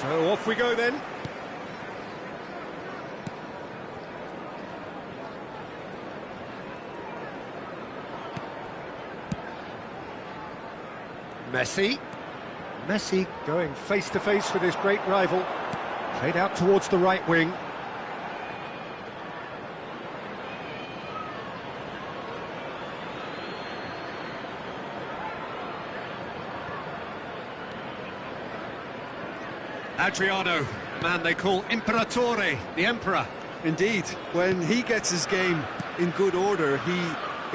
So off we go then. Messi. Messi going face-to-face with his great rival. Played out towards the right wing. Adriano, the man they call Imperatore, the Emperor. Indeed, when he gets his game in good order, he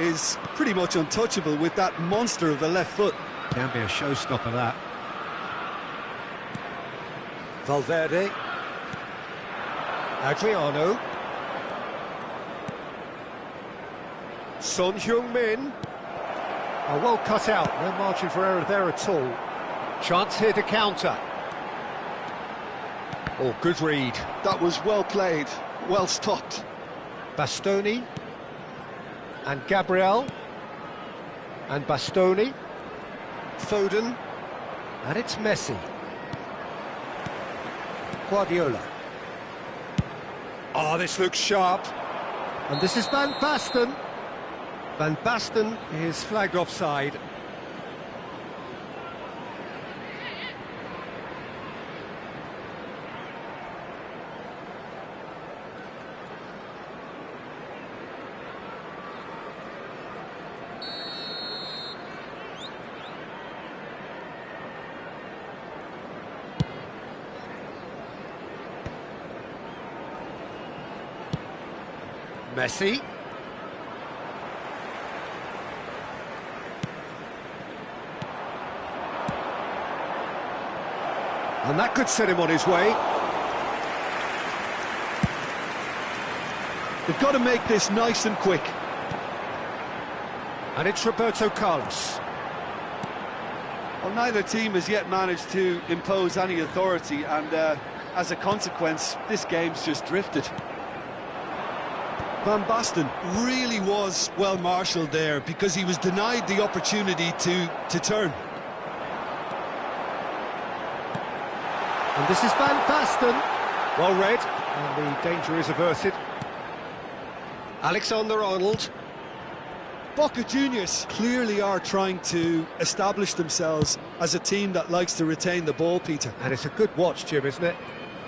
is pretty much untouchable with that monster of a left foot. Can be a showstopper, that. Valverde. Adriano. Son Heung-min. Oh, well cut out, no margin for error there at all. Chance here to counter. Oh, good read. That was well played, well stopped. Bastoni. And Gabriel. And Bastoni. Foden. And it's Messi. Guardiola. Oh, this looks sharp. And this is Van Basten. Van Basten is flagged offside. Messi. And that could set him on his way. They've got to make this nice and quick. And it's Roberto Carlos. Well, neither team has yet managed to impose any authority, and as a consequence, this game's just drifted. Van Basten really was well marshalled there because he was denied the opportunity to turn. And this is Van Basten. Well read, and the danger is averted. Alexander-Arnold. Boca Juniors clearly are trying to establish themselves as a team that likes to retain the ball, Peter. And it's a good watch, Jim, isn't it?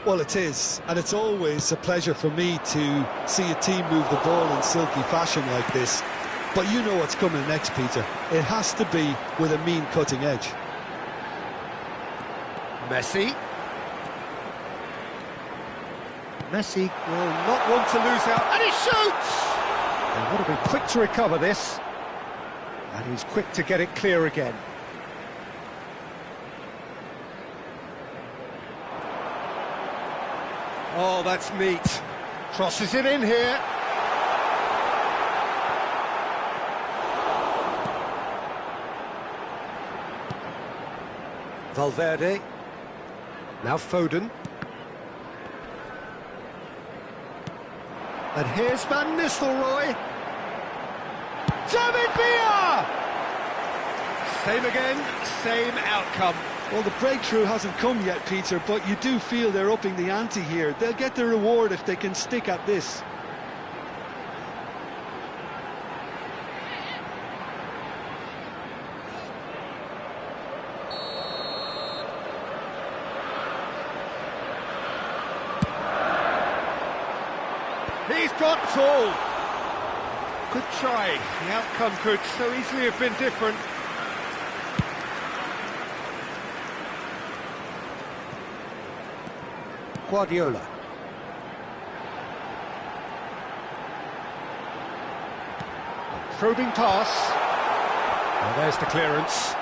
Well, it is, and it's always a pleasure for me to see a team move the ball in silky fashion like this. But you know what's coming next, Peter. It has to be with a mean cutting edge. Messi. Messi will not want to lose out, and he shoots! They've got to be quick to recover this. And he's quick to get it clear again. Oh, that's neat. Crosses it in here. Valverde. Now Foden. And here's Van Nistelrooy. David Villa! Same again, same outcome. Well, the breakthrough hasn't come yet, Peter, but you do feel they're upping the ante here. They'll get the reward if they can stick at this. He's got tall. Good try. The outcome could so easily have been different. Guardiola. A probing pass. Well, there's the clearance.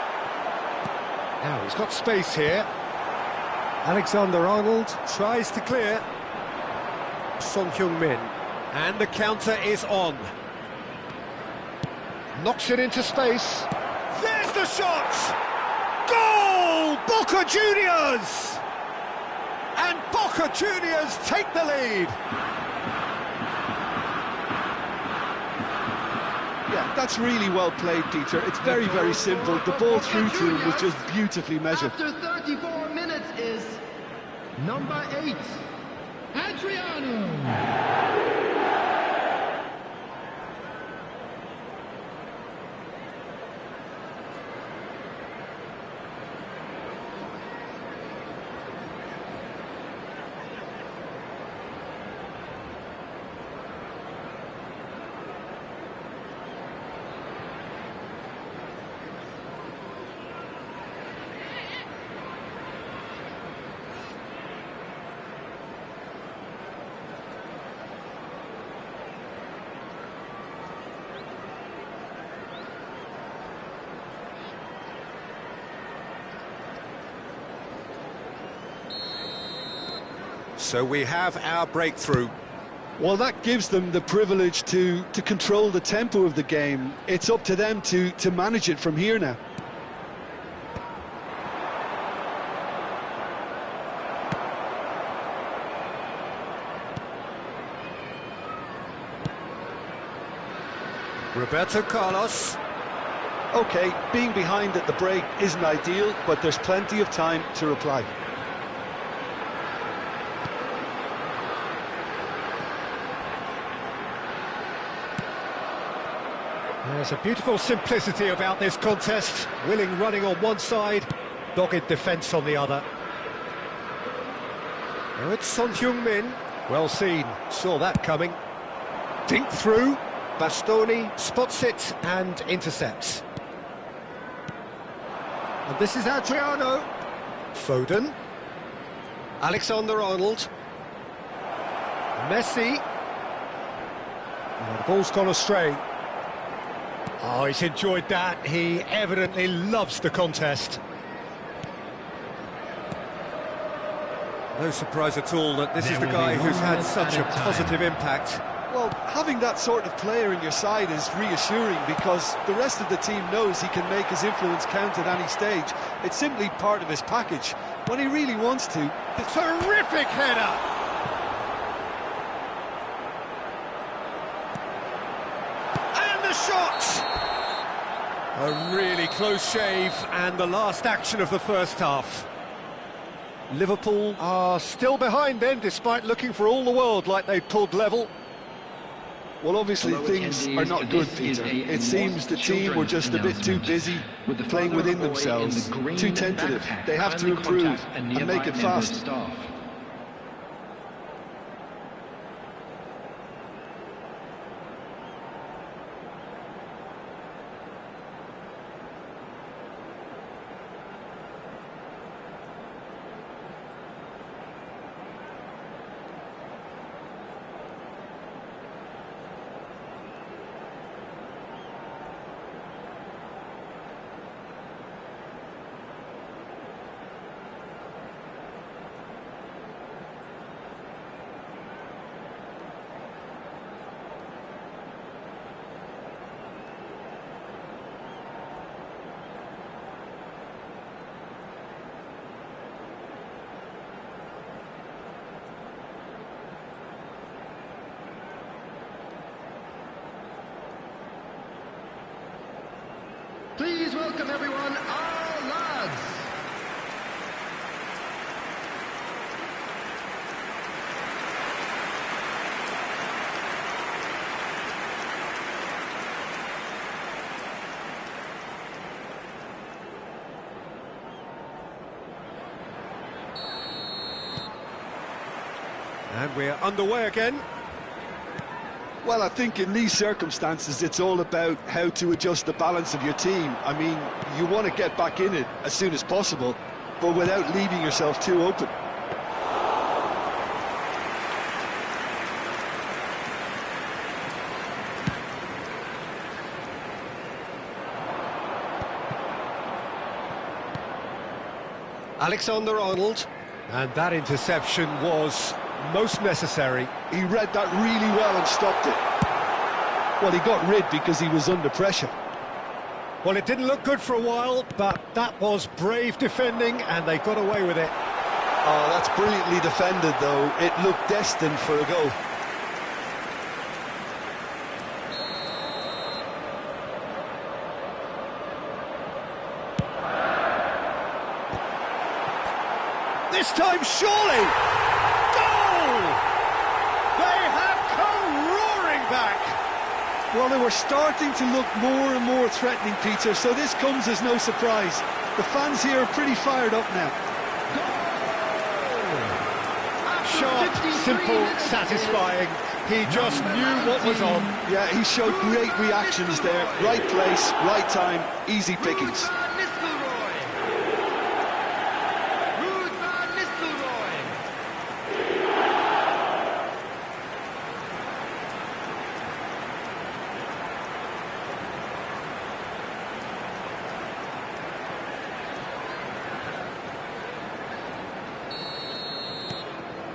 Now he's got space here. Alexander-Arnold tries to clear. Son Heung-min. And the counter is on. Knocks it into space. There's the shot! Goal! Boca Juniors! And Boca Juniors take the lead. Yeah, that's really well played, Peter. It's very, very simple. The ball through to him was just beautifully measured. After 34 minutes is 8, Adriano. So we have our breakthrough. Well, that gives them the privilege to control the tempo of the game. It's up to them to manage it from here now. Roberto Carlos. OK, being behind at the break isn't ideal, but there's plenty of time to reply. There's a beautiful simplicity about this contest. Willing running on one side, dogged defence on the other. Now it's Son Heung-min. Well seen, saw that coming. Dink through, Bastoni spots it and intercepts. And this is Adriano. Foden. Alexander-Arnold. Messi. Oh, the ball's gone astray. Oh, he's enjoyed that. He evidently loves the contest. No surprise at all that this is the guy who's had such a positive impact. Well, having that sort of player in your side is reassuring because the rest of the team knows he can make his influence count at any stage. It's simply part of his package. When he really wants to... Terrific header! And the shot! A really close shave, and the last action of the first half. Liverpool are still behind then, despite looking for all the world like they pulled level. Well, obviously things are not good, Peter. It seems the team were just a bit too busy playing within themselves, too tentative. They have to improve and make it fast. Please welcome everyone, our lads. And we're underway again. Well, I think in these circumstances, it's all about how to adjust the balance of your team. I mean, you want to get back in it as soon as possible, but without leaving yourself too open. Alexander-Arnold. And that interception was most necessary. He read that really well and stopped it. Well, he got rid because he was under pressure. Well, it didn't look good for a while, but that was brave defending, and they got away with it. Oh, that's brilliantly defended, though. It looked destined for a goal. This time, surely! attack. Well, they were starting to look more and more threatening, Peter, so this comes as no surprise. The fans here are pretty fired up now. Sharp, simple, satisfying. He just knew what was on. Yeah, he showed great reactions there. Right place, right time, easy pickings.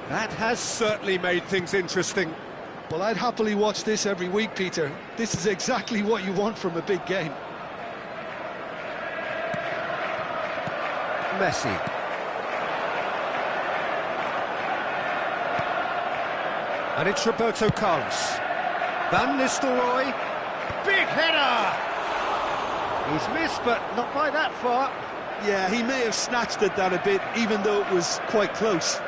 That has certainly made things interesting. Well, I'd happily watch this every week, Peter. This is exactly what you want from a big game. Messi. And it's Roberto Carlos. Van Nistelrooy. Big header! He's missed, but not by that far. Yeah, he may have snatched at that a bit, even though it was quite close.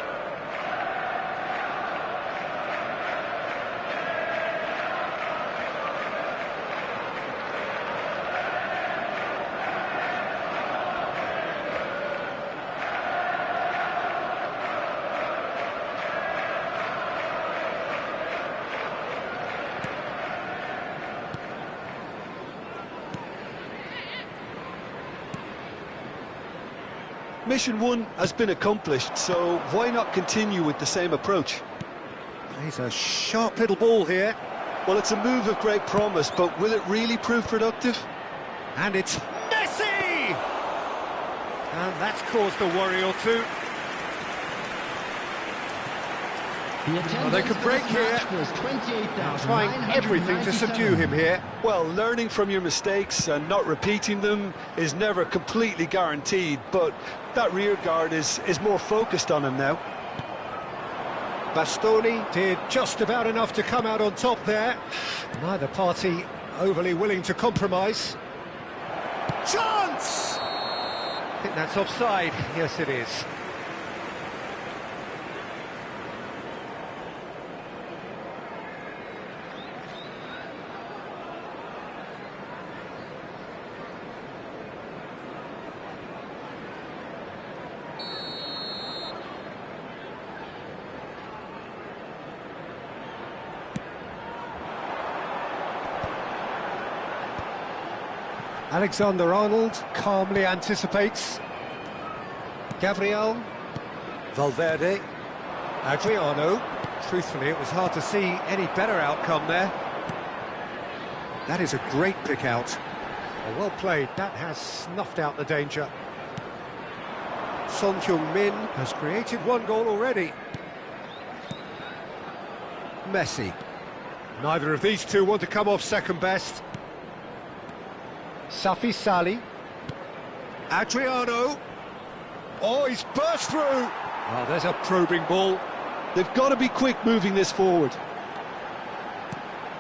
Mission 1 has been accomplished, so why not continue with the same approach? He's a sharp little ball here. Well, it's a move of great promise, but will it really prove productive? And it's Messi! And that's caused a worry or two. Well, they could break here. Trying everything to subdue him here. Well, learning from your mistakes and not repeating them is never completely guaranteed, but that rear guard is more focused on him now. Bastoni did just about enough to come out on top there. Neither party overly willing to compromise. Chance! I think that's offside. Yes, it is. Alexander-Arnold calmly anticipates. Gabriel. Valverde. Adriano. Truthfully, it was hard to see any better outcome there. That is a great pick out. Well played. That has snuffed out the danger. Son Heung-min has created one goal already. Messi. Neither of these two want to come off second best. Safi Sali. Adriano. Oh, he's burst through. Oh, there's a probing ball. They've got to be quick moving this forward.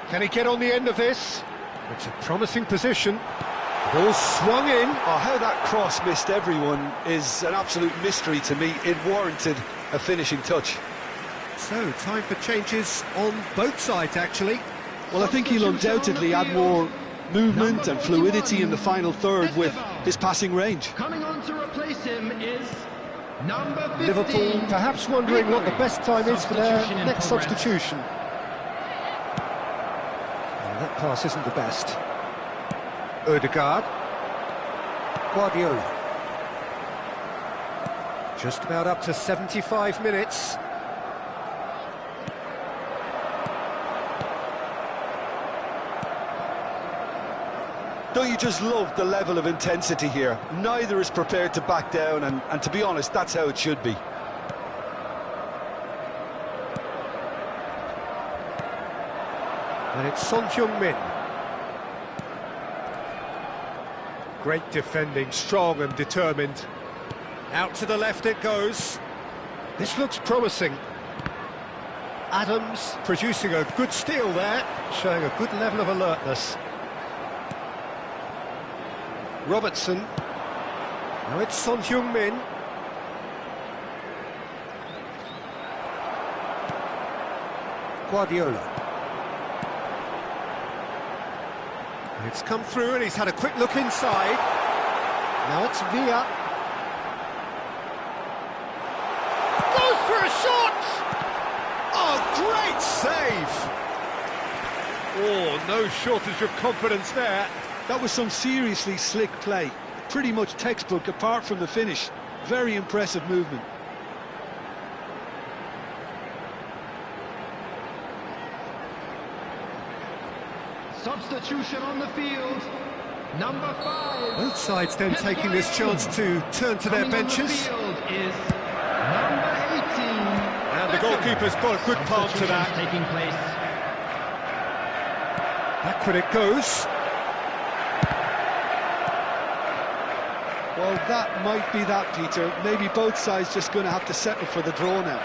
Can he get on the end of this? It's a promising position. Ball swung in. Oh, how that cross missed everyone is an absolute mystery to me. It warranted a finishing touch. So, time for changes on both sides, actually. Well, I think he'll undoubtedly add more movement and fluidity in the final third with his passing range. Coming on to replace him is number 15. Liverpool perhaps wondering what the best time is for their next substitution. And that pass isn't the best. Odegaard. Guardiola. Just about up to 75 minutes. Don't you just love the level of intensity here? Neither is prepared to back down, and to be honest, that's how it should be. And it's Son Heung-min. Great defending, strong and determined. Out to the left it goes. This looks promising. Adams producing a good steal there, showing a good level of alertness. Robertson. Now it's Son Heung-min. Guardiola. It's come through and he's had a quick look inside. Now it's Villa. Goes for a shot! Oh, great save! Oh, no shortage of confidence there. That was some seriously slick play. Pretty much textbook apart from the finish. Very impressive movement. Substitution on the field. Number 5. Both sides then taking this chance to turn to their benches. On the field is number 18. And the goalkeeper's got a good palm to that. Taking place. Backward it goes. Well, that might be that, Peter. Maybe both sides just going to have to settle for the draw now.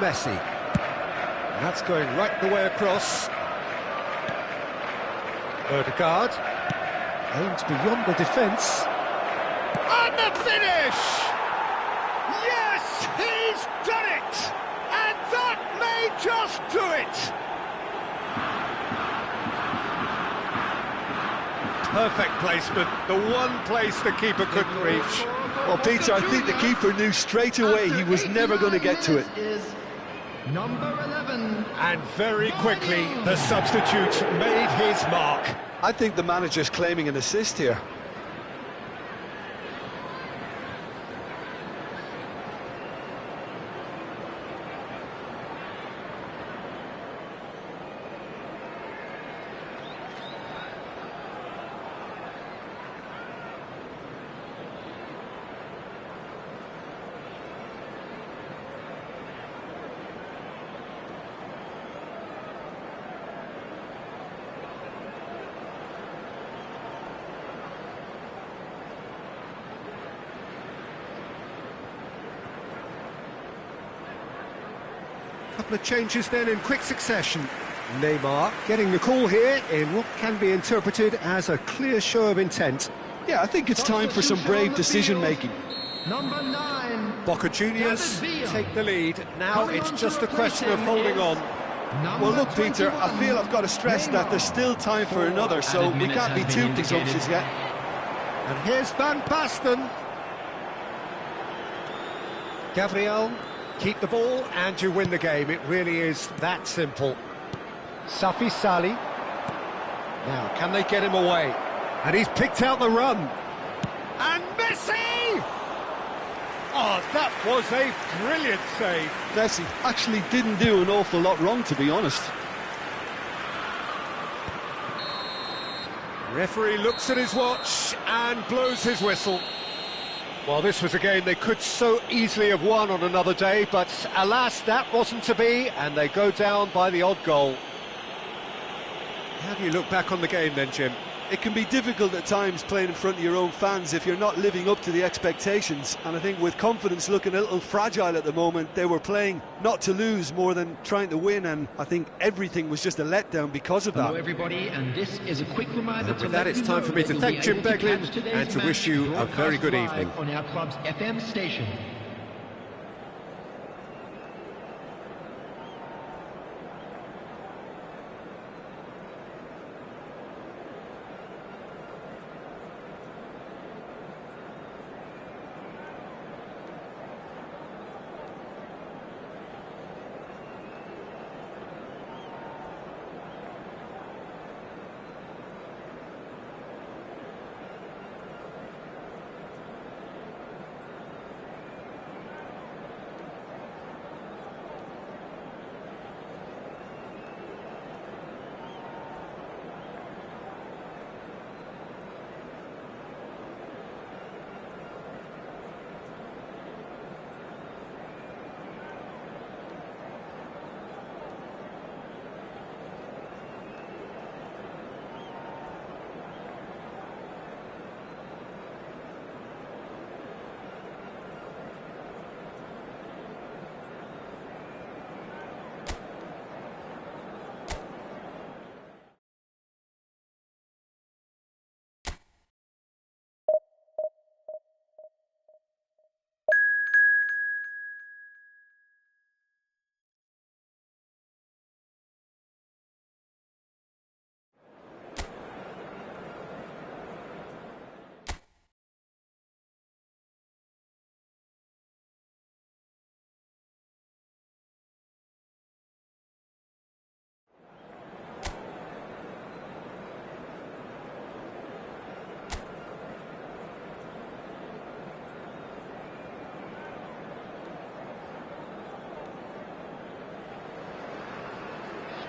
Messi. That's going right the way across. Odegaard. Aims beyond the defence. And the finish! Yes, he's done it! And that may just do it! Perfect placement, the one place the keeper couldn't reach. Well, Peter, I think the keeper knew straight away he was never going to get to it. Number 11. And very quickly, the substitute made his mark. I think the manager's claiming an assist here. Couple of changes then in quick succession. Neymar getting the call here in what can be interpreted as a clear show of intent. Yeah, I think it's time for some brave decision-making. Number 9. Boca Juniors take the lead. Now it's just a question of holding on. Well, look, Peter, I feel I've got to stress that there's still time for another, so we can't be too presumptuous yet. And here's Van Basten. Gabriel, keep the ball and you win the game. It really is that simple. Safi Sali. Now, can they get him away? And he's picked out the run. And Messi! Oh, that was a brilliant save. Messi actually didn't do an awful lot wrong, to be honest. Referee looks at his watch and blows his whistle. Well, this was a game they could so easily have won on another day, but alas, that wasn't to be, and they go down by the odd goal. How do you look back on the game then, Jim? It can be difficult at times playing in front of your own fans if you're not living up to the expectations, and I think with confidence looking a little fragile at the moment, they were playing not to lose more than trying to win, and I think everything was just a letdown because of that. Hello everybody, and this is a quick reminder With that, it's time for me to thank Jim Beglin and to wish you a very good evening. On our club's FM station.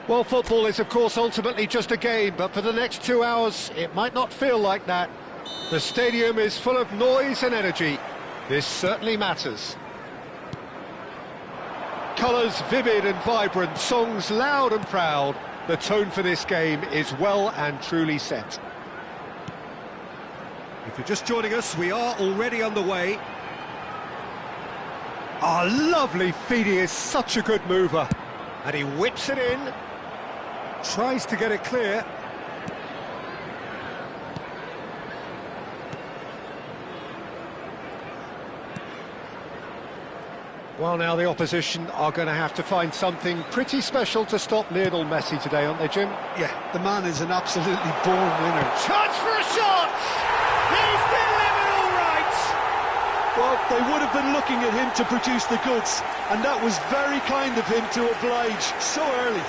Well, football is, of course, ultimately just a game, but for the next 2 hours, it might not feel like that. The stadium is full of noise and energy. This certainly matters. Colours vivid and vibrant, songs loud and proud. The tone for this game is well and truly set. If you're just joining us, we are already underway. Ah, lovely feed, he is such a good mover. And he whips it in. Tries to get it clear. Well, now the opposition are going to have to find something pretty special to stop Lionel Messi today, aren't they, Jim? Yeah, the man is an absolutely born winner. Chance for a shot! He's delivered all right! Well, they would have been looking at him to produce the goods, and that was very kind of him to oblige so early.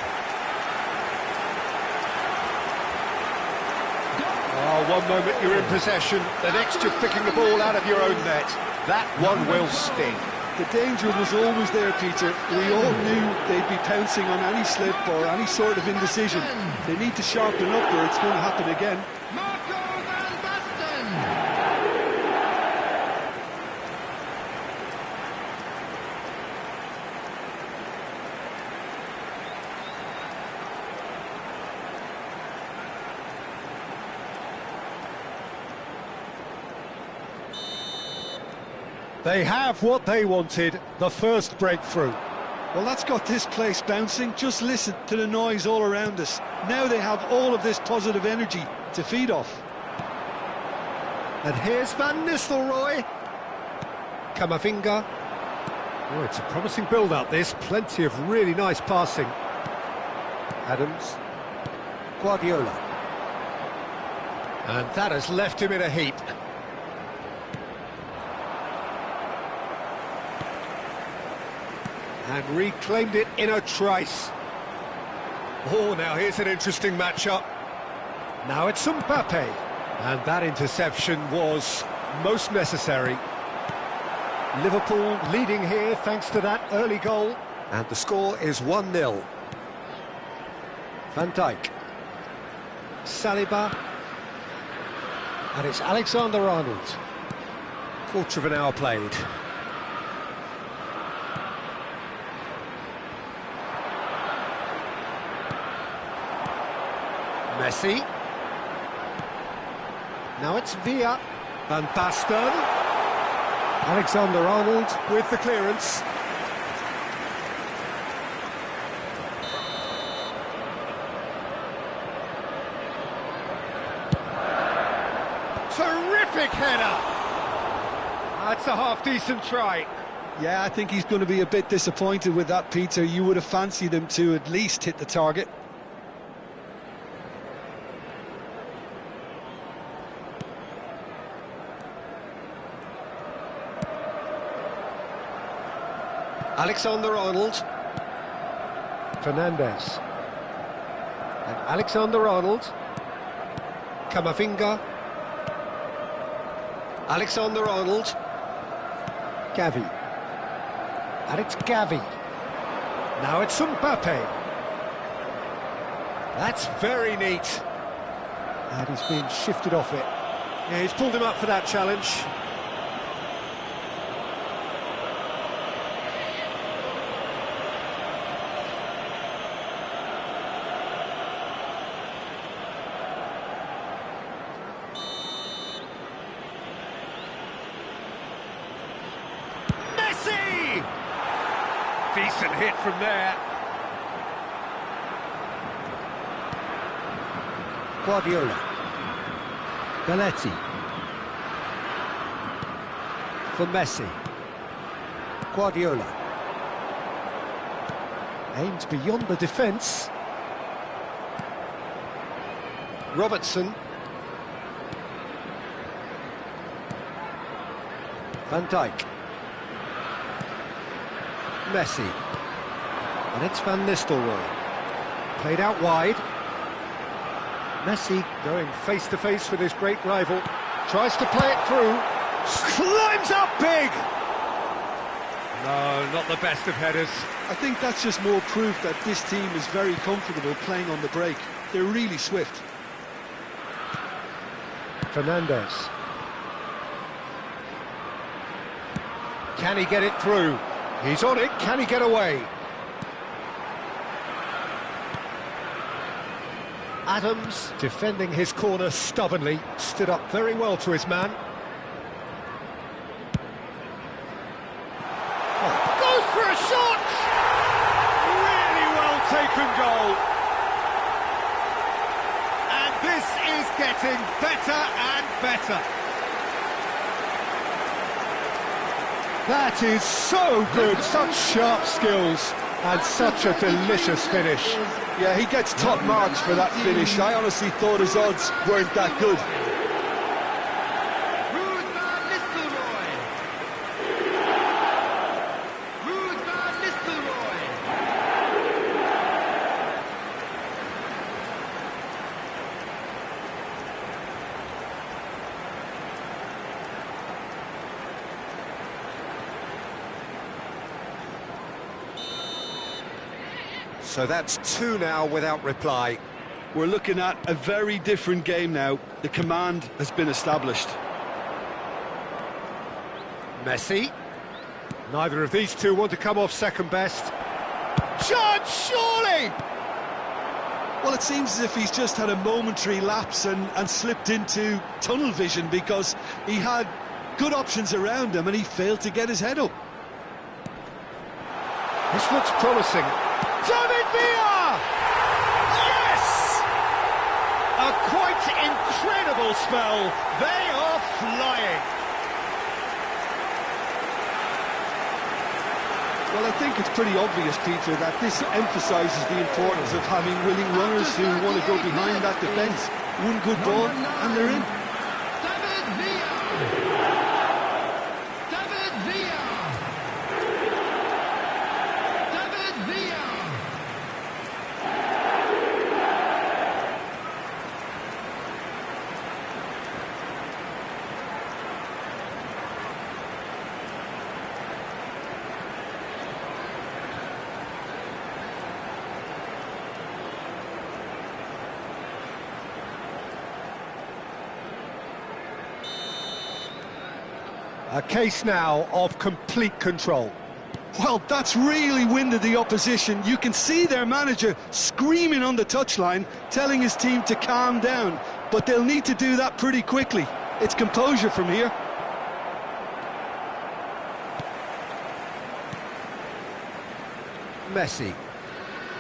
Oh, one moment you're in possession, the next you're picking the ball out of your own net. That one will sting. The danger was always there, Peter. We all knew they'd be pouncing on any slip or any sort of indecision. They need to sharpen up or it's going to happen again. They have what they wanted, the first breakthrough. Well, that's got this place bouncing. Just listen to the noise all around us. Now they have all of this positive energy to feed off. And here's Van Nistelrooy. Camavinga. Oh, it's a promising build-up, this. Plenty of really nice passing. Adams. Guardiola. And that has left him in a heap. And reclaimed it in a trice. Oh, now here's an interesting matchup. Now it's Mbappe. And that interception was most necessary. Liverpool leading here thanks to that early goal. And the score is 1-0. Van Dijk. Saliba. And it's Alexander-Arnold. Quarter of an hour played. Messi. Now it's Villa. Van Basten. Alexander-Arnold with the clearance. Terrific header! That's a half-decent try. Yeah, I think he's going to be a bit disappointed with that, Peter. You would have fancied him to at least hit the target. Alexander-Arnold. Fernandez. And Alexander-Arnold. Camavinga. Alexander-Arnold. Gavi. And it's Gavi. Now it's Mbappe. That's very neat. And he's been shifted off it. Yeah, he's pulled him up for that challenge. Decent hit from there. Guardiola. Belletti. For Messi. Guardiola. Aims beyond the defence. Robertson. Van Dijk. Messi. And it's Van Nistelrooy. Played out wide. Messi going face-to-face with his great rival. Tries to play it through. Climbs up big! No, not the best of headers. I think that's just more proof that this team is very comfortable playing on the break. They're really swift. Fernandez. Can he get it through? He's on it, can he get away? Adams, defending his corner stubbornly, stood up very well to his man. Goes for a shot! Really well taken goal. And this is getting better and better. That is so good, such sharp skills and such a delicious finish. Yeah, he gets top marks for that finish. I honestly thought his odds weren't that good. So that's 2 now without reply. We're looking at a very different game now. The command has been established. Messi. Neither of these two want to come off second best. Chance, surely! Well, it seems as if he's just had a momentary lapse and slipped into tunnel vision, because he had good options around him and he failed to get his head up. This looks promising. David Villa! Yes! A quite incredible spell. They are flying. Well, I think it's pretty obvious, Peter, that this emphasises the importance of having willing runners who want to go behind that defence. One good ball and they're in. David Villa! David Villa! David Villa! A case now of complete control. Well, that's really winded the opposition. You can see their manager screaming on the touchline, telling his team to calm down. But they'll need to do that pretty quickly. It's composure from here. Messi.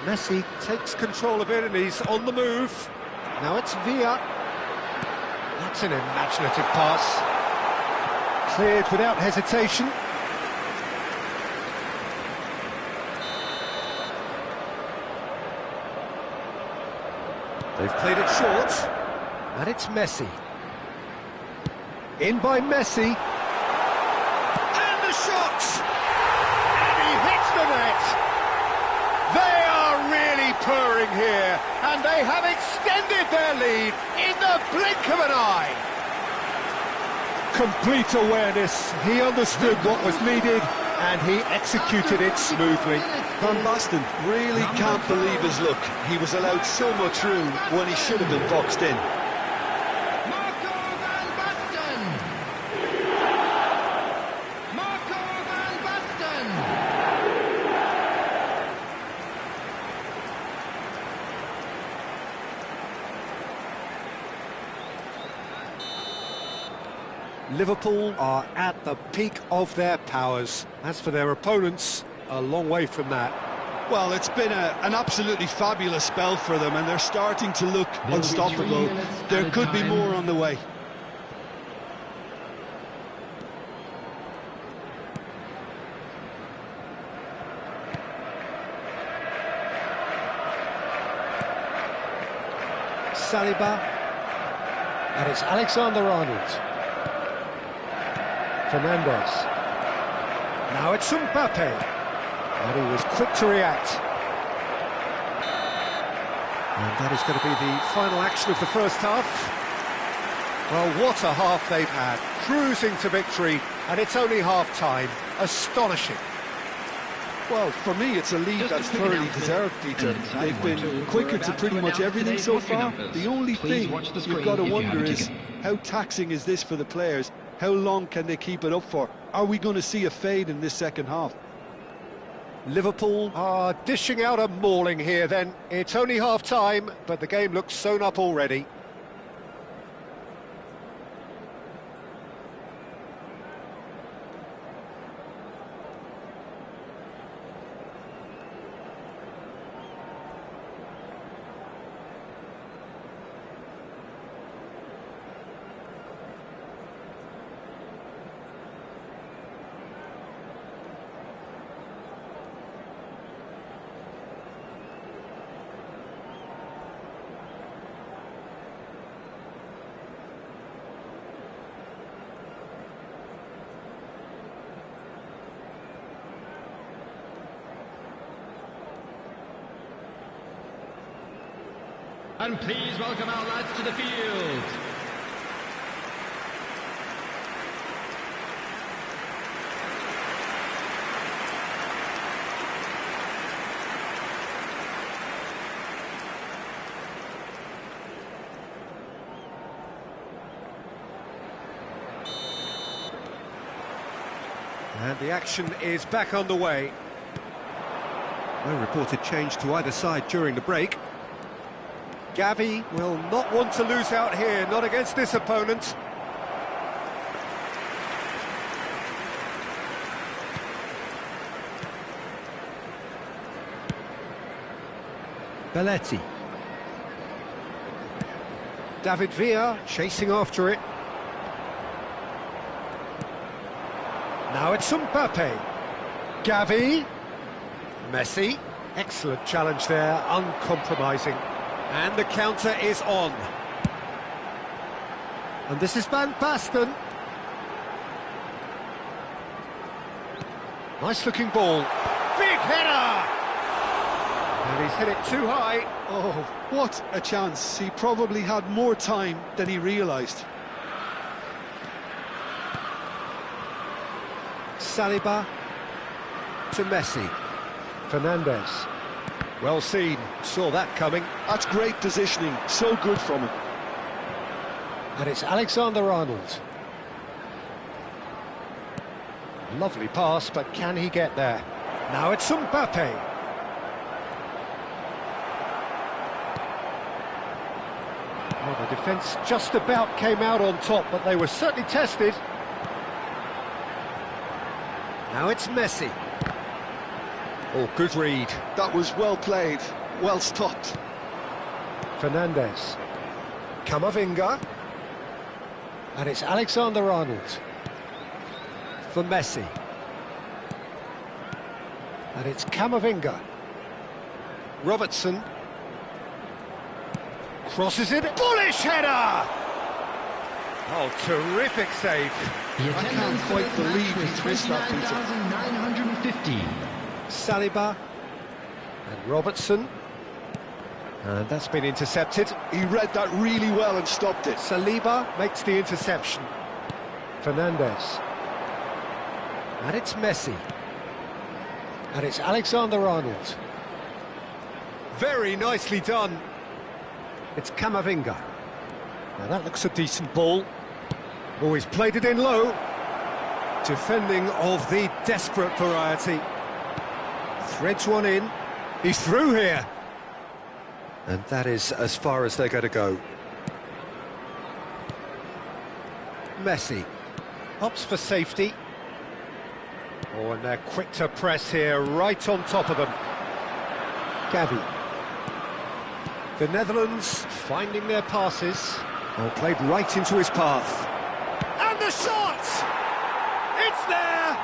Messi takes control of it and he's on the move. Now it's Villa. That's an imaginative pass. Cleared without hesitation. They've played it short. And it's Messi. In by Messi. And the shot! And he hits the net. They are really purring here. And they have extended their lead in the blink of an eye. Complete awareness. He understood what was needed and he executed it smoothly. Van Basten really can't believe his luck. He was allowed so much room when he should have been boxed in. Marco Van Basten! Marco Van Basten! Liverpool are at the peak of their powers. As for their opponents, a long way from that. Well, it's been an absolutely fabulous spell for them, and they're starting to look unstoppable. There could be more on the way. Saliba. And it's Alexander-Arnold. Fernandez. Now it's Mbappe. And he was quick to react. And that is going to be the final action of the first half. Well, what a half they've had. Cruising to victory, and it's only half-time. Astonishing. Well, for me, it's a lead that's thoroughly deserved, Peter. They've been quicker to pretty much everything so far. The only thing you've got to wonder is, how taxing is this for the players? How long can they keep it up for? Are we going to see a fade in this second half? Liverpool are dishing out a mauling here then. It's only half-time, but the game looks sewn up already. And please welcome our lads to the field. And the action is back on the way. No reported change to either side during the break. Gavi will not want to lose out here, not against this opponent. Belletti. David Villa chasing after it. Now it's Mbappe. Gavi. Messi. Excellent challenge there, uncompromising. And the counter is on. And this is Van Basten. Nice looking ball. Big header! And he's hit it too high. Oh, what a chance. He probably had more time than he realised. Saliba to Messi. Fernandez. Well seen, saw that coming. That's great positioning, so good from him. And it's Alexander-Arnold. Lovely pass, but can he get there? Now it's Mbappe. Well, the defence just about came out on top, but they were certainly tested. Now it's Messi. Oh, good read. That was well played, well stopped. Fernandez. Camavinga. And it's Alexander-Arnold. For Messi. And it's Camavinga. Robertson. Crosses it. Bullish header! Oh, terrific save. I can't quite believe he missed that, Peter. 29,915. Saliba and Robertson, and that's been intercepted. He read that really well and stopped it. Saliba makes the interception. Fernandez, and it's Messi, and it's Alexander-Arnold. Very nicely done. It's Camavinga. Now that looks a decent ball. Oh, he's played it in low. Defending of the desperate variety. Threads one in. He's through here. And that is as far as they're going to go. Messi. Opts for safety. Oh, and they're quick to press here, right on top of them. Gavi. The Netherlands finding their passes. Oh, played right into his path. And the shot! It's there!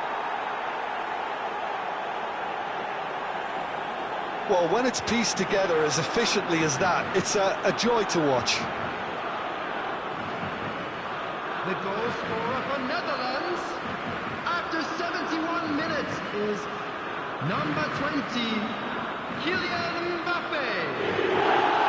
Well, when it's pieced together as efficiently as that, it's a joy to watch. The goal scorer for Netherlands after 71 minutes is number 20, Kylian Mbappe.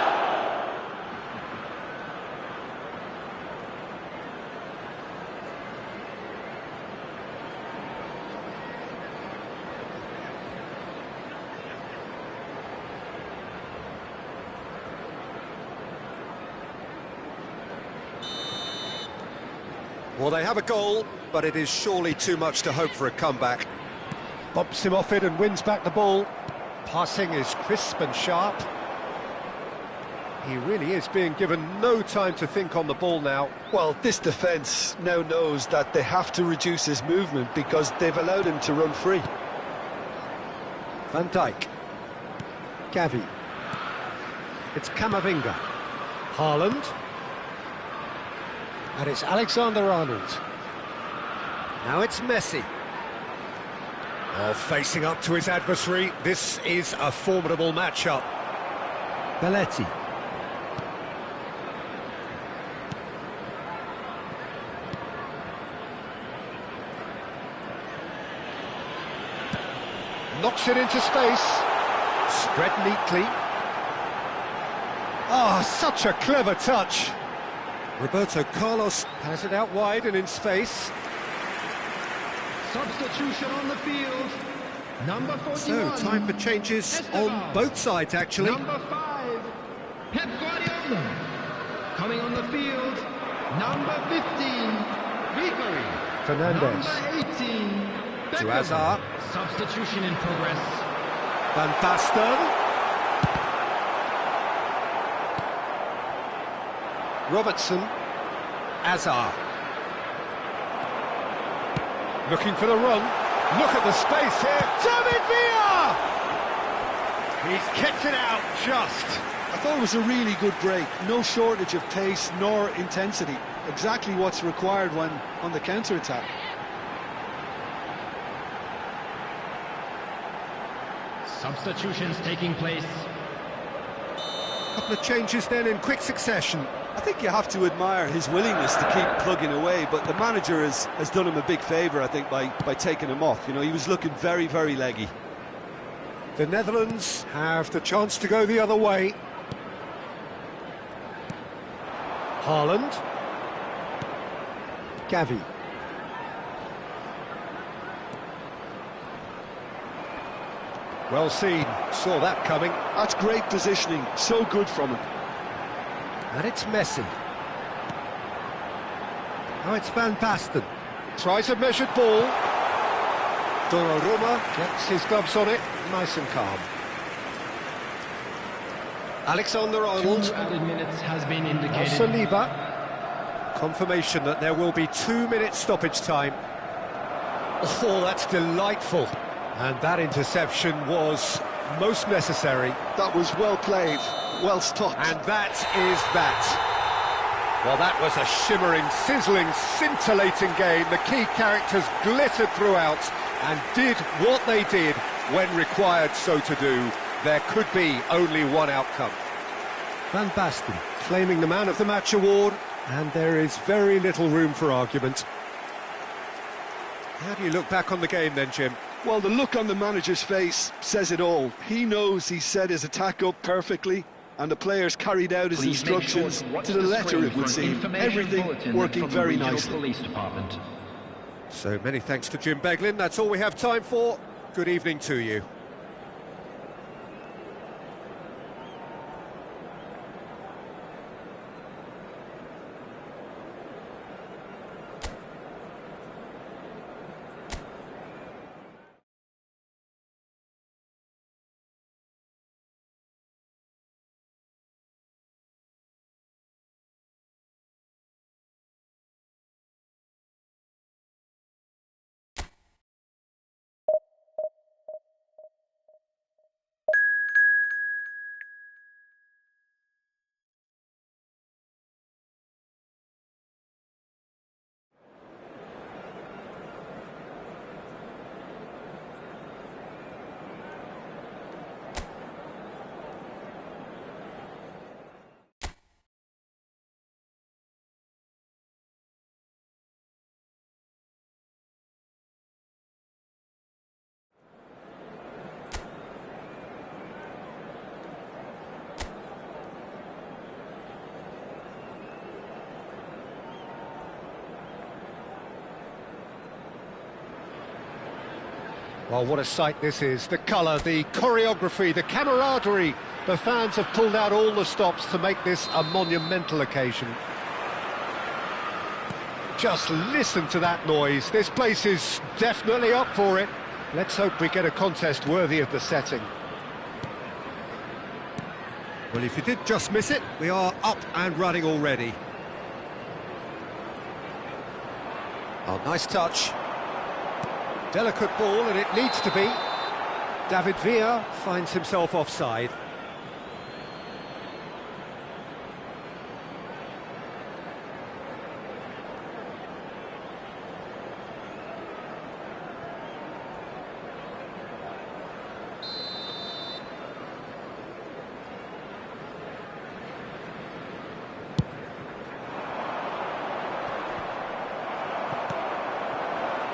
Well, they have a goal, but it is surely too much to hope for a comeback. Bumps him off it and wins back the ball. Passing is crisp and sharp. He really is being given no time to think on the ball now. Well, this defence now knows that they have to reduce his movement because they've allowed him to run free. Van Dijk. Gavi. It's Camavinga. Haaland. And it's Alexander-Arnold. Now it's Messi. Oh, facing up to his adversary, this is a formidable matchup. Belletti. Knocks it into space. Spread neatly. Ah, such a clever touch. Roberto Carlos has it out wide and in space. Substitution on the field. Number 41. So, time for changes on both sides, actually. Number 5, Pep Guardiola. Coming on the field, number 15, Ribery. Fernandes. Number 18, To Beckham. Hazard. Substitution in progress. Van Basten. Robertson. Hazard. Looking for the run. Look at the space here. David Villa! He's kept it out just. I thought it was a really good break. No shortage of pace nor intensity. Exactly what's required when on the counter-attack. Substitutions taking place. Couple of changes then in quick succession. I think you have to admire his willingness to keep plugging away, but the manager has done him a big favour, I think, by taking him off. You know, he was looking very, very leggy. The Netherlands have the chance to go the other way. Haaland. Gavi. Well seen, saw that coming. That's great positioning, so good from him. And it's Messi. Now it's Van Basten. Tries a measured ball. Donnarumma gets his gloves on it, nice and calm. Alexander-Arnold. 2 added minutes has been indicated. Saliba. Confirmation that there will be 2 minutes stoppage time. Oh, that's delightful. And that interception was most necessary. That was well played, well stopped. And that is that. Well, that was a shimmering, sizzling, scintillating game. The key characters glittered throughout and did what they did when required so to do. There could be only one outcome. Van Basten claiming the Man of the Match award, and there is very little room for argument. How do you look back on the game then, Jim? Well, the look on the manager's face says it all. He knows he set his attack up perfectly, and the players carried out his instructions to the letter, it would seem. Everything working very nicely. So many thanks to Jim Beglin. That's all we have time for. Good evening to you. Well, what a sight this is. The colour, the choreography, the camaraderie. The fans have pulled out all the stops to make this a monumental occasion. Just listen to that noise. This place is definitely up for it. Let's hope we get a contest worthy of the setting. Well, if you did just miss it, we are up and running already. Oh, nice touch. Delicate ball, and it needs to be. David Villa finds himself offside.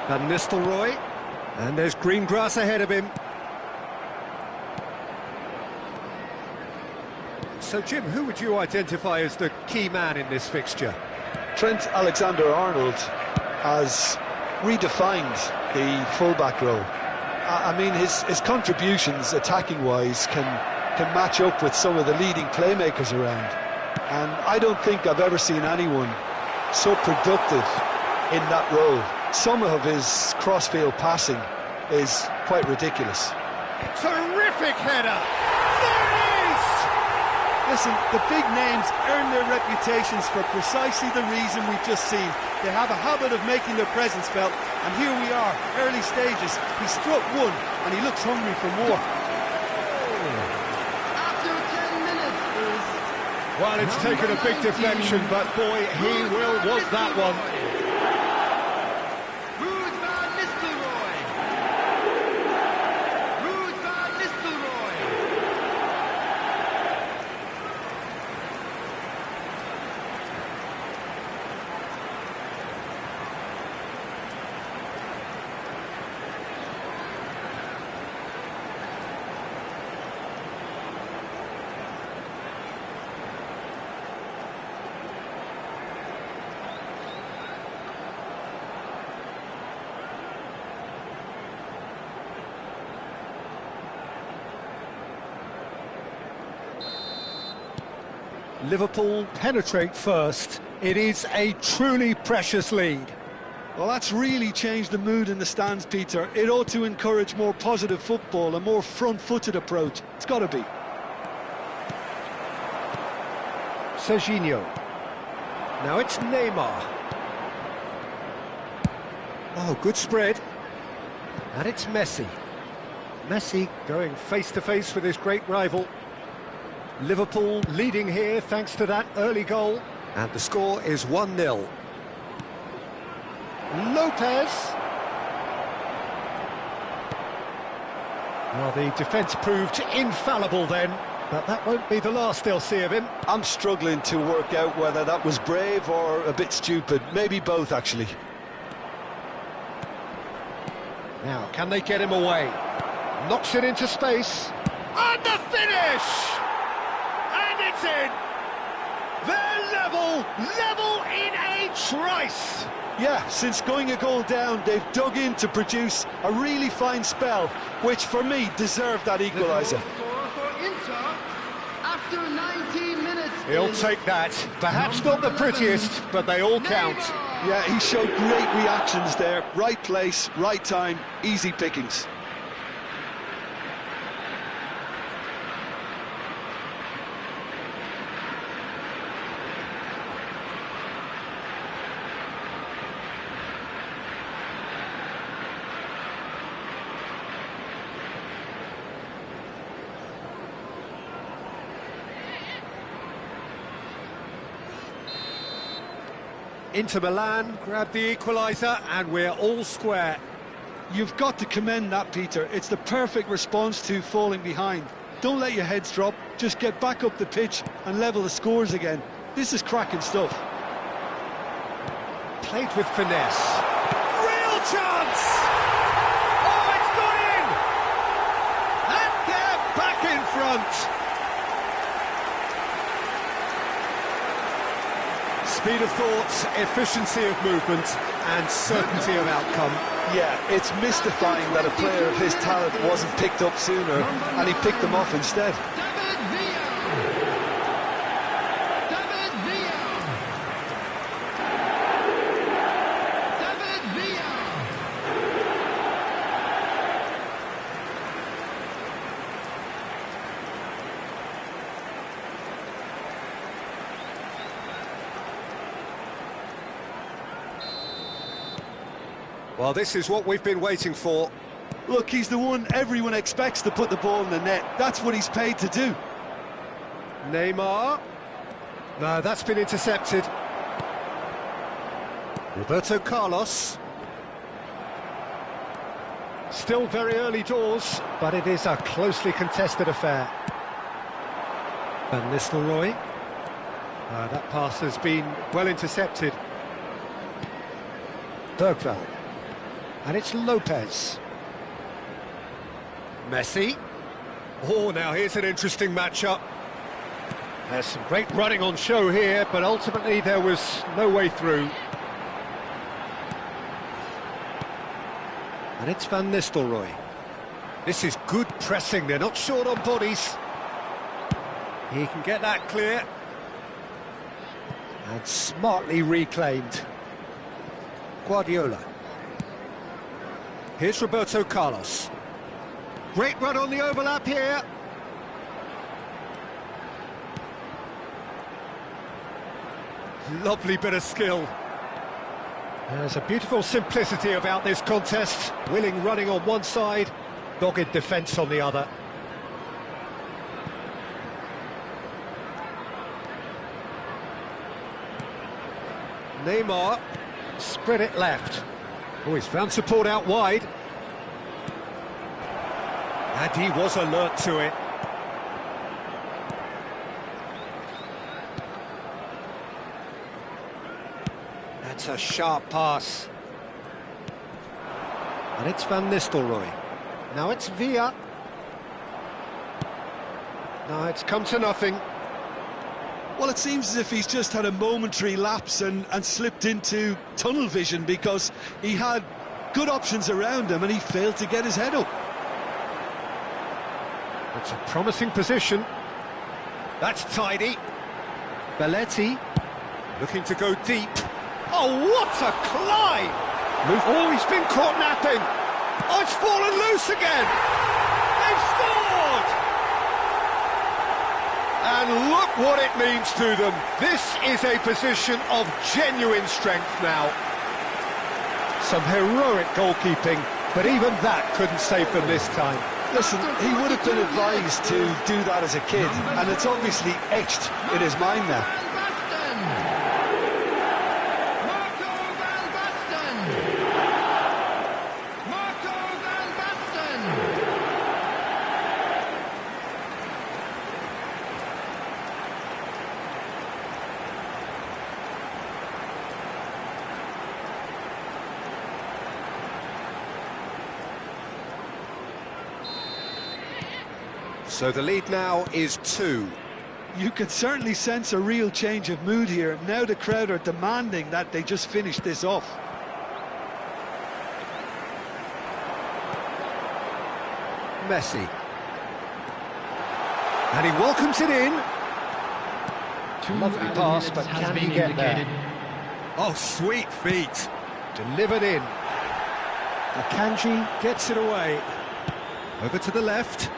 Van Nistelrooy, and there's green grass ahead of him. So, Jim, who would you identify as the key man in this fixture? Trent Alexander-Arnold has redefined the fullback role. I mean, his contributions, attacking-wise, can match up with some of the leading playmakers around. And I don't think I've ever seen anyone so productive in that role. Some of his cross-field passing is quite ridiculous. Terrific header! There it is! Listen, the big names earn their reputations for precisely the reason we've just seen. They have a habit of making their presence felt, and here we are, early stages. He struck one, and he looks hungry for more. After 10 minutes is... Well, it's taken a big deflection, but boy, he will want that one. Liverpool penetrate first. It is a truly precious lead. Well, that's really changed the mood in the stands, Peter. It ought to encourage more positive football, a more front-footed approach. It's got to be. Serginho. Now it's Neymar. Oh, good spread. And it's Messi. Messi going face-to-face with his great rival. Liverpool leading here thanks to that early goal. And the score is 1-0. Lopez. Well, the defence proved infallible then, but that won't be the last they'll see of him. I'm struggling to work out whether that was brave or a bit stupid. Maybe both, actually. Now, can they get him away? Knocks it into space. And the finish! And it's in! They're level in a trice! Yeah, since going a goal down, they've dug in to produce a really fine spell, which for me deserved that equaliser. After 19 minutes. He'll take that. Perhaps not the prettiest, but they all count. Yeah, he showed great reactions there. Right place, right time, easy pickings. Inter Milan grab the equaliser and we're all square. You've got to commend that, Peter. It's the perfect response to falling behind. Don't let your heads drop, just get back up the pitch and level the scores again. This is cracking stuff. Played with finesse. Real chance! Oh, it's gone in! And they're back in front! Speed of thought, efficiency of movement, and certainty of outcome. Yeah, it's mystifying that a player of his talent wasn't picked up sooner, and he picked them off instead. Well, this is what we've been waiting for. Look, he's the one everyone expects to put the ball in the net. That's what he's paid to do. Neymar. No, that's been intercepted. Roberto Carlos. Still very early doors, but it is a closely contested affair. Van Nistelrooy. That pass has been well intercepted. Bergvall. And it's Lopez. Messi. Oh, now here's an interesting matchup. There's some great running on show here, but ultimately there was no way through. And it's Van Nistelrooy. This is good pressing, they're not short on bodies. He can get that clear. And smartly reclaimed. Guardiola. Here's Roberto Carlos. Great run on the overlap here. Lovely bit of skill. There's a beautiful simplicity about this contest. Willing running on one side, dogged defence on the other. Neymar, spread it left. Oh, he's found support out wide. And he was alert to it. That's a sharp pass. And it's Van Nistelrooy. Now it's Villa. No, it's come to nothing. Well, it seems as if he's just had a momentary lapse and slipped into tunnel vision, because he had good options around him and he failed to get his head up. It's a promising position. That's tidy. Belletti looking to go deep. Oh, what a climb! Oh, he's been caught napping. Oh, it's fallen loose again. They've scored! And look what it means to them. This is a position of genuine strength now. Some heroic goalkeeping, but even that couldn't save them this time. Listen, he would have been advised to do that as a kid, and it's obviously etched in his mind now. So the lead now is 2. You can certainly sense a real change of mood here. Now the crowd are demanding that they just finish this off. Messi. And he welcomes it in. Lovely pass, but can he get there? Oh, sweet feet. Delivered in. Akanji gets it away. Over to the left.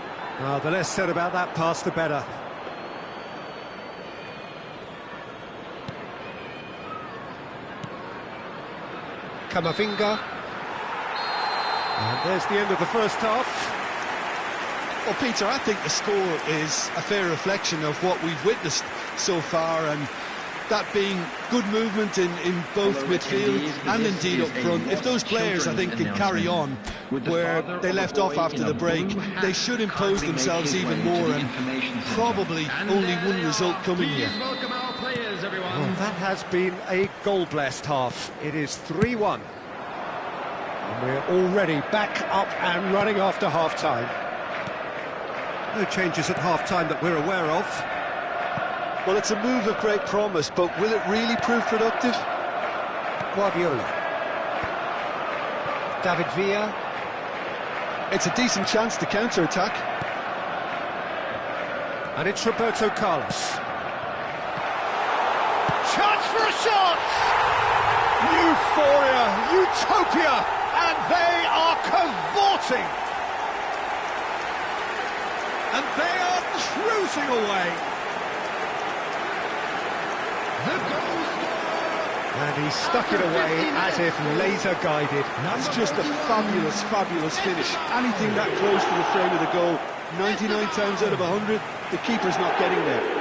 Oh, the less said about that pass, the better. Camavinga. And there's the end of the first half. Well, Peter, I think the score is a fair reflection of what we've witnessed so far, and that being good movement in both midfield and indeed up front. If those players, I think, can carry on where they left off after the break, they should impose themselves even more, and probably only one result coming here. Well, that has been a goal-blessed half. It is 3-1. And we're already back up and running after half-time. No changes at half-time that we're aware of. Well, it's a move of great promise, but will it really prove productive? Guardiola. David Villa. It's a decent chance to counter-attack. And it's Roberto Carlos. Chance for a shot! Euphoria, utopia, and they are cavorting. And they are cruising away. And he stuck it away as if laser-guided. It's just a fabulous, fabulous finish. Anything that close to the frame of the goal, 99 times out of 100, the keeper's not getting there.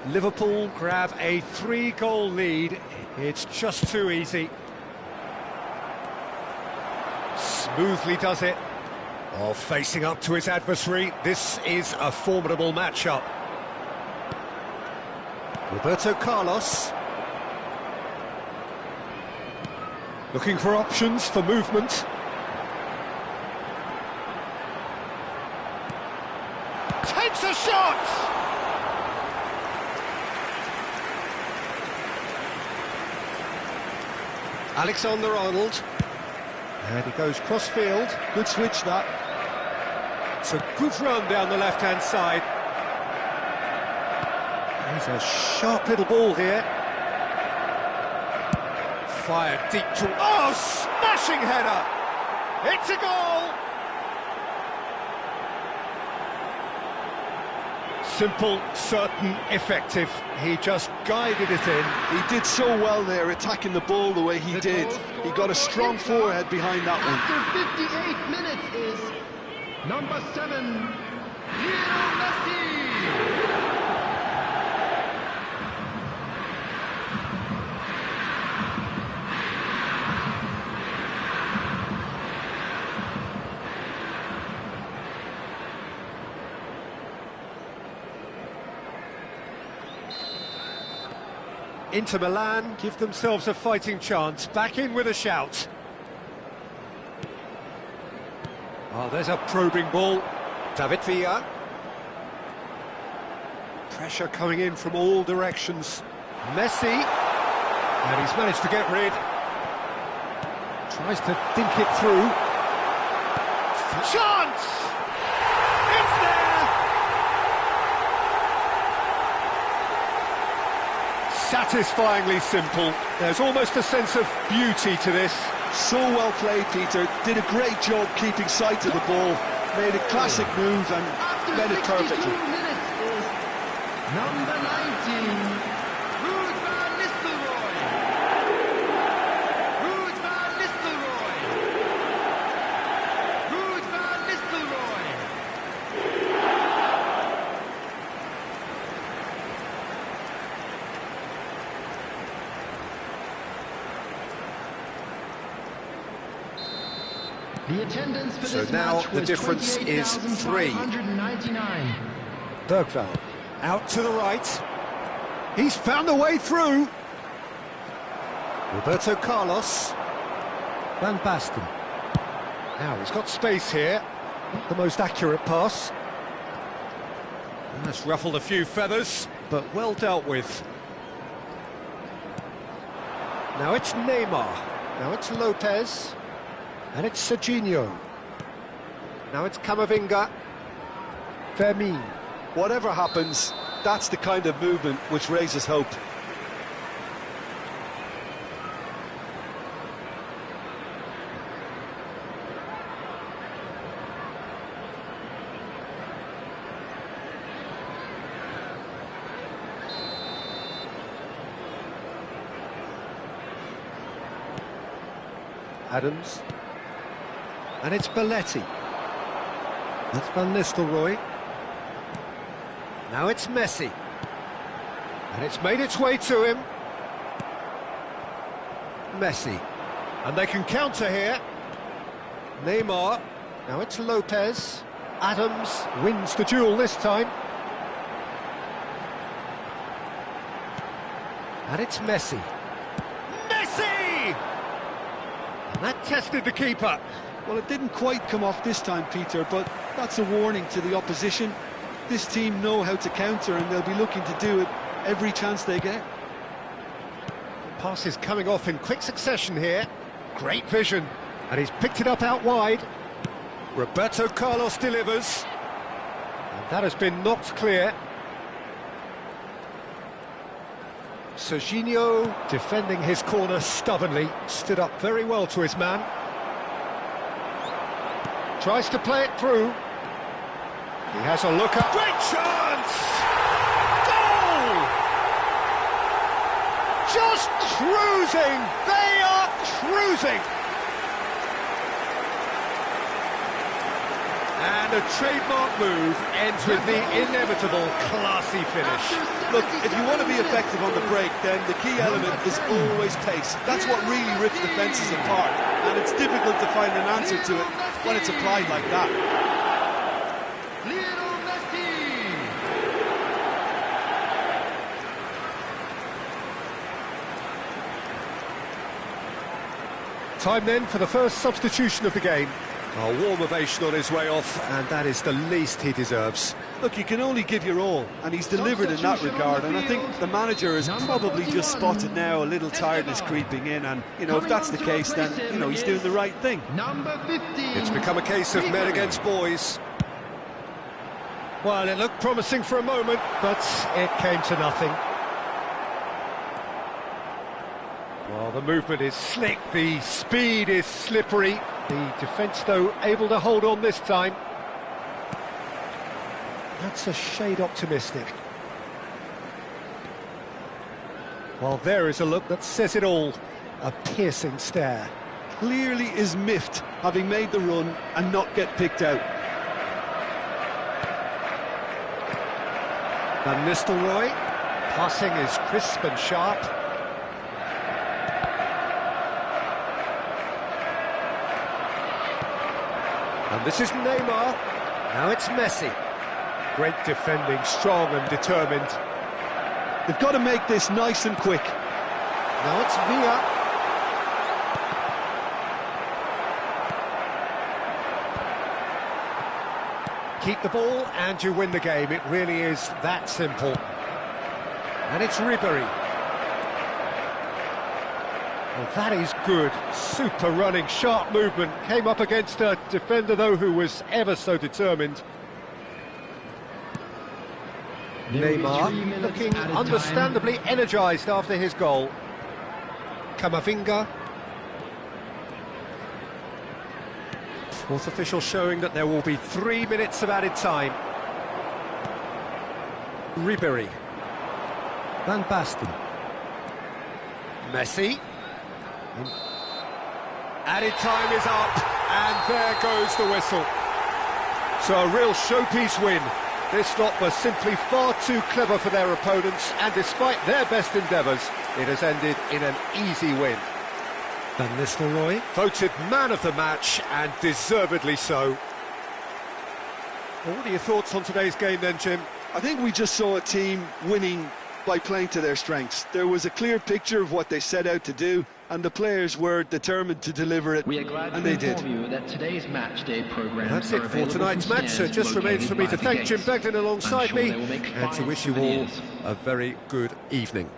Liverpool grab a 3-goal lead. It's just too easy. Smoothly does it. Oh, facing up to his adversary. This is a formidable matchup. Roberto Carlos. Looking for options for movement. Takes a shot! Alexander-Arnold, and he goes cross-field. Good switch, that. It's a good run down the left-hand side. There's a sharp little ball here. Fired deep to... Oh, smashing header! It's a goal! Simple, certain, effective. He just guided it in. He did so well there, attacking the ball the way he did. He got a strong forehead behind that one. After 58 minutes is number 7, Lionel Messi. Inter Milan give themselves a fighting chance, back in with a shout. Oh, there's a probing ball. David Villa. Pressure coming in from all directions. Messi, and he's managed to get rid. Tries to dink it through. Chance! It's there! Satisfyingly simple. There's almost a sense of beauty to this. So well played, Peter. Did a great job keeping sight of the ball. Made a classic move and read it perfectly. Minutes is number 19, Ruud van Nistelrooy. Ruud van Nistelrooy. Ruud van Nistelrooy. The attendance for So this now match the was difference is 3. 28,599. Bergvall out to the right. He's found a way through. Roberto Carlos. Van Basten. Now he's got space here. Not the most accurate pass. That's ruffled a few feathers, but well dealt with. Now it's Neymar. Now it's Lopez. And it's Serginho. Now it's Camavinga. Fermin. Whatever happens, that's the kind of movement which raises hope. Adams. And it's Belletti. That's Van Nistelrooy. Now it's Messi. And it's made its way to him. Messi. And they can counter here. Neymar. Now it's Lopez. Adams wins the duel this time. And it's Messi. Messi! And that tested the keeper. Well, it didn't quite come off this time, Peter, but that's a warning to the opposition. this team know how to counter, and they'll be looking to do it every chance they get. Passes coming off in quick succession here. Great vision, and he's picked it up out wide. Roberto Carlos delivers, and that has been knocked clear. Serginho, defending his corner stubbornly, stood up very well to his man. Tries to play it through. He has a look up. Great chance! Goal! Just cruising! They are cruising! And a trademark move ends with the inevitable classy finish. Look, if you want to be effective on the break, then the key element is always pace. That's what really rips defences apart, and it's difficult to find an answer to it when it's applied like that. Time then for the first substitution of the game. A warm ovation on his way off, and that is the least he deserves. Look, you can only give your all, and he's delivered in that regard, and I think the manager has probably just spotted now a little tiredness creeping in, and, you know, if that's the case, then, you know, he's doing the right thing. Number 15. It's become a case of men against boys. Well, it looked promising for a moment, but it came to nothing. Well, the movement is slick, the speed is slippery. The defence, though, able to hold on this time. That's a shade optimistic. Well, there is a look that says it all. A piercing stare. Clearly is miffed, having made the run and not get picked out. Van Nistelrooy. Passing is crisp and sharp. And this is Neymar. Now it's Messi. Great defending, strong and determined. They've got to make this nice and quick. Now it's Villa. Keep the ball and you win the game. It really is that simple. And it's Ribery. Well, that is good. Super running, sharp movement. Came up against a defender, though, who was ever so determined. Neymar looking understandably energised after his goal. Camavinga. Fourth official showing that there will be 3 minutes of added time. Ribery. Van Basten. Messi. Added time is up, and there goes the whistle. So a real showpiece win. This lot was simply far too clever for their opponents, and despite their best endeavours, it has ended in an easy win. Van Nistelrooy voted man of the match, and deservedly so. Well, what are your thoughts on today's game then, Jim? I think we just saw a team winning by playing to their strengths. There was a clear picture of what they set out to do, and the players were determined to deliver it, and they did. You that today's match day programs That's it for tonight's match, so it just remains for me to thank Jim Beglin alongside me, and to wish you all a very good evening.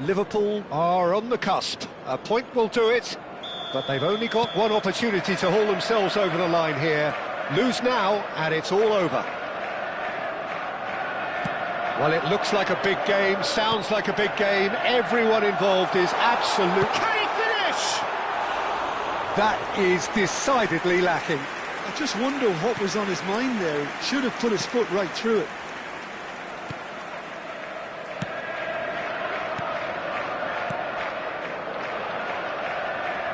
Liverpool are on the cusp. A point will do it, but they've only got one opportunity to haul themselves over the line here. Lose now, and it's all over. Well, it looks like a big game, sounds like a big game. Everyone involved is absolute. Can he finish? That is decidedly lacking. I just wonder what was on his mind there. Should have put his foot right through it.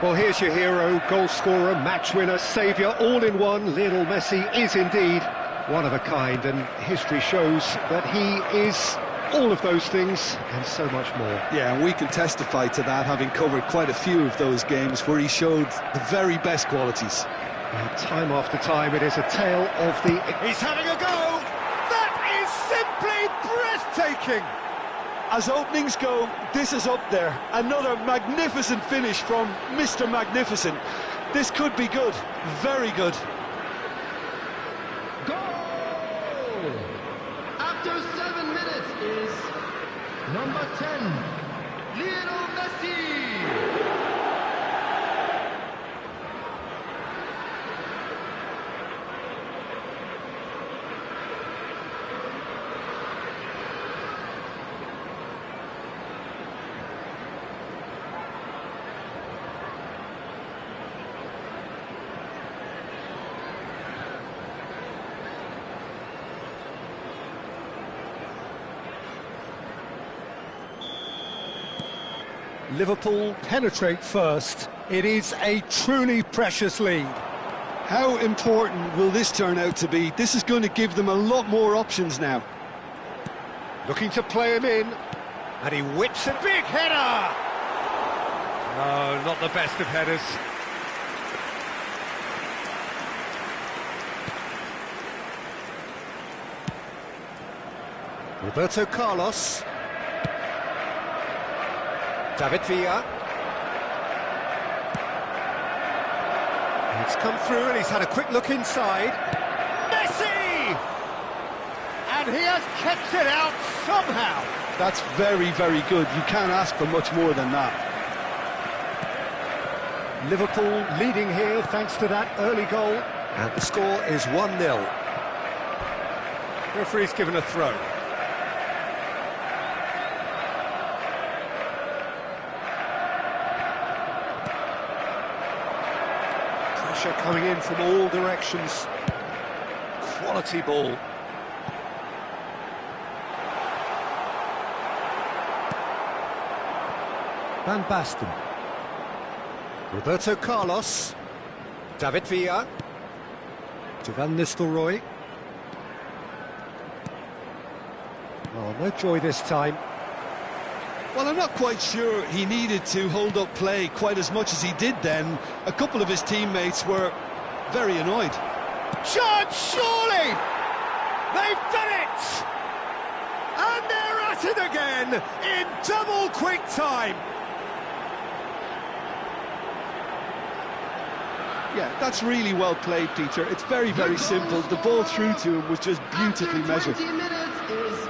Well, here's your hero, goal scorer, match winner, saviour, all in one. Lionel Messi is indeed one of a kind, and history shows that he is all of those things and so much more. Yeah, and we can testify to that, having covered quite a few of those games where he showed the very best qualities. And time after time, it is a tale of the... He's having a go! That is simply breathtaking! As openings go, this is up there. Another magnificent finish from Mr. Magnificent. This could be good, very good. Goal! After 7 minutes is number 10, Lionel Messi! Liverpool penetrate first. It is a truly precious lead. How important will this turn out to be? This is going to give them a lot more options now. Looking to play him in, and he whips a big header! No, not the best of headers. Roberto Carlos. David Villa. It's come through and he's had a quick look inside. Messi! And he has kept it out somehow. That's very, very good. You can't ask for much more than that. Liverpool leading here thanks to that early goal. And the score is 1-0. Referee's given a throw. Pressure coming in from all directions. Quality ball. Van Basten. Roberto Carlos. David Villa. To Van Nistelrooy. Oh, no joy this time. Well, I'm not quite sure he needed to hold up play quite as much as he did then. A couple of his teammates were very annoyed. Chance, surely! They've done it! And they're at it again in double quick time. Yeah, that's really well played, Peter. It's very, very simple. The ball through to him was just beautifully measured. 20 minutes is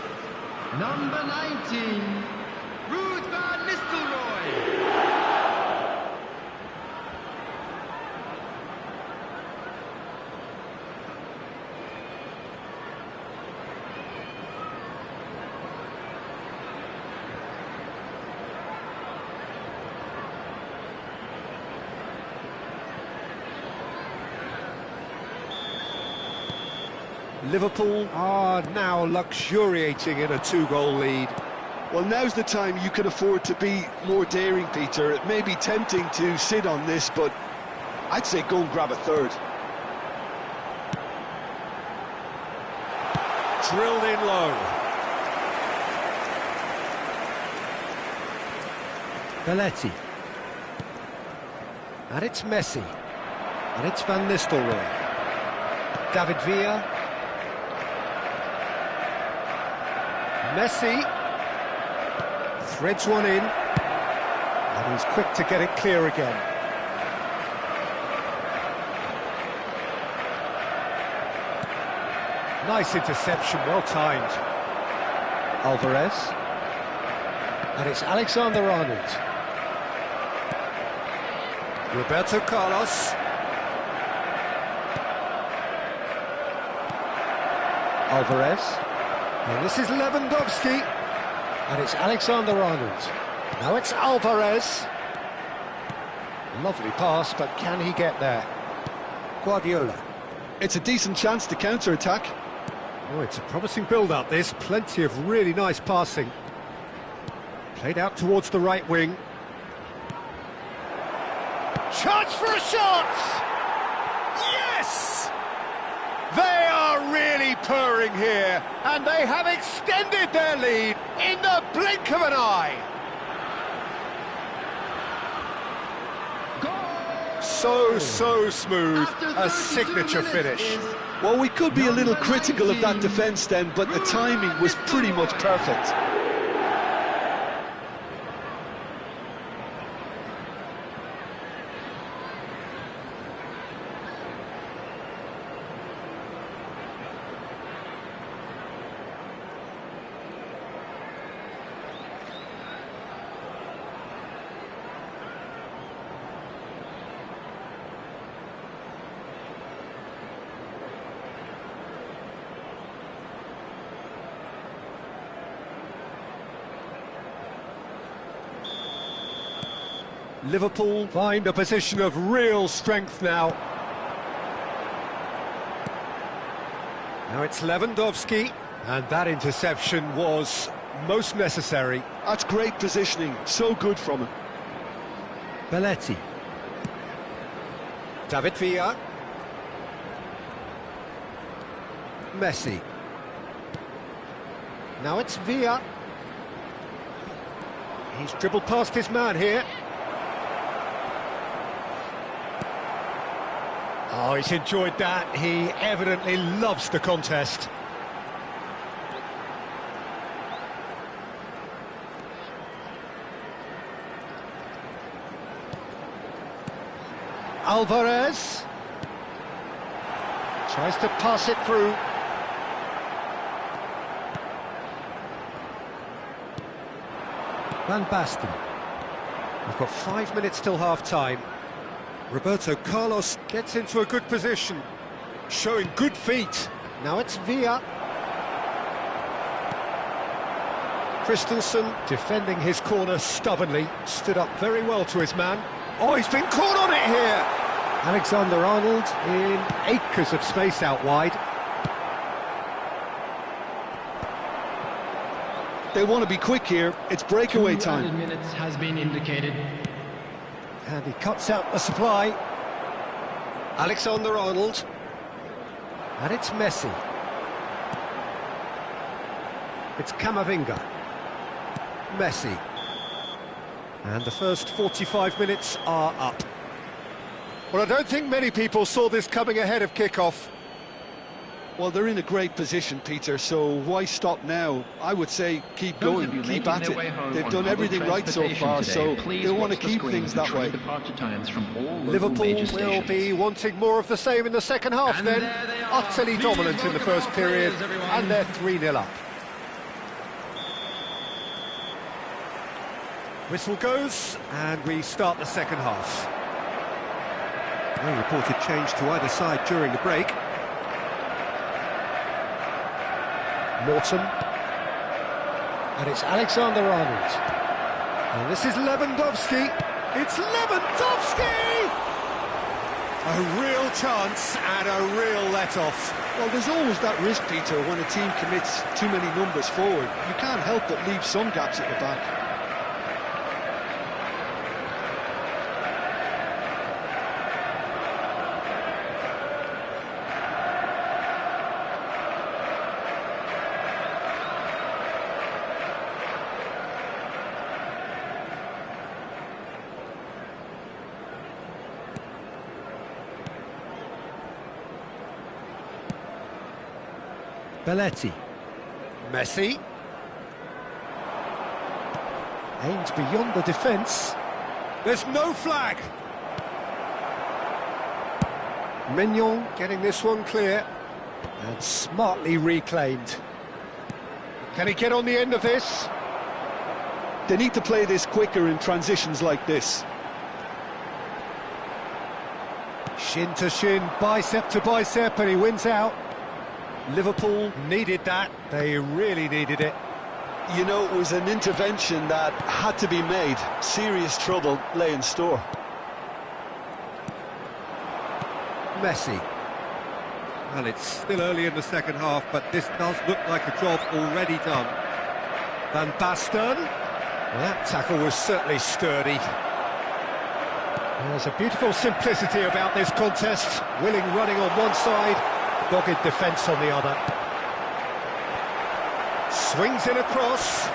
number 19, Van Nistelrooy. Liverpool are now luxuriating in a 2-goal lead. Well, now's the time you can afford to be more daring, Peter. It may be tempting to sit on this, but I'd say go and grab a third. Drilled in low. Belletti. And it's Messi. And it's Van Nistelrooy. David Villa. Messi threads one in, and he's quick to get it clear again. Nice interception, well timed. Alvarez. And it's Alexander-Arnold. Roberto Carlos. Alvarez. And this is Lewandowski. And it's Alexander-Arnold. Now it's Alvarez. Lovely pass, but can he get there? Guardiola. It's a decent chance to counter-attack. Oh, it's a promising build-up, this. Plenty of really nice passing. Played out towards the right wing. Chance for a shot! Yes! They are really purring here, and they have extended their lead in the blink of an eye. So smooth, a signature finish. Well, we could be a little critical of that defence then, but the timing was pretty much perfect. Liverpool find a position of real strength now. Now it's Lewandowski, and that interception was most necessary. That's great positioning, so good from him. Belletti. David Villa. Messi. Now it's Villa. He's dribbled past his man here. Oh, he's enjoyed that. He evidently loves the contest. Alvarez tries to pass it through. Van Basten. We've got 5 minutes till half-time. Roberto Carlos gets into a good position, showing good feet. Now it's Villa. Christensen defending his corner stubbornly, stood up very well to his man. Oh, he's been caught on it here! Alexander-Arnold in acres of space out wide. They want to be quick here, it's breakaway time. 2 minutes has been indicated. And he cuts out the supply. Alexander-Arnold. And it's Messi. It's Camavinga. Messi. And the first 45 minutes are up. Well, I don't think many people saw this coming ahead of kick-off. Well, they're in a great position, Peter, so why stop now? I would say keep going, keep at it. They've done everything right so far, so they'll want to keep things that way. Liverpool will be wanting more of the same in the second half then. Utterly dominant in the first period, and they're 3-0 up. Whistle goes, and we start the second half. No reported change to either side during the break. Morton. And it's Alexander-Arnold. And this is Lewandowski. It's Lewandowski! A real chance and a real let-off. Well, there's always that risk, Peter, when a team commits too many numbers forward. You can't help but leave some gaps at the back. Belletti. Messi. Aims beyond the defence. There's no flag. Mignon getting this one clear. And smartly reclaimed. Can he get on the end of this? They need to play this quicker in transitions like this. Shin to shin, bicep to bicep, and he wins out. Liverpool needed that. They really needed it. You know, it was an intervention that had to be made. Serious trouble lay in store. Messi. Well, it's still early in the second half, but this does look like a job already done. Van Basten. Well, that tackle was certainly sturdy. There's a beautiful simplicity about this contest. Willing running on one side, dogged defence on the other. Swings in across.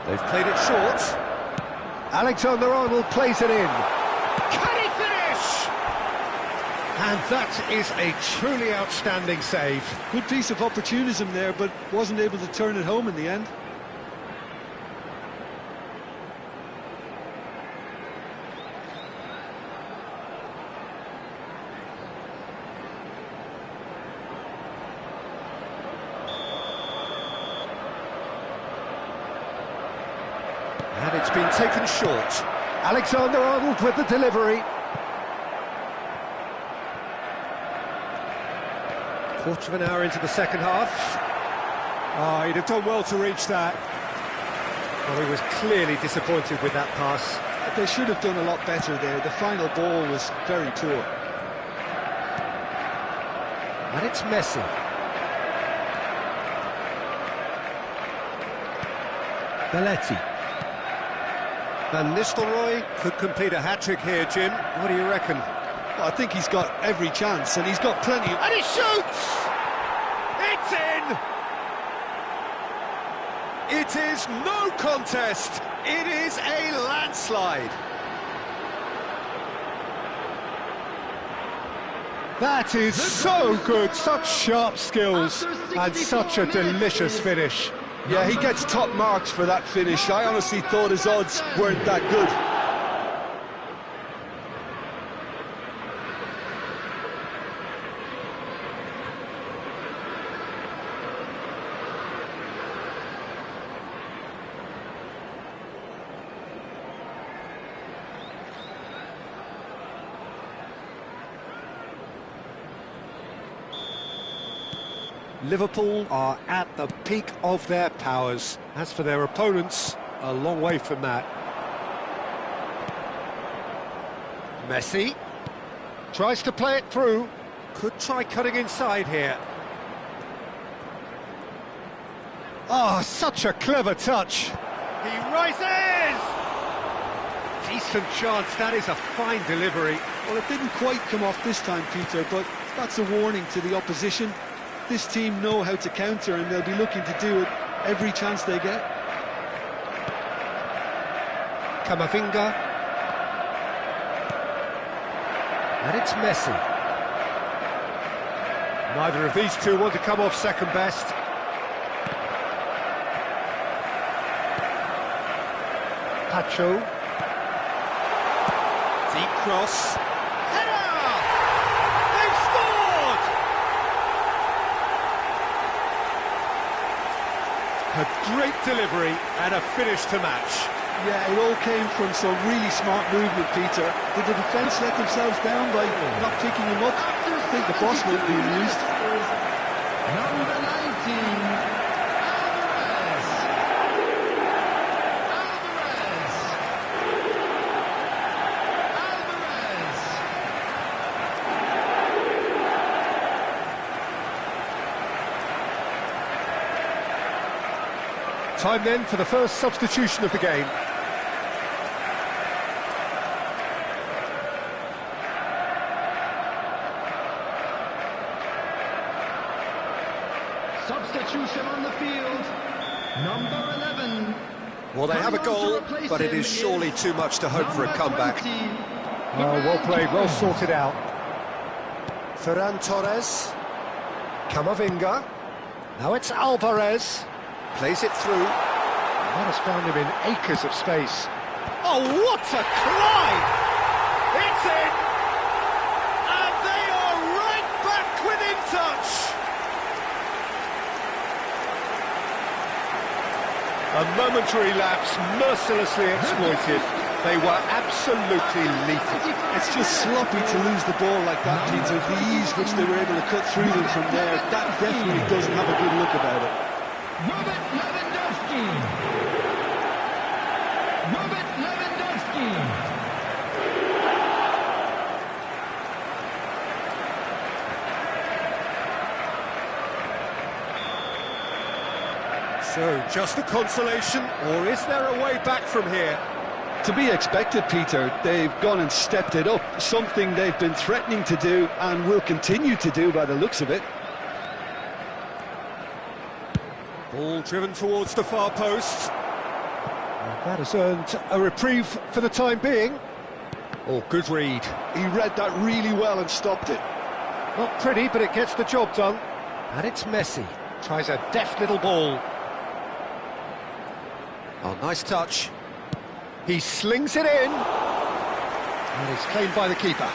They've played it short. Alexander-Arnold plays it in. Can he finish? And that is a truly outstanding save. Good piece of opportunism there, but wasn't able to turn it home in the end. And it's been taken short. Alexander-Arnold with the delivery. Quarter of an hour into the second half. Oh, he'd have done well to reach that. Well, he was clearly disappointed with that pass. They should have done a lot better there. The final ball was very poor. And it's Messi. Belletti. Van Nistelrooy could complete a hat-trick here, Jim. What do you reckon? Well, I think he's got every chance, and he's got plenty of... And he shoots! It's in! It is no contest. It is a landslide. That is so good. Such sharp skills and such a delicious finish. Yeah, he gets top marks for that finish. I honestly thought his odds weren't that good. Liverpool are at the peak of their powers. As for their opponents, a long way from that. Messi tries to play it through. Could try cutting inside here. Oh, such a clever touch. He rises! Decent chance. That is a fine delivery. Well, it didn't quite come off this time, Peter, but that's a warning to the opposition. This team know how to counter, and they'll be looking to do it every chance they get. Camavinga. And it's Messi. Neither of these two want to come off second best. Pacho. Deep cross. A great delivery and a finish to match. Yeah, it all came from some really smart movement, Peter. Did the defence let themselves down by not picking him up? I think the boss won't be amused. Number 19, Time then for the first substitution of the game. substitution on the field, number 11. Well, they have a goal, but it is surely too much to hope for a comeback. Oh, well played, well sorted out. Ferran Torres. Camavinga. Now it's Alvarez. Plays it through. That has found him in acres of space. Oh, what a climb! It's in! And they are right back within touch! A momentary lapse mercilessly exploited. They were absolutely lethal. It's just sloppy to lose the ball like that, Peter. The ease which they were able to cut through them from there, that definitely doesn't have a good look about it. Robert Lewandowski. Robert Lewandowski. So, just a consolation, or is there a way back from here? To be expected, Peter. They've gone and stepped it up, something they've been threatening to do and will continue to do by the looks of it. Ball driven towards the far post. And that has earned a reprieve for the time being. Oh, good read. He read that really well and stopped it. Not pretty, but it gets the job done. And it's Messi. Tries a deft little ball. Oh, nice touch. He slings it in. And it's claimed by the keeper.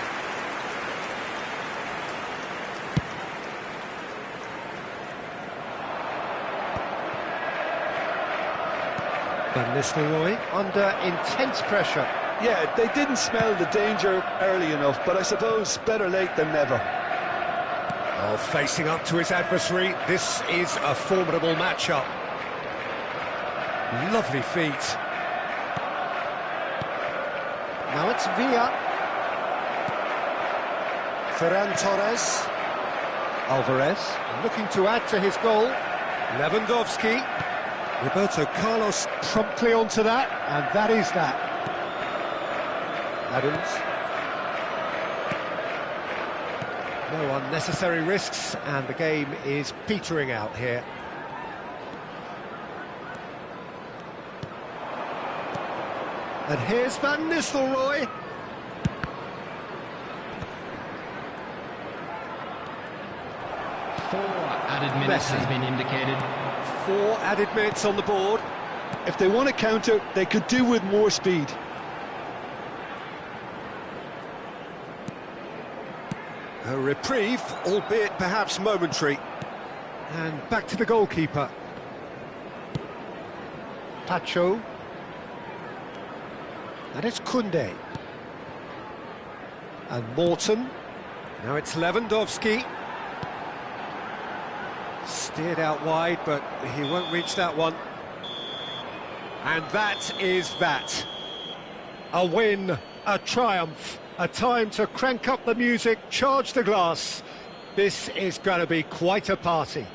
Van Nistelrooy under intense pressure. Yeah, they didn't smell the danger early enough, but I suppose better late than never. Oh, facing up to his adversary, this is a formidable matchup. Lovely feet. Now it's Villa. Ferran Torres. Alvarez looking to add to his goal. Lewandowski. Roberto Carlos promptly onto that, and that is that. Adams. No unnecessary risks, and the game is petering out here. And here's Van Nistelrooy. Added minutes Messi. has been indicated. 4 added minutes on the board. If they want to counter, they could do with more speed. A reprieve, albeit perhaps momentary. And back to the goalkeeper. Pacho. And it's Koundé. And Morton. Now it's Lewandowski. Steered out wide, but he won't reach that one. And that is that. A win, a triumph, a time to crank up the music, charge the glass. This is going to be quite a party.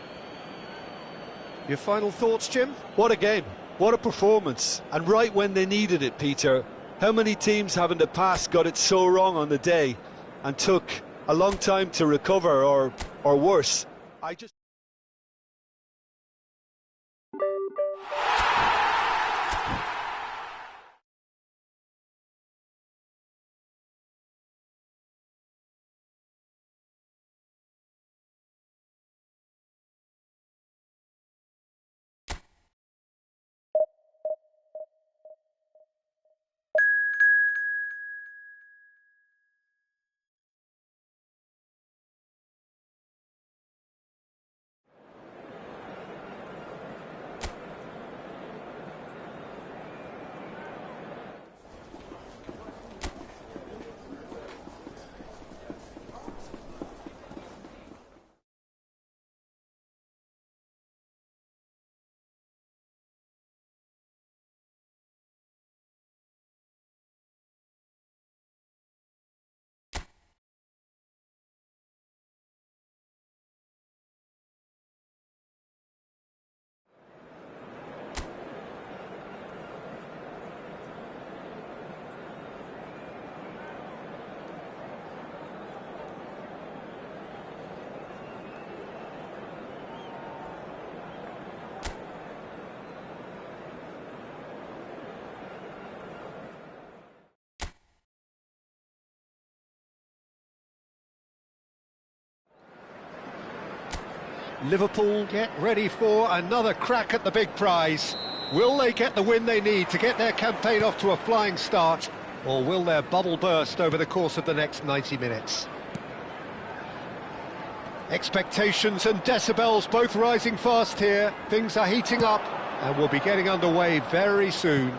Your final thoughts, Jim? What a game, what a performance, and right when they needed it, Peter. How many teams have in the past got it so wrong on the day and took a long time to recover, or worse? Liverpool get ready for another crack at the big prize. Will they get the win they need to get their campaign off to a flying start, or will their bubble burst over the course of the next 90 minutes? Expectations and decibels both rising fast here. Things are heating up and we'll be getting underway very soon.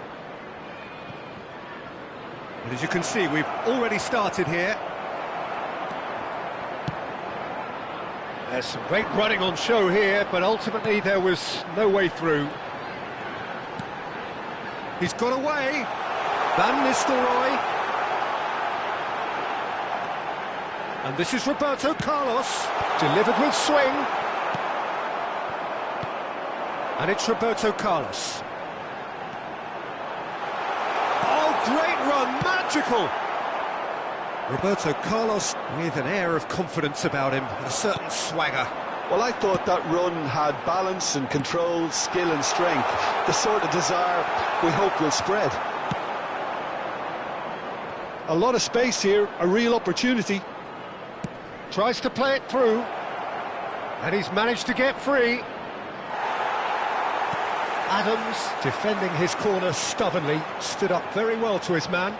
And as you can see, we've already started here. There's some great running on show here, but ultimately there was no way through. He's got away. Van Nistelrooy. And this is Roberto Carlos, delivered with swing. And it's Roberto Carlos. Oh, great run, magical! Roberto Carlos with an air of confidence about him, a certain swagger. Well, I thought that run had balance and control, skill and strength. The sort of desire we hope will spread. A lot of space here, a real opportunity. Tries to play it through, and he's managed to get free. Adams, defending his corner stubbornly, stood up very well to his man.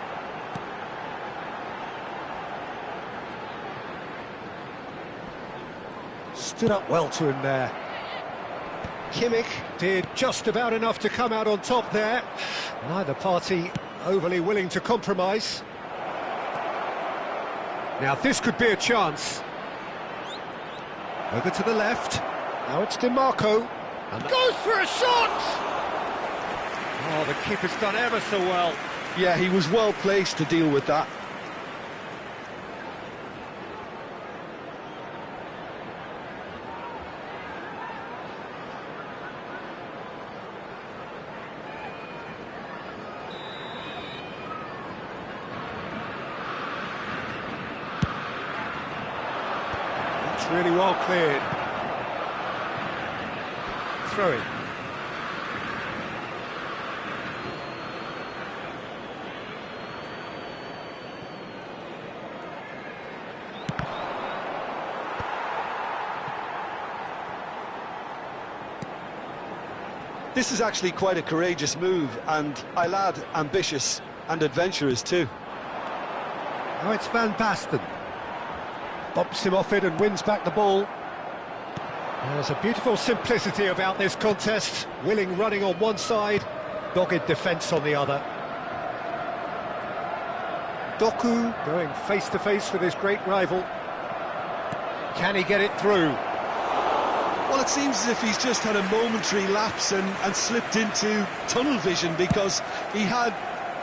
Stood up well to him there. Kimmich did just about enough to come out on top there. Neither party overly willing to compromise. Now this could be a chance. Over to the left. Now it's DiMarco. And goes for a shot! Oh, the keeper's done ever so well. Yeah, he was well placed to deal with that. Really well cleared. Throw in. This is actually quite a courageous move, and I add ambitious and adventurous too. Now it's Van Basten. Bumps him off it and wins back the ball. There's a beautiful simplicity about this contest. Willing running on one side, dogged defence on the other. Doku going face-to-face with his great rival. Can he get it through? Well, it seems as if he's just had a momentary lapse and slipped into tunnel vision, because he had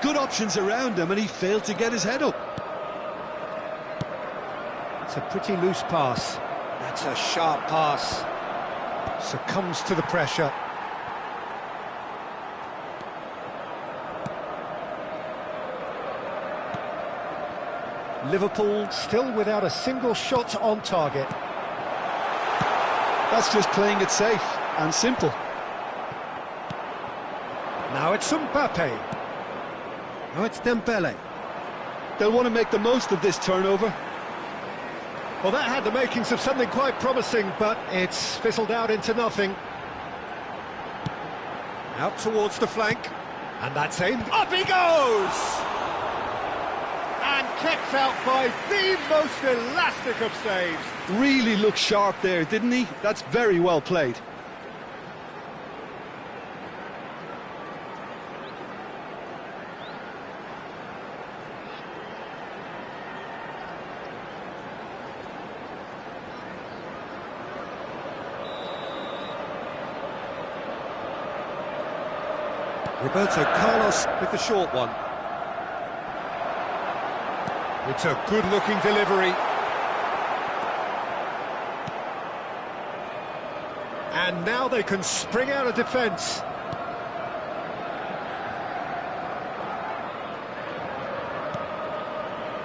good options around him and he failed to get his head up. It's a pretty loose pass. That's a sharp pass. Succumbs to the pressure. Liverpool still without a single shot on target. That's just playing it safe and simple. Now it's Mbappe. Now it's Dembele. They'll want to make the most of this turnover. Well, that had the makings of something quite promising, but it's fizzled out into nothing. Out towards the flank, and that's aimed. Up he goes! And kept out by the most elastic of saves. Really looked sharp there, didn't he? That's very well played. Roberto Carlos with the short one. It's a good-looking delivery. And now they can spring out of defence.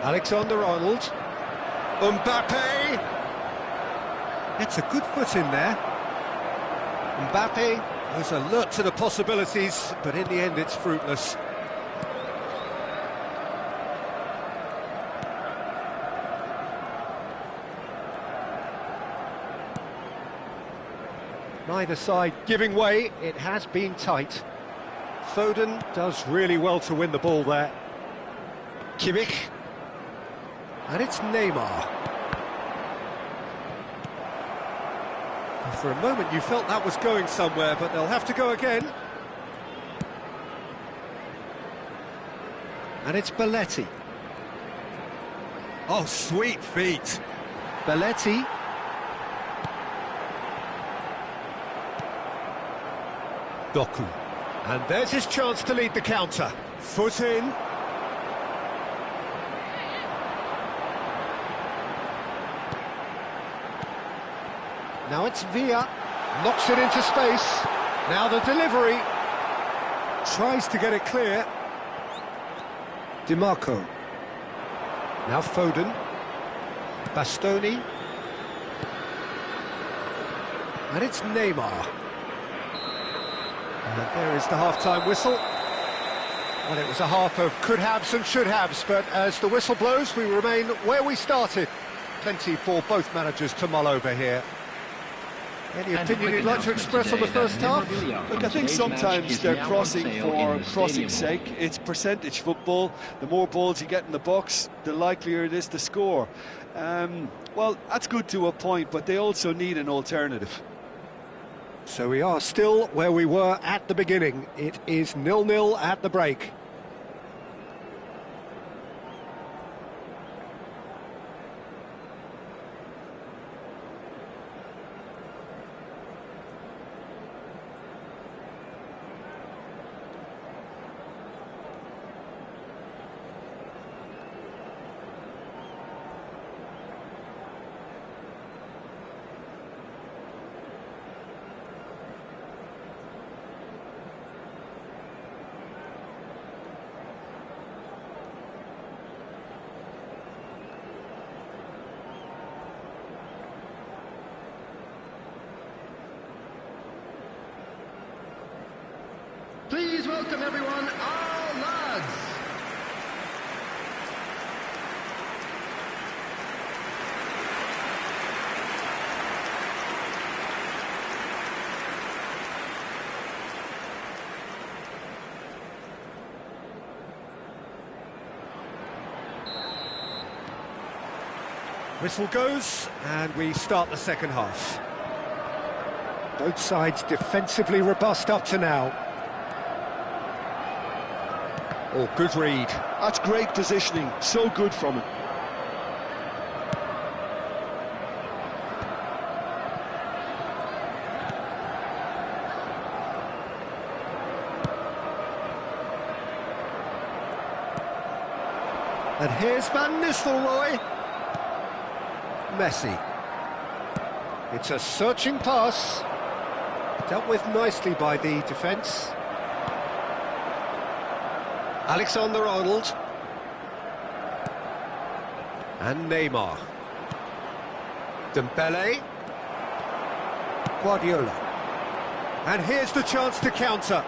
Alexander-Arnold. Mbappe! It's a good foot in there. Mbappe was alert to the possibilities, but in the end it's fruitless. Neither side giving way, it has been tight. Foden does really well to win the ball there. Kimmich. And it's Neymar. For a moment you felt that was going somewhere, but they'll have to go again. And it's Belletti. Oh, sweet feet. Belletti. Doku. And there's his chance to lead the counter. Foot in. Now it's Villa. Knocks it into space. Now the delivery. Tries to get it clear. DiMarco. Now Foden. Bastoni. And it's Neymar. And there is the half-time whistle. Well, it was a half of could-haves and should-haves, but as the whistle blows, we remain where we started. Plenty for both managers to mull over here. Any opinion you'd like to express on the first half? Look, I think sometimes they're crossing for crossing's sake. It's percentage football. The more balls you get in the box, the likelier it is to score. Well, that's good to a point, but they also need an alternative. So we are still where we were at the beginning. It is 0-0 at the break. Please welcome everyone, our lads. Whistle goes, and we start the second half. Both sides defensively robust up to now. Oh, good read. That's great positioning, so good from him. And here's Van Nistelrooy. Messi. It's a searching pass. Dealt with nicely by the defence. Alexander-Arnold. And Neymar. Dembele. Guardiola. And here's the chance to counter.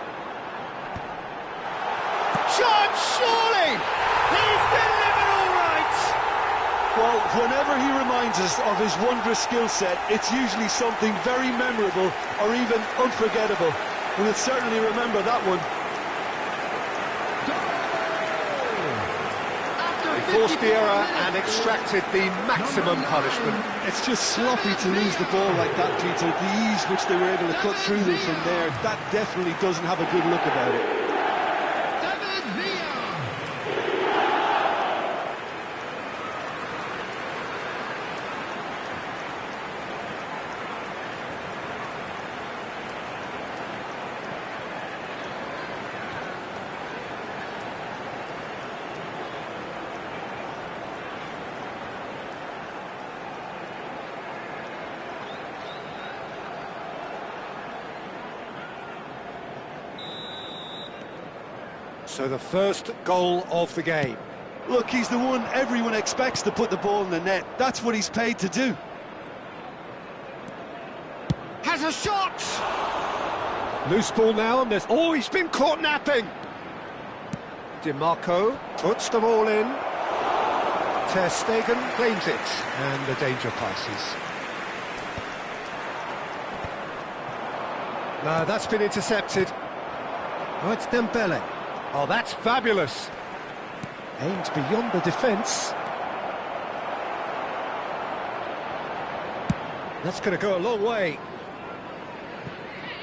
Shot, surely! He's delivered all right! Well, whenever he reminds us of his wondrous skill set, it's usually something very memorable or even unforgettable. We'll certainly remember that one. Forced the error and extracted the maximum punishment. It's just sloppy to lose the ball like that, Peter. The ease which they were able to cut through them from there, that definitely doesn't have a good look about it. So the first goal of the game. Look, he's the one everyone expects to put the ball in the net. That's what he's paid to do. Has a shot! Loose ball now, and there's... Oh, he's been caught napping! DiMarco puts the ball in. Ter Stegen claims it, and the danger passes. No, that's been intercepted. Oh, it's Dembele. Oh, that's fabulous. Aimed beyond the defence. That's going to go a long way.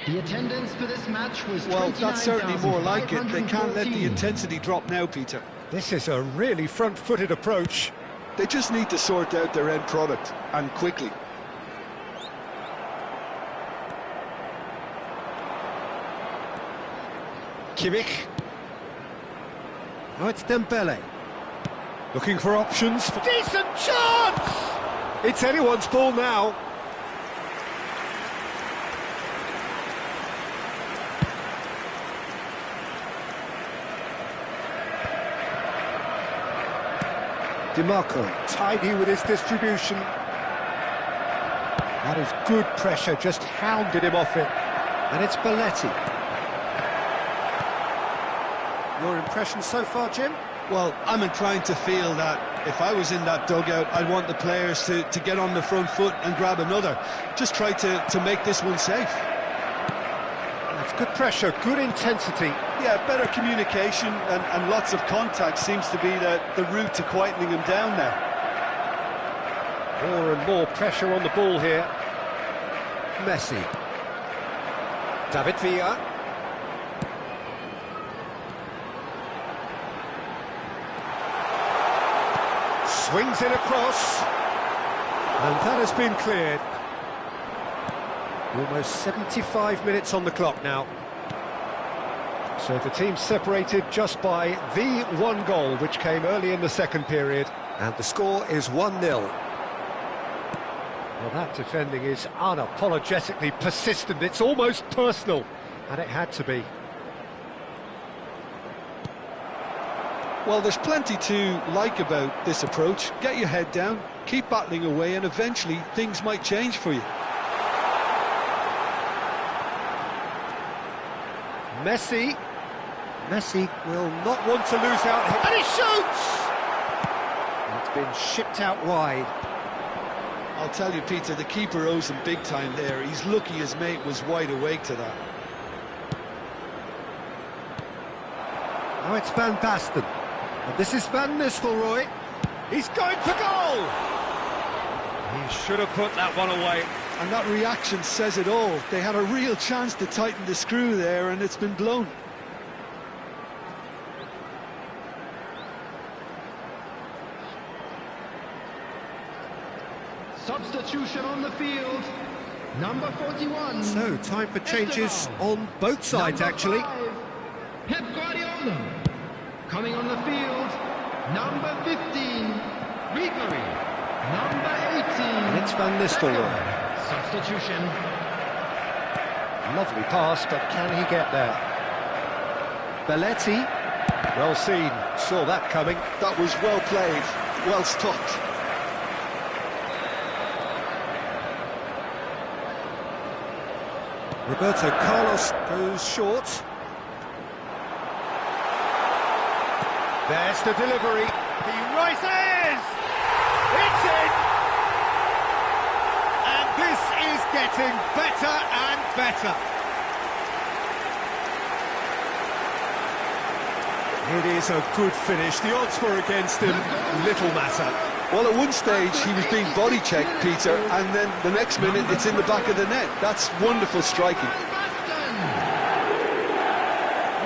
The attendance for this match was Well, that's certainly more like it. They can't let the 29,514. intensity drop now, Peter. This is a really front-footed approach. They just need to sort out their end product, and quickly. Kimmich. Now it's Dembele. Looking for options. Decent chance! It's anyone's ball now. DiMarco, tidy with his distribution. That is good pressure, just hounded him off it. And it's Belletti. Your impression so far, Jim? Well, I'm inclined to feel that if I was in that dugout, I'd want the players to get on the front foot and grab another. Just try to make this one safe. That's good pressure, good intensity. Yeah, better communication and lots of contact seems to be the route to quietening him down now. More and more pressure on the ball here. Messi. David Villa. Swings it across. And that has been cleared. Almost 75 minutes on the clock now. So the team separated just by the one goal, which came early in the second period. And the score is 1-0. Well, that defending is unapologetically persistent. It's almost personal. And it had to be. Well, there's plenty to like about this approach. Get your head down, keep battling away, and eventually things might change for you. Messi. Messi will not want to lose out here. And he shoots! It's been shipped out wide. I'll tell you, Peter, the keeper owes him big time there. He's lucky his mate was wide awake to that. Now it's Van Basten. And this is Van Nistelrooy. He's going for goal! He should have put that one away. And that reaction says it all. They had a real chance to tighten the screw there, and it's been blown. Substitution on the field. Number 41. So, time for changes on both sides, Number actually. 5, Pep Guardiola. Coming on the field. Number 15. Ribery. Number 18. And it's Van Nistelrooy. Substitution. Lovely pass, but can he get there? Belletti. Well seen. Saw that coming. That was well played, well stopped. Roberto Carlos goes short. There's the delivery. He rises! It's in! And this is getting better and better. It is a good finish. The odds were against him. Little matter. Well, at one stage, he was being body-checked, Peter, and then the next minute, it's in the back of the net. That's wonderful striking.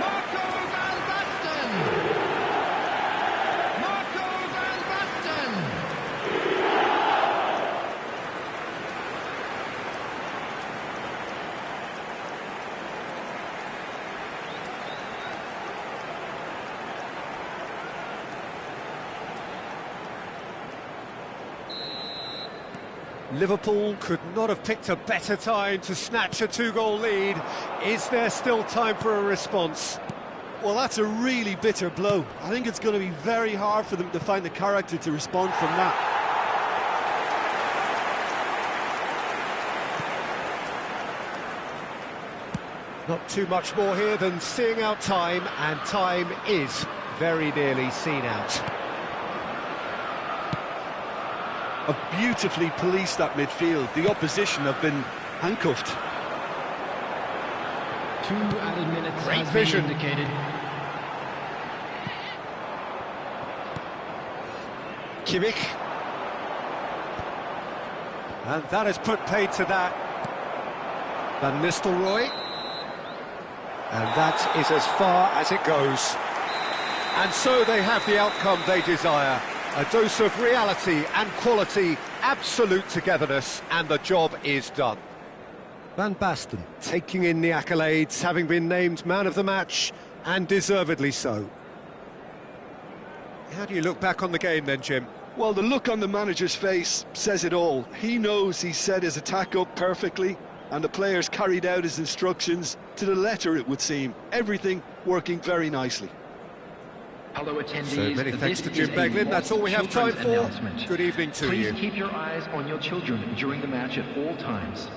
Marco Van Basten. Marco Van Basten. Liverpool could not have picked a better time to snatch a two-goal lead. Is there still time for a response? Well, that's a really bitter blow. I think it's going to be very hard for them to find the character to respond from that. Not too much more here than seeing out time, and time is very nearly seen out. Have beautifully policed that midfield. The opposition have been handcuffed. 2 added minutes Great has vision. been indicated. Kimmich. And that has put paid to that. Van Nistelrooy. And that is as far as it goes. And so they have the outcome they desire. A dose of reality and quality, absolute togetherness, and the job is done. Van Basten taking in the accolades, having been named man of the match, and deservedly so. How do you look back on the game then, Jim? Well, the look on the manager's face says it all. He knows he set his attack up perfectly, and the players carried out his instructions to the letter, it would seem. Everything working very nicely. Hello, attendees. So many thanks to This Jim is a Beglin. That's all we have time children's for. announcement. Good evening to Please you. keep your eyes on your children during the match at all times.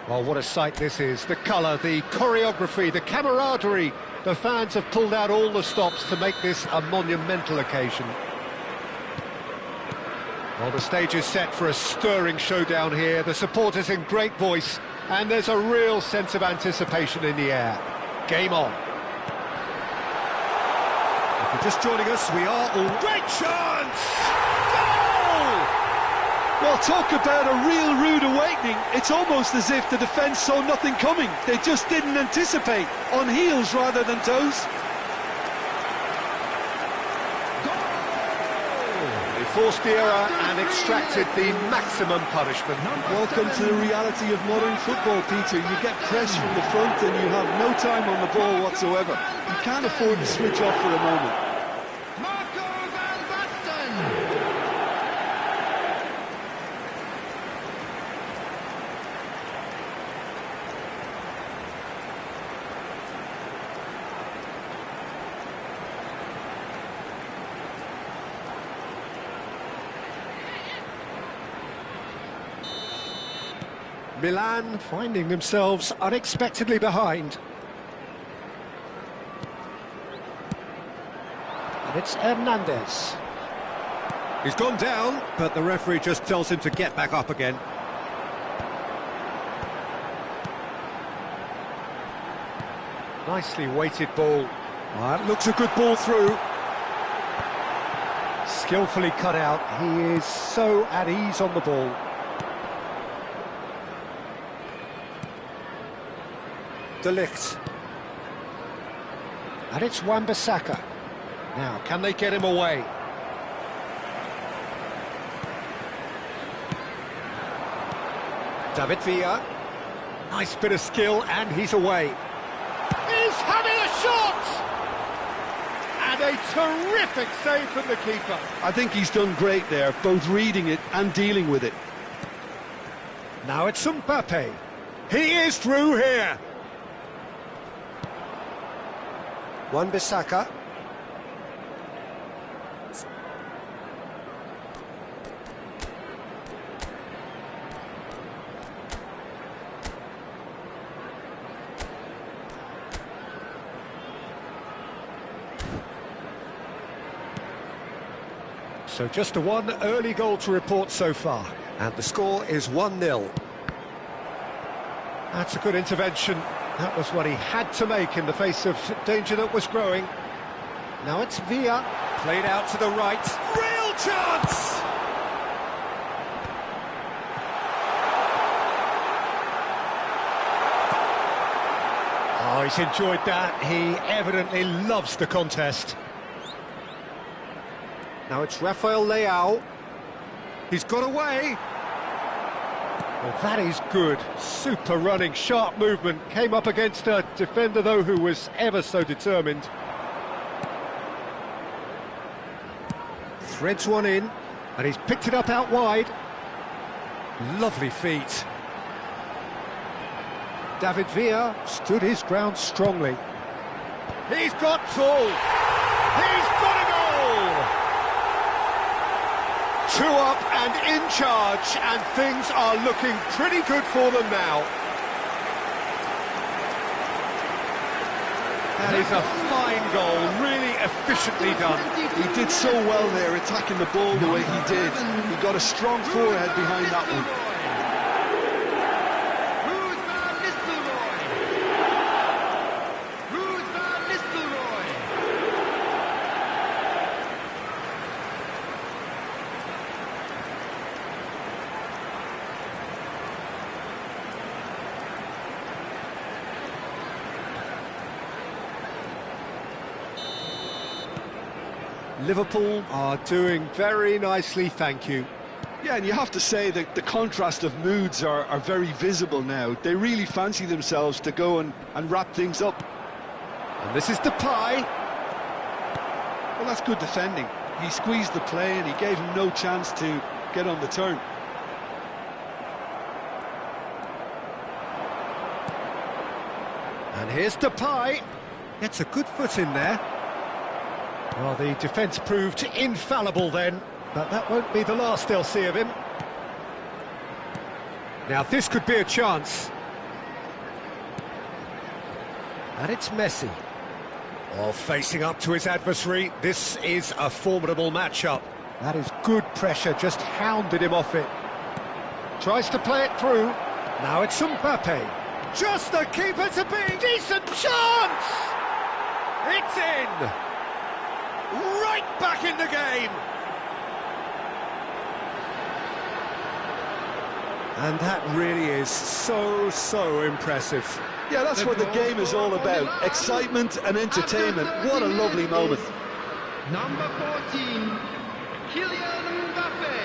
Well, what a sight this is. The colour, the choreography, the camaraderie. The fans have pulled out all the stops to make this a monumental occasion. Well, the stage is set for a stirring showdown here. The supporters in great voice, and there's a real sense of anticipation in the air. Game on. If you're just joining us, we are all... Great chance! Goal! Well, talk about a real rude awakening. It's almost as if the defence saw nothing coming. They just didn't anticipate, on heels rather than toes. They forced the error and extracted the maximum punishment. Welcome to the reality of modern football, Peter. You get pressed from the front and you have no time on the ball whatsoever. You can't afford to switch off for a moment. Milan finding themselves unexpectedly behind. And it's Hernandez. He's gone down, but the referee just tells him to get back up again. Nicely weighted ball. That looks a good ball through. Skillfully cut out. He is so at ease on the ball. De Ligt. And it's Wan-Bissaka. Now, can they get him away? David Villa. Nice bit of skill, and he's away. He's having a shot! And a terrific save from the keeper. I think he's done great there, both reading it and dealing with it. Now it's Mbappe. He is through here. Wan-Bissaka. So just the one early goal to report so far, and the score is 1-0. That's a good intervention. That was what he had to make in the face of danger that was growing. Now it's Villa, played out to the right. Real chance! Oh, he's enjoyed that. He evidently loves the contest. Now it's Rafael Leao. He's got away. Well, that is good. Super running, sharp movement. Came up against a defender, though, who was ever so determined. Threads one in, and he's picked it up out wide. Lovely feet. David Villa stood his ground strongly. He's got full. He's got a goal! 2 up and in charge, and things are looking pretty good for them now. That is a fine goal, really efficiently done. He did so well there, attacking the ball the way he did. He got a strong forehead behind that one. Liverpool are doing very nicely, thank you. Yeah, and you have to say that the contrast of moods are very visible now. They really fancy themselves to go and wrap things up. And this is Depay. Well, that's good defending. He squeezed the play and he gave him no chance to get on the turn. And here's Depay. Gets a good foot in there. Well, the defence proved infallible then, but that won't be the last they'll see of him. Now, this could be a chance. And it's Messi. Well, facing up to his adversary, this is a formidable matchup. That is good pressure, just hounded him off it. Tries to play it through. Now it's Mbappe. Just the keeper to beat. Decent chance! It's in! Right back in the game! And that really is so impressive. Yeah, that's what the game is all about. Excitement and entertainment. What a lovely moment. Number 14, Kylian Mbappe.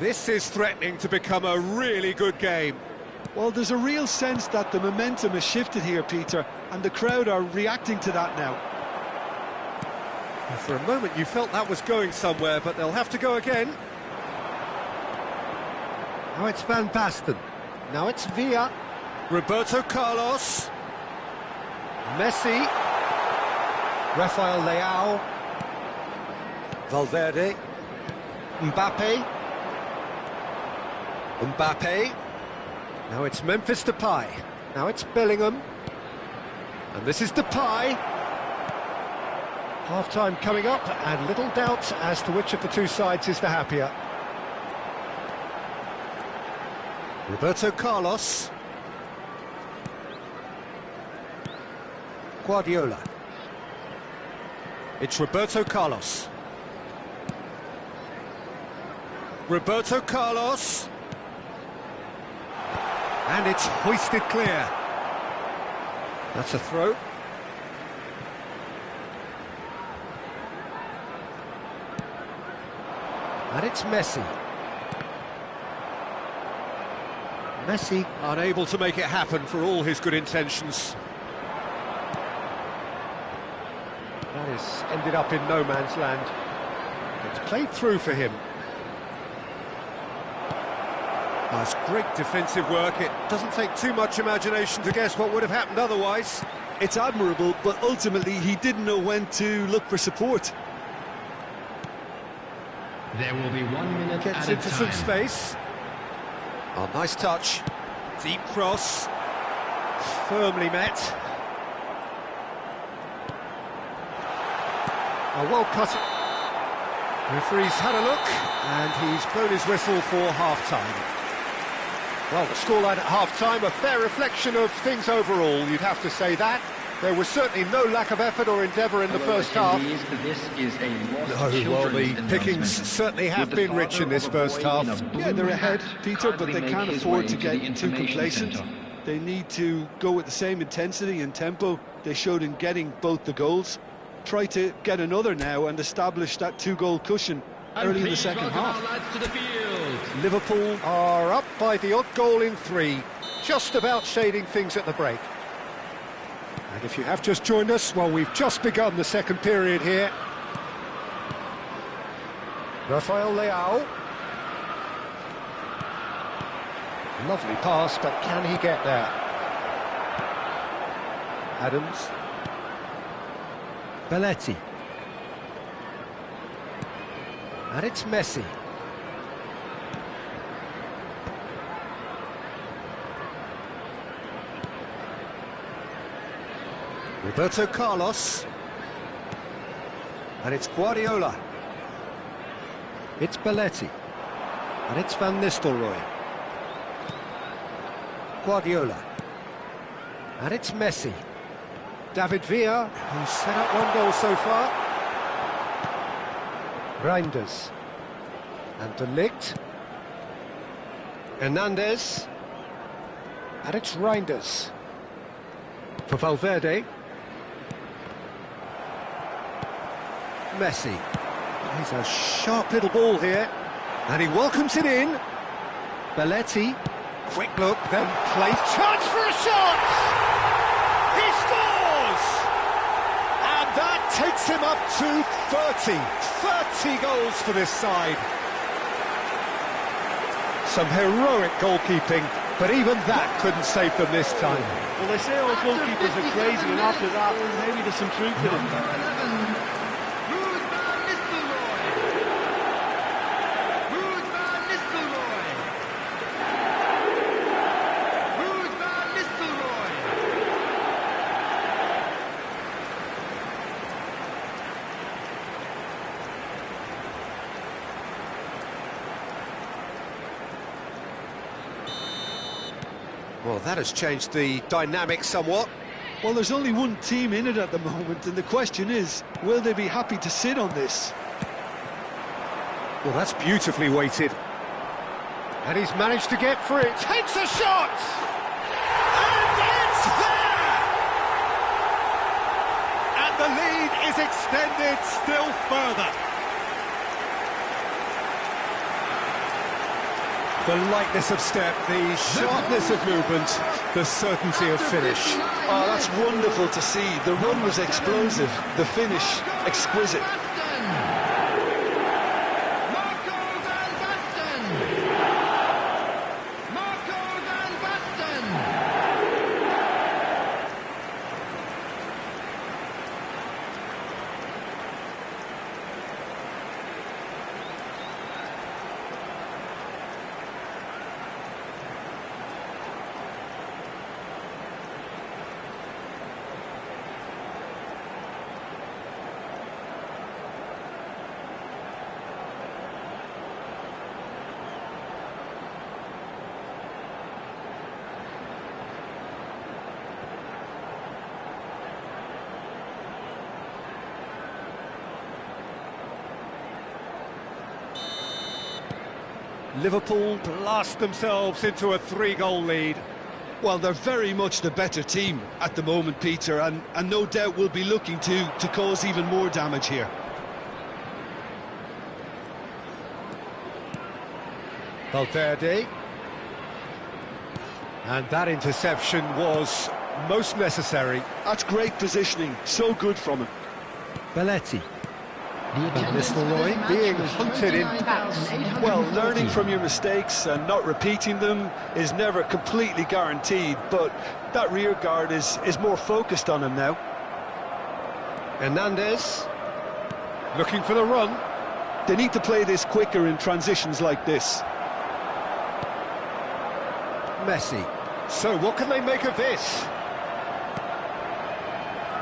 This is threatening to become a really good game. Well, there's a real sense that the momentum has shifted here, Peter, and the crowd are reacting to that now. For a moment you felt that was going somewhere, but they'll have to go again. Now it's Van Basten. Now it's Villa. Roberto Carlos. Messi. Rafael Leao. Valverde. Mbappe. Mbappe. Now it's Memphis Depay. Now it's Bellingham. And this is Depay. Half-time coming up, and little doubt as to which of the two sides is the happier. Roberto Carlos. Guardiola. It's Roberto Carlos. Roberto Carlos. And it's hoisted clear. That's a throw. And it's Messi. Messi unable to make it happen for all his good intentions. That is ended up in no man's land. It's played through for him. That's great defensive work. It doesn't take too much imagination to guess what would have happened otherwise. It's admirable, but ultimately he didn't know when to look for support. There will be 1 minute Gets at a into time. some space. Oh, nice touch. Deep cross. Firmly met. A well cut. Referee's had a look, and he's blown his whistle for half-time. Well, the scoreline at half-time, a fair reflection of things overall, you'd have to say that. There was certainly no lack of effort or endeavour in the first half. This is a No, well, the pickings certainly have been rich in this first half. Yeah, they're ahead, Peter, but they can't afford to get too complacent. They need to go with the same intensity and tempo they showed in getting both the goals. Try to get another now and establish that two-goal cushion early in the second half. Liverpool are up by the odd goal in 3, just about shading things at the break. And if you have just joined us, well, we've just begun the second period here. Rafael Leao. Lovely pass, but can he get there? Adams. Belletti. And it's Messi. Roberto Carlos. And it's Guardiola. It's Belletti. And it's Van Nistelrooy. Guardiola. And it's Messi. David Villa, who's set up 1 goal so far. Reinders. And De Ligt. Hernandez. And it's Reinders. For Valverde. Messi. He's a sharp little ball here. And he welcomes it in. Belletti. Quick look, then plays. Chance for a shot! He scores! And that takes him up to 30 goals for this side. Some heroic goalkeeping, but even that couldn't save them this time. Well, they say all goalkeepers are crazy, and after that, maybe there's some truth to it. Well, that has changed the dynamic somewhat. Well, there's only one team in it at the moment, and the question is, will they be happy to sit on this? Well, that's beautifully weighted. And he's managed to get free. Takes a shot! And it's there! And the lead is extended still further. The lightness of step, the sharpness of movement, the certainty of finish. Oh, that's wonderful to see. The run was explosive, the finish exquisite. Liverpool blast themselves into a 3-goal lead. Well, they're very much the better team at the moment, Peter, and no doubt will be looking to cause even more damage here. Valverde. And that interception was most necessary. That's great positioning, so good from him. Belletti. Van Nistelrooy being hunted in packs. Well, learning from your mistakes and not repeating them is never completely guaranteed, but that rear guard is more focused on him now. Hernandez looking for the run. They need to play this quicker in transitions like this. Messi. So what can they make of this?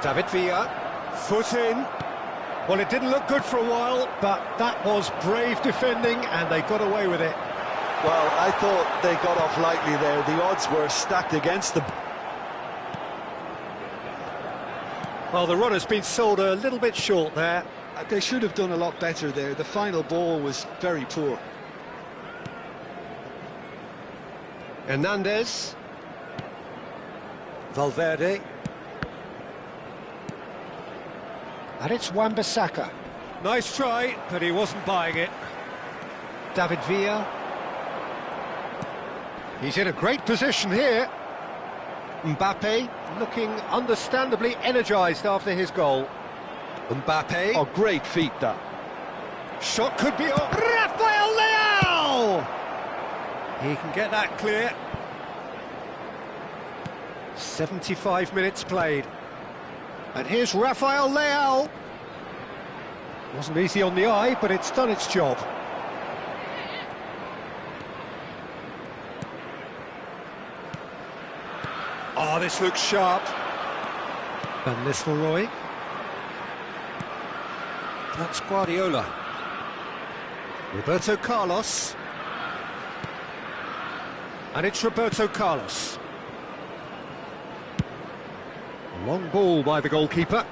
David Villa, foot in. Well, it didn't look good for a while, but that was brave defending, and they got away with it. Well, I thought they got off lightly there. The odds were stacked against them. Well, the run has been sold a little bit short there. They should have done a lot better there. The final ball was very poor. Hernandez. Valverde. And it's Wan-Bissaka. Nice try, but he wasn't buying it. David Villa. He's in a great position here. Mbappe looking understandably energised after his goal. Mbappe. Oh, great feat, that. Shot could be on. Rafael Leao! He can get that clear. 75 minutes played. And here's Rafael Leao. Wasn't easy on the eye, but it's done its job. Oh, this looks sharp. Van Nistelrooy. That's Guardiola. Roberto Carlos. And it's Roberto Carlos. Long ball by the goalkeeper.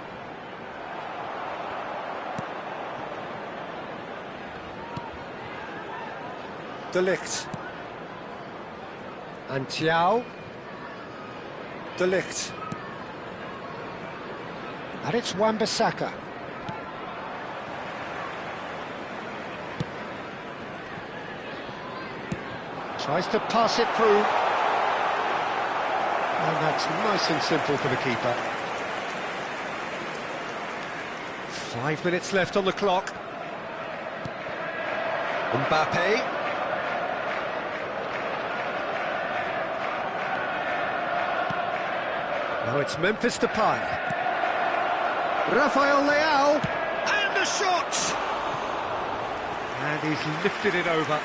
De Ligt. And Thiaw. De Ligt. And it's Wan-Bissaka. Tries to pass it through. And that's nice and simple for the keeper. 5 minutes left on the clock. Mbappe. Now it's Memphis Depay. Rafael Leao. And a shot! And he's lifted it over.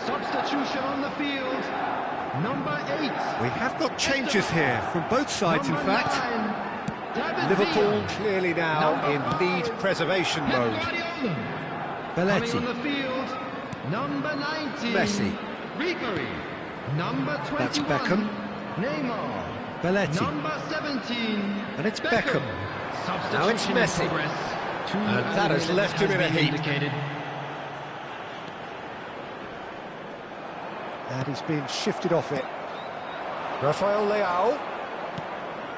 Substitution on the field, number 8. We have got changes here from both sides, in fact. Liverpool clearly now in lead preservation mode. Belletti. On the field, number 19. Messi. Ribery, number 21. That's Beckham. Neymar. Belletti. Number 17. And it's Beckham. Now it's Substitution in Messi. progress. And that has left him in a heap. Indicated. And he's been shifted off it. Rafael Leao.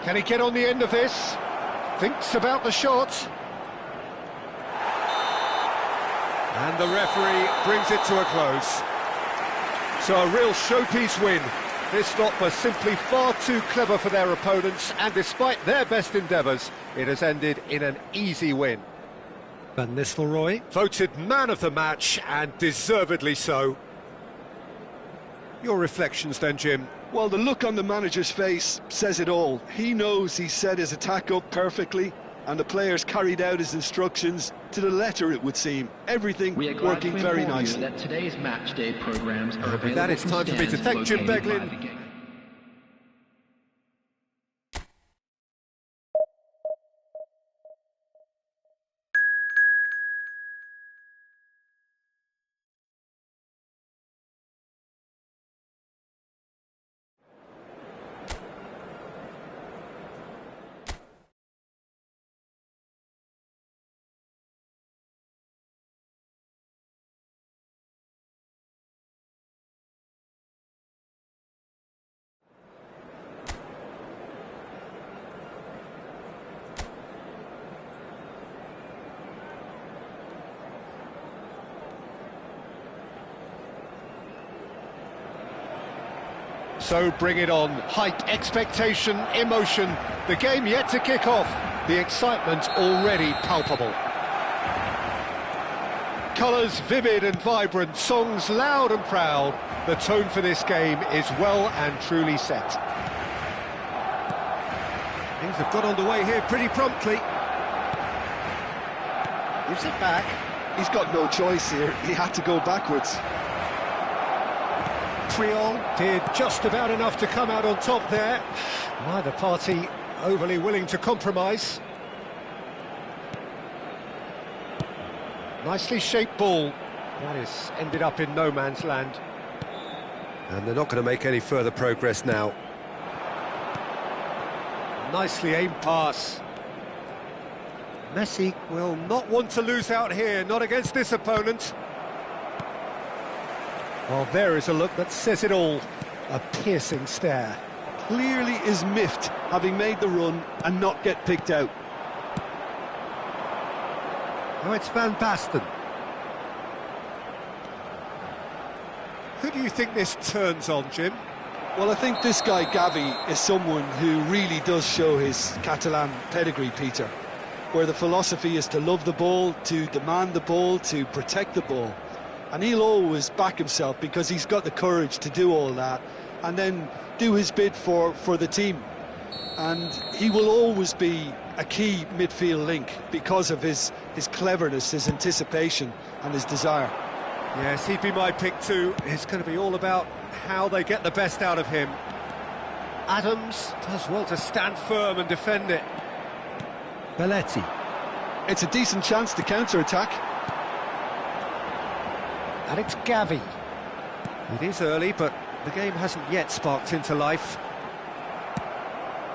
Can he get on the end of this? Thinks about the shot. And the referee brings it to a close. So a real showpiece win. This lot was simply far too clever for their opponents, and despite their best endeavours, it has ended in an easy win. Van Nistelrooy voted man of the match, and deservedly so. Your reflections then, Jim? Well, the look on the manager's face says it all. He knows he set his attack up perfectly, and the players carried out his instructions to the letter, it would seem. Everything working very nicely. That today's match day programs are With that, it's time for me to thank Jim Beglin. So bring it on. Hype, expectation, emotion. The game yet to kick off. The excitement already palpable. Colours vivid and vibrant, songs loud and proud. The tone for this game is well and truly set. Things have got underway here pretty promptly. Gives it back. He's got no choice here. He had to go backwards. Triol did just about enough to come out on top there. Neither party overly willing to compromise. Nicely shaped ball. That is ended up in no man's land. And they're not going to make any further progress now. Nicely aimed pass. Messi will not want to lose out here, not against this opponent. Well, there is a look that says it all. A piercing stare. Clearly is miffed, having made the run and not get picked out. Oh, it's Van Basten. Who do you think this turns on, Jim? Well, I think this guy, Gavi, is someone who really does show his Catalan pedigree, Peter, where the philosophy is to love the ball, to demand the ball, to protect the ball. And he'll always back himself because he's got the courage to do all that and then do his bit for the team. And he will always be a key midfield link because of his cleverness, his anticipation and his desire. Yes, he'd be my pick too. It's going to be all about how they get the best out of him. Adams does well to stand firm and defend it. Belletti. It's a decent chance to counter-attack. And it's Gavi. It is early, but the game hasn't yet sparked into life.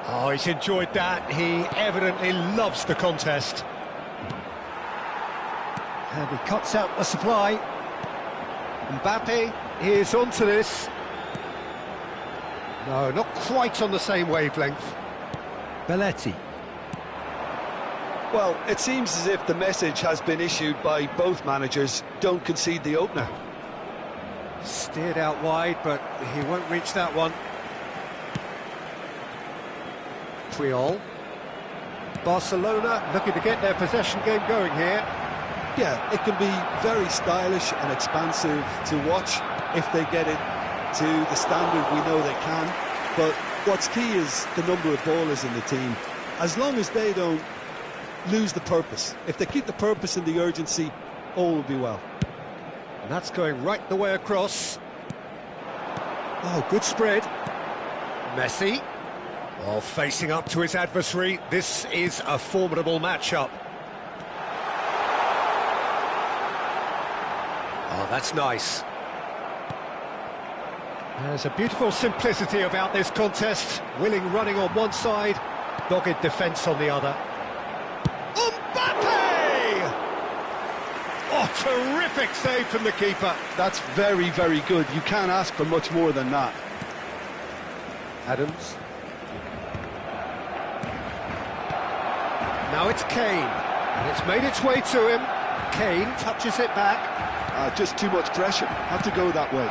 Oh, he's enjoyed that. He evidently loves the contest. And he cuts out the supply. Mbappe is onto this. No, not quite on the same wavelength. Belletti. Well, it seems as if the message has been issued by both managers: don't concede the opener. Steered out wide, but he won't reach that one. Puyol. Barcelona looking to get their possession game going here. Yeah, it can be very stylish and expansive to watch if they get it to the standard we know they can. But what's key is the number of ballers in the team. As long as they don't lose the purpose, if they keep the purpose and the urgency, all will be well. And that's going right the way across. Oh, good spread. Messi. Well, facing up to his adversary, this is a formidable matchup. Oh, that's nice. There's a beautiful simplicity about this contest. Willing running on one side, dogged defence on the other. Mbappe! Oh, terrific save from the keeper. That's very, very good. You can't ask for much more than that. Adams. Now it's Kane, and it's made its way to him. Kane touches it back. Just too much pressure. Had to go that way.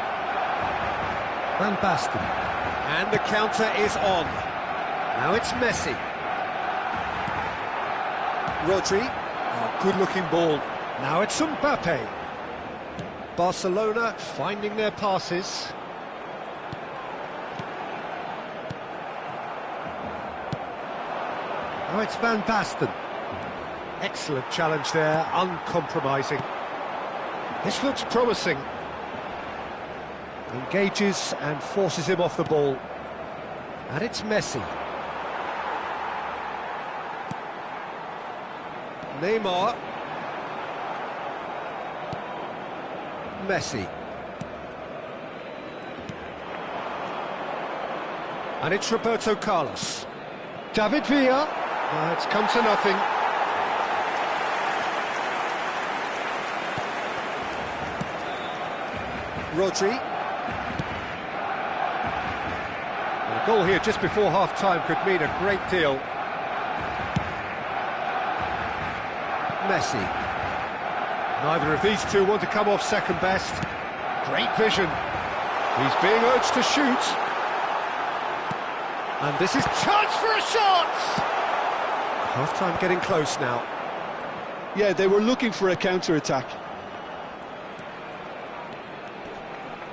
Van Basten. And the counter is on. Now it's Messi. Rodri. Oh, good-looking ball. Now it's Mbappe. Barcelona finding their passes. Now it's Van Basten. Excellent challenge there, uncompromising. This looks promising. Engages and forces him off the ball. And it's Messi. Neymar. Messi. And it's Roberto Carlos. David Villa. It's come to nothing. Rodri. And a goal here just before half-time could mean a great deal. Messi. Neither of these two want to come off second best. Great vision. He's being urged to shoot. And this is chance for a shot! Half-time getting close now. Yeah, they were looking for a counter-attack.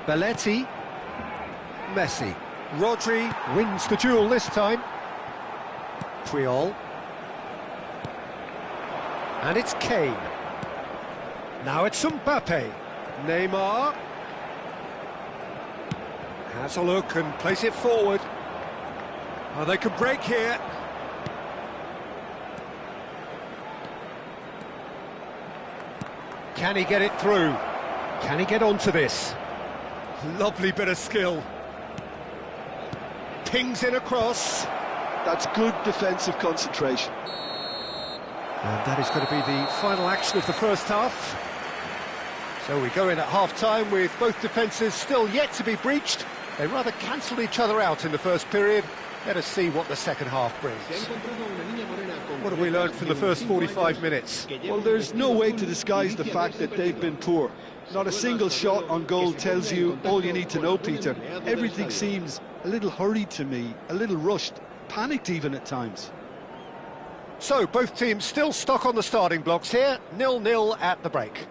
Belletti. Messi. Rodri wins the duel this time. Puyol. And it's Kane. Now it's Mbappe. Neymar. Has a look and plays it forward. Oh, they could break here. Can he get it through? Can he get onto this? Lovely bit of skill. Pings in across. That's good defensive concentration. And that is going to be the final action of the first half. So we go in at half-time with both defences still yet to be breached. They rather cancelled each other out in the first period. Let us see what the second half brings. What have we learned from the first 45 minutes? Well, there's no way to disguise the fact that they've been poor. Not a single shot on goal tells you all you need to know, Peter. Everything seems a little hurried to me, a little rushed, panicked even at times. So, both teams still stuck on the starting blocks here, 0-0 at the break.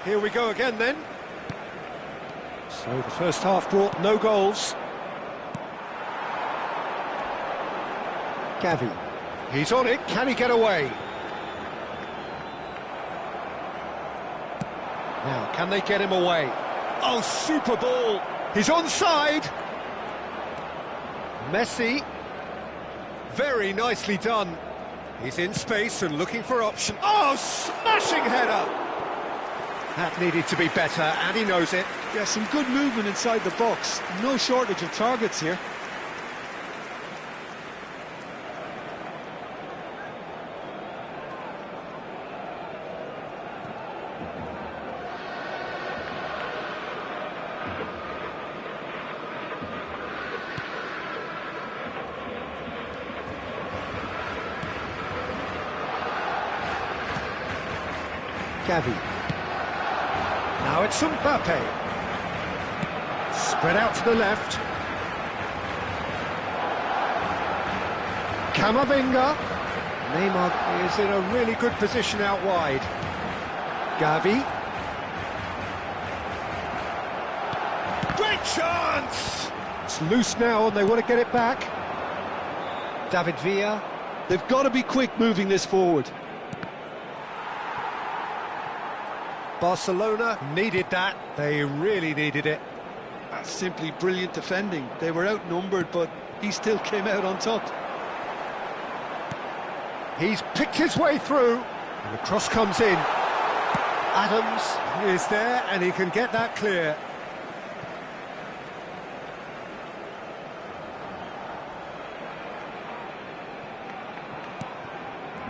Here we go again then. So the first half brought no goals. Gavi. He's on it, can he get away? Now, can they get him away? Oh, super ball! He's onside! Messi. Very nicely done. He's in space and looking for option. Oh, smashing header! That needed to be better, and he knows it. Yeah, some good movement inside the box. No shortage of targets here. Gavi. Now it's Mbappe. Spread out to the left. Camavinga. Neymar is in a really good position out wide. Gavi. Great chance! It's loose now and they want to get it back. David Villa. They've got to be quick moving this forward. Barcelona needed that. They really needed it. That's simply brilliant defending. They were outnumbered, but he still came out on top. He's picked his way through, and the cross comes in. Adams is there, and he can get that clear.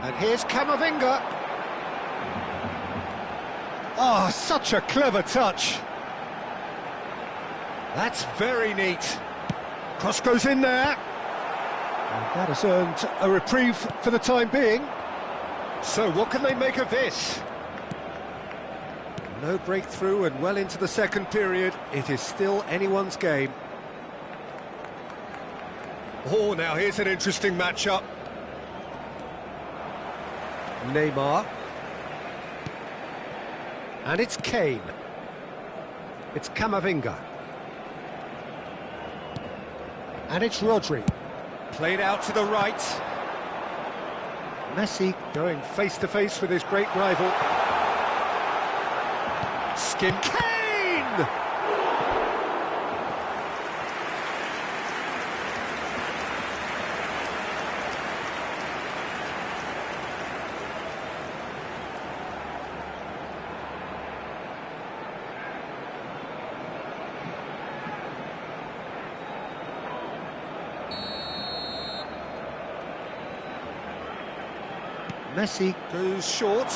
And here's Camavinga. Oh, such a clever touch. That's very neat. Cross goes in there. And that has earned a reprieve for the time being. So what can they make of this? No breakthrough and well into the second period. It is still anyone's game. Oh, now here's an interesting matchup. Neymar. And it's Kane. It's Camavinga. And it's Rodri. Played out to the right. Messi going face-to-face with his great rival. Skin Kane! Messi goes short.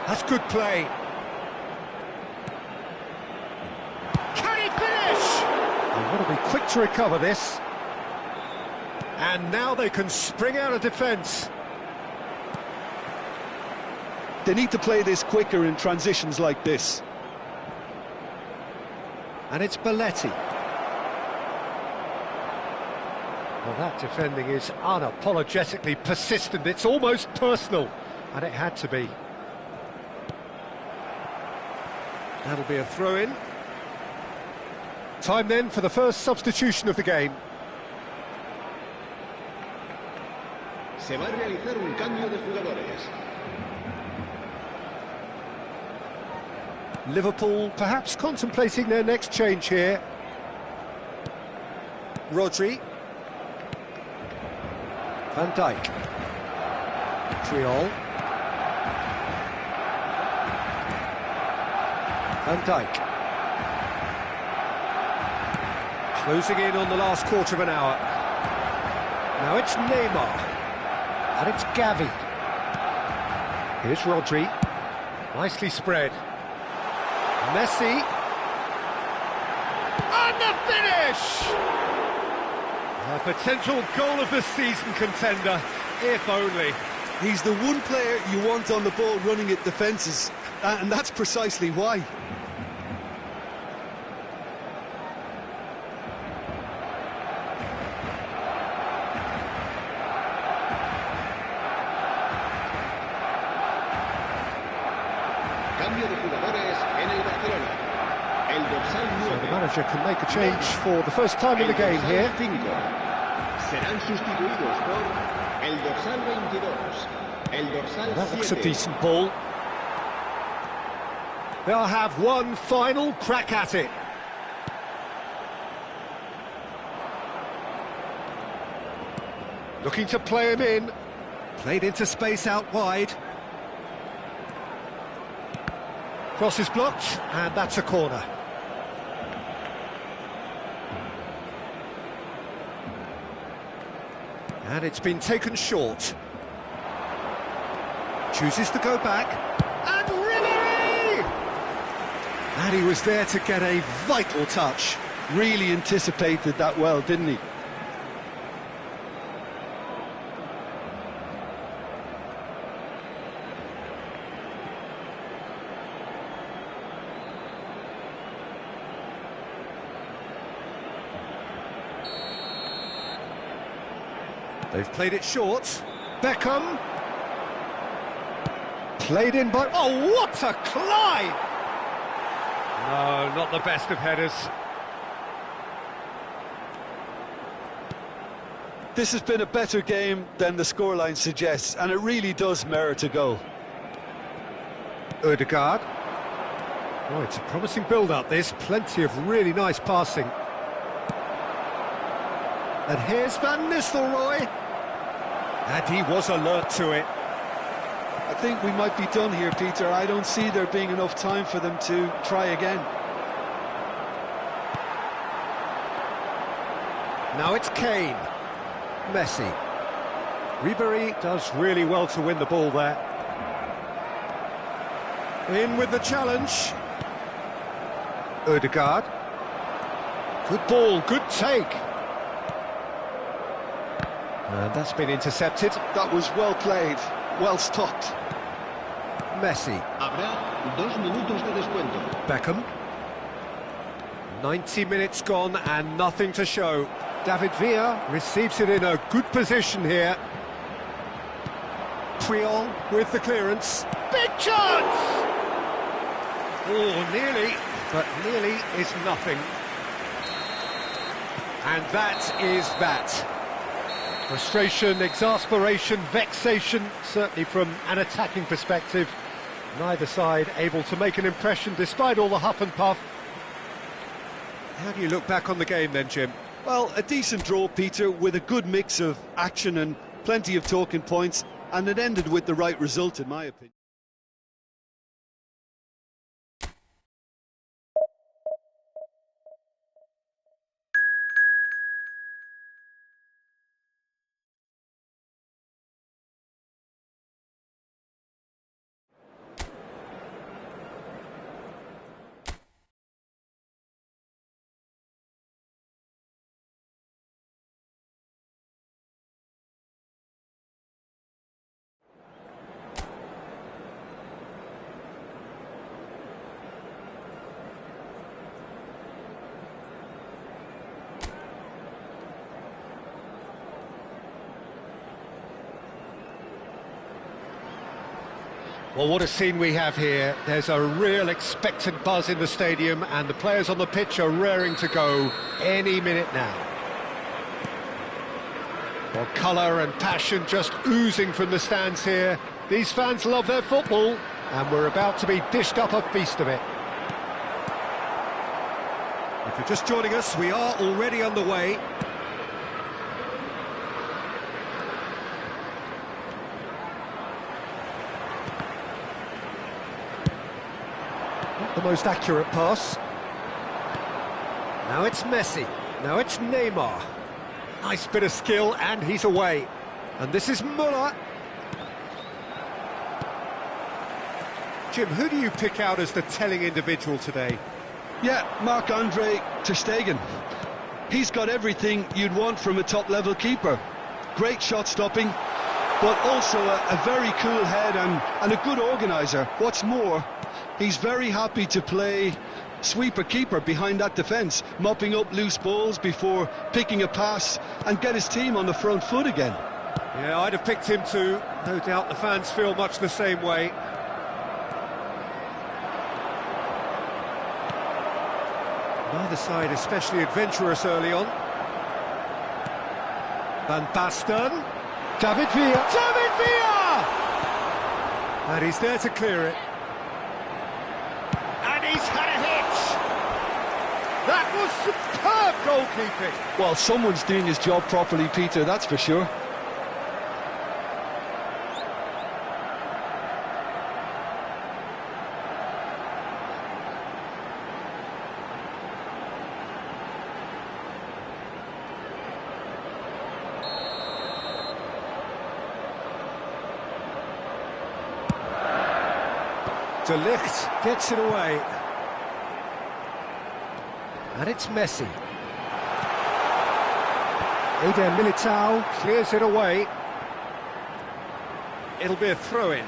That's good play. Can he finish? They want to be quick to recover this. And now they can spring out of defence. They need to play this quicker in transitions like this. And it's Belletti. Well, that defending is unapologetically persistent. It's almost personal, and it had to be. That'll be a throw-in. Time then for the first substitution of the game. Se va a realizar un cambio de jugadores. Liverpool perhaps contemplating their next change here. Rodri. Van Dijk. Triol. Van Dijk. Closing in on the last quarter of an hour. Now it's Neymar. And it's Gavi. Here's Rodri. Nicely spread. Messi. And the finish! A potential goal of the season contender, if only. He's the one player you want on the ball running at defences, and that's precisely why. Cambio de jugadores manager can make a change for the first time in the game here. Serán sustituidos por el dorsal 22, el dorsal That looks a 7. decent ball. They'll have one final crack at it. Looking to play him in. Played into space out wide. Cross is blocked, and that's a corner. And it's been taken short. Chooses to go back. And Ribery! And he was there to get a vital touch. Really anticipated that well, didn't he? They've played it short. Beckham. Played in by... Oh, what a climb! No, not the best of headers. This has been a better game than the scoreline suggests, and it really does merit a goal. Ødegaard. Oh, it's a promising build-up, this. Plenty of really nice passing. And here's Van Nistelrooy. And he was alert to it. I think we might be done here, Peter. I don't see there being enough time for them to try again. Now it's Kane. Messi. Ribery does really well to win the ball there. In with the challenge. Ødegaard. Good ball, good take. And that's been intercepted. That was well played, well stopped. Messi. Habrá 2 minutos de descuento. Beckham. 90 minutes gone and nothing to show. David Villa receives it in a good position here. Puyol with the clearance. Big chance! Oh, nearly, but nearly is nothing. And that is that. Frustration, exasperation, vexation, certainly from an attacking perspective. Neither side able to make an impression despite all the huff and puff. How do you look back on the game then, Jim? Well, a decent draw, Peter, with a good mix of action and plenty of talking points, and it ended with the right result, in my opinion. Well, what a scene we have here. There's a real expectant buzz in the stadium and the players on the pitch are raring to go any minute now. Well, colour and passion just oozing from the stands here. These fans love their football and we're about to be dished up a feast of it. If you're just joining us, we are already underway. The most accurate pass. Now it's Messi. Now it's Neymar. Nice bit of skill and he's away. And this is Müller. Jim, who do you pick out as the telling individual today? Yeah, Marc-Andre ter Stegen. He's got everything you'd want from a top-level keeper. Great shot stopping, but also a very cool head and a good organiser. What's more, he's very happy to play sweeper-keeper behind that defence, mopping up loose balls before picking a pass and get his team on the front foot again. Yeah, I'd have picked him too. No doubt the fans feel much the same way. Neither side especially adventurous early on. Van Basten. David Villa. David Villa! And he's there to clear it. And he's had a hit! That was superb goalkeeping! Well, someone's doing his job properly, Peter, that's for sure. De Ligt gets it away. And it's Messi. Eder Militao clears it away. It'll be a throw-in.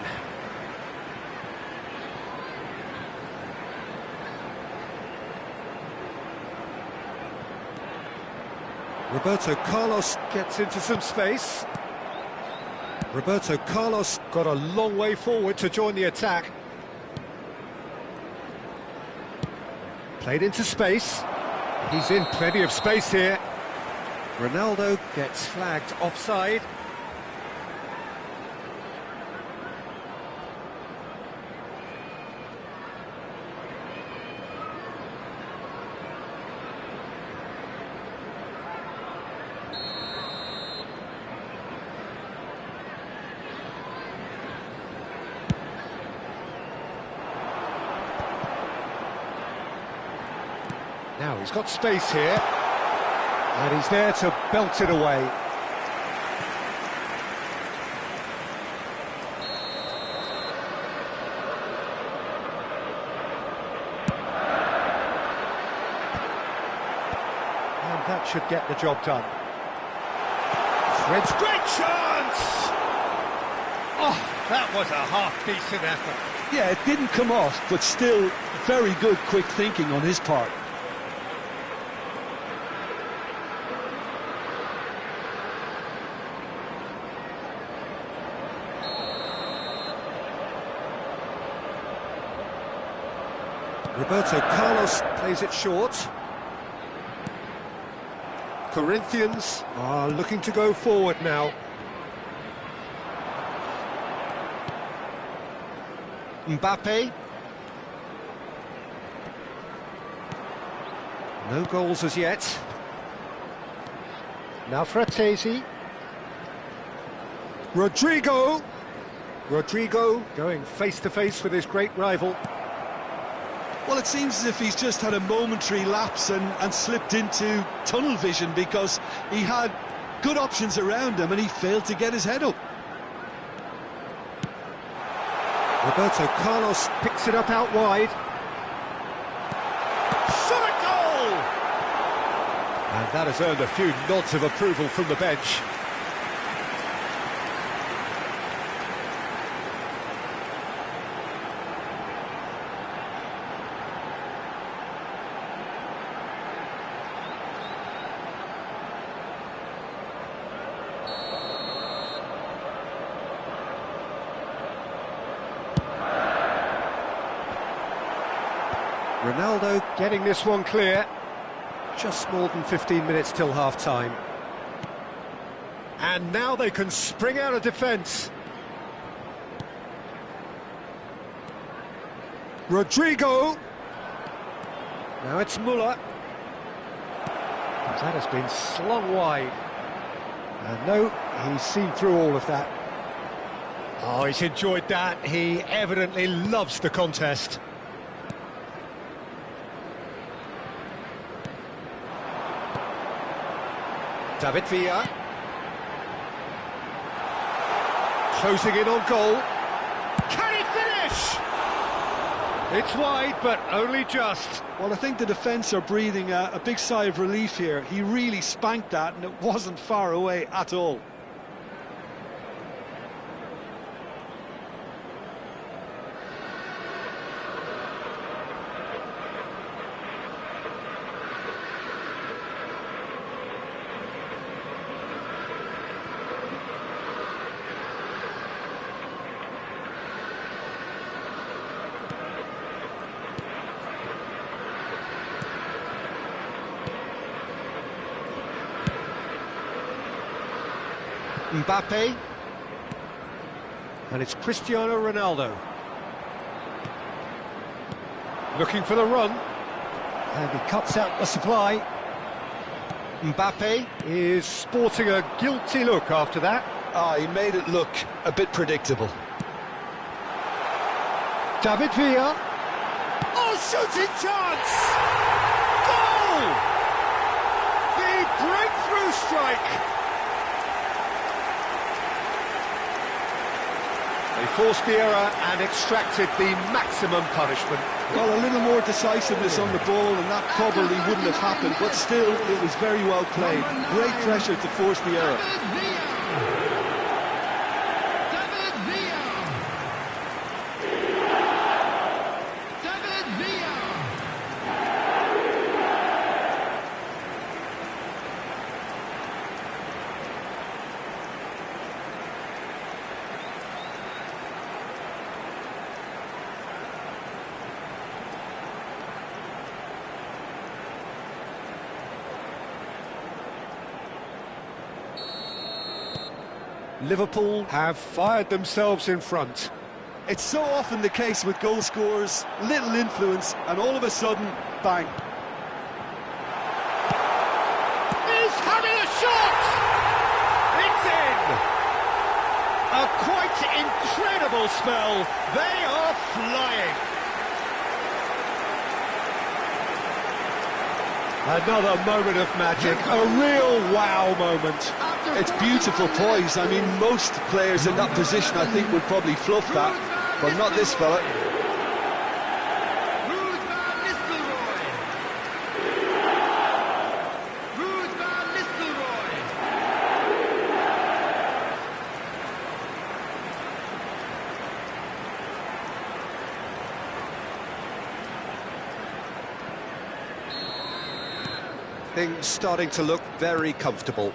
Roberto Carlos gets into some space. Roberto Carlos got a long way forward to join the attack. Played into space. He's in plenty of space here. Ronaldo gets flagged offside. Now he's got space here, and he's there to belt it away. And that should get the job done. Fred's great chance! Oh, that was a half-decent effort. Yeah, it didn't come off, but still very good quick thinking on his part. Roberto Carlos plays it short. Corinthians are looking to go forward now. Mbappe. No goals as yet. Now Fratesi. Rodrigo. Rodrigo going face-to-face with his great rival. Well, it seems as if he's just had a momentary lapse and slipped into tunnel vision, because he had good options around him and he failed to get his head up. Roberto Carlos picks it up out wide. Shot a goal! And that has earned a few nods of approval from the bench. Ronaldo getting this one clear. Just more than 15 minutes till half-time. And now they can spring out of defence. Rodrigo. Now it's Muller. That has been slung wide. And no, he's seen through all of that. Oh, he's enjoyed that. He evidently loves the contest. David Villa. Closing in on goal. Can he finish? It's wide, but only just. Well, I think the defence are breathing a big sigh of relief here. He really spanked that, and it wasn't far away at all. Mbappe. And it's Cristiano Ronaldo. Looking for the run. And he cuts out the supply. Mbappe is sporting a guilty look after that. Ah, he made it look a bit predictable. David Villa. Oh, shooting chance! Goal! The breakthrough strike. They forced the error and extracted the maximum punishment. Well, a little more decisiveness on the ball and that probably wouldn't have happened, but still, it was very well played. Great pressure to force the error. Liverpool have fired themselves in front. It's so often the case with goal scorers, little influence, and all of a sudden, bang. He's having a shot! It's in! A quite incredible spell. They are flying. Another moment of magic, a real wow moment. It's beautiful poise. I mean, most players in that position, I think, would probably fluff that, but not this fella. Things starting to look very comfortable.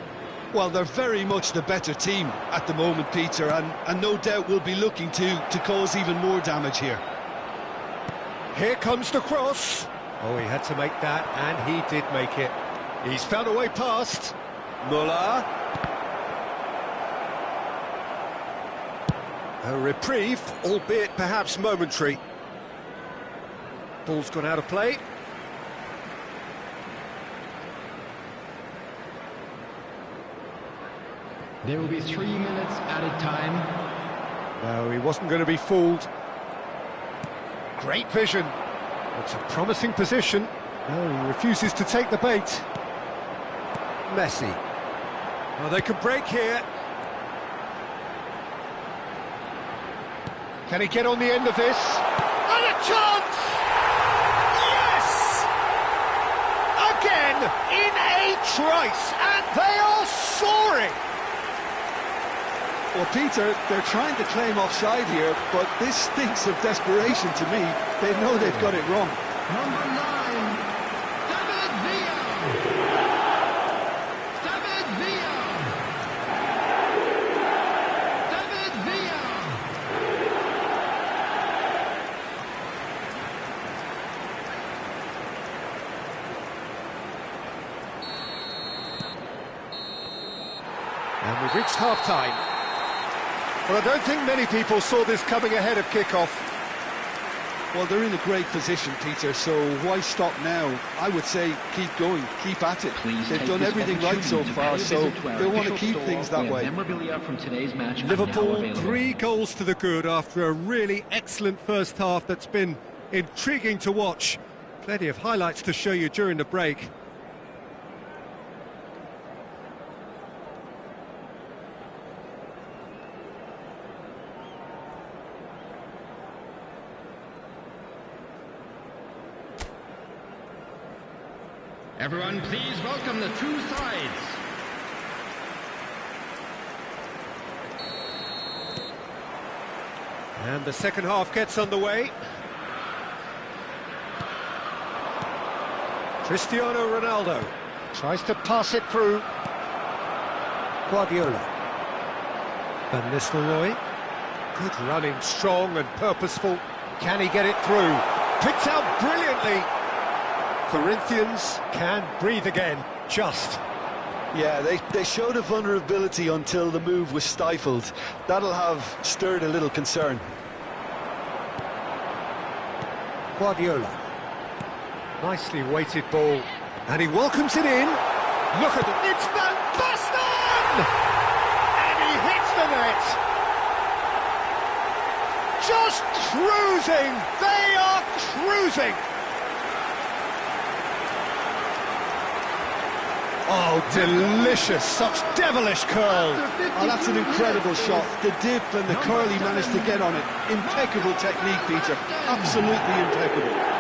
Well, they're very much the better team at the moment, Peter, and no doubt will be looking to cause even more damage here. Here comes the cross. Oh, he had to make that, and he did make it. He's found a way past. Muller. A reprieve, albeit perhaps momentary. Ball's gone out of play. There will be 3 minutes added time. No, he wasn't going to be fooled. Great vision. It's a promising position. No, he refuses to take the bait. Messi. Oh, they can break here. Can he get on the end of this? And a chance! Yes! Again, in a trice, and they are soaring! Well, Peter, they're trying to claim offside here, but this stinks of desperation to me. They know they've got it wrong. Number 9, David Villa. David Villa. David Villa. And we've reached half-time. Well, I don't think many people saw this coming ahead of kick-off. Well, they're in a great position, Peter, so why stop now? I would say keep going, keep at it. They've done everything right so far, so they'll want to keep things that way. From today's match Liverpool, 3 goals to the good after a really excellent first half that's been intriguing to watch. Plenty of highlights to show you during the break. Everyone, please welcome the two sides. And the second half gets underway. Cristiano Ronaldo tries to pass it through. Guardiola. Van Nistelrooy. Good running, strong and purposeful. Can he get it through? Picked out brilliantly. Corinthians can breathe again, just. Yeah, they showed a vulnerability until the move was stifled. That'll have stirred a little concern. Guardiola. Nicely weighted ball. And he welcomes it in. Look at it. It's Van Basten! And he hits the net. Just cruising. They are cruising. Oh, delicious. Such devilish curl. Oh, that's an incredible shot. The dip and the curl he managed to get on it. Impeccable technique, Peter. Absolutely impeccable.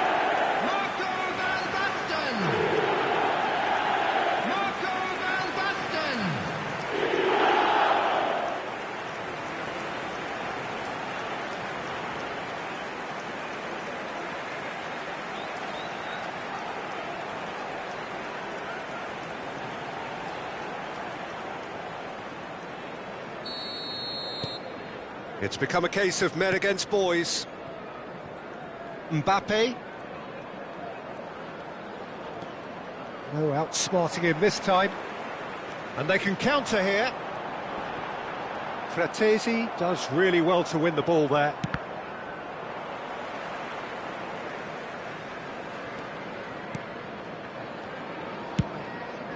It's become a case of men against boys. Mbappe. No outsmarting him this time. And they can counter here. Fratesi does really well to win the ball there.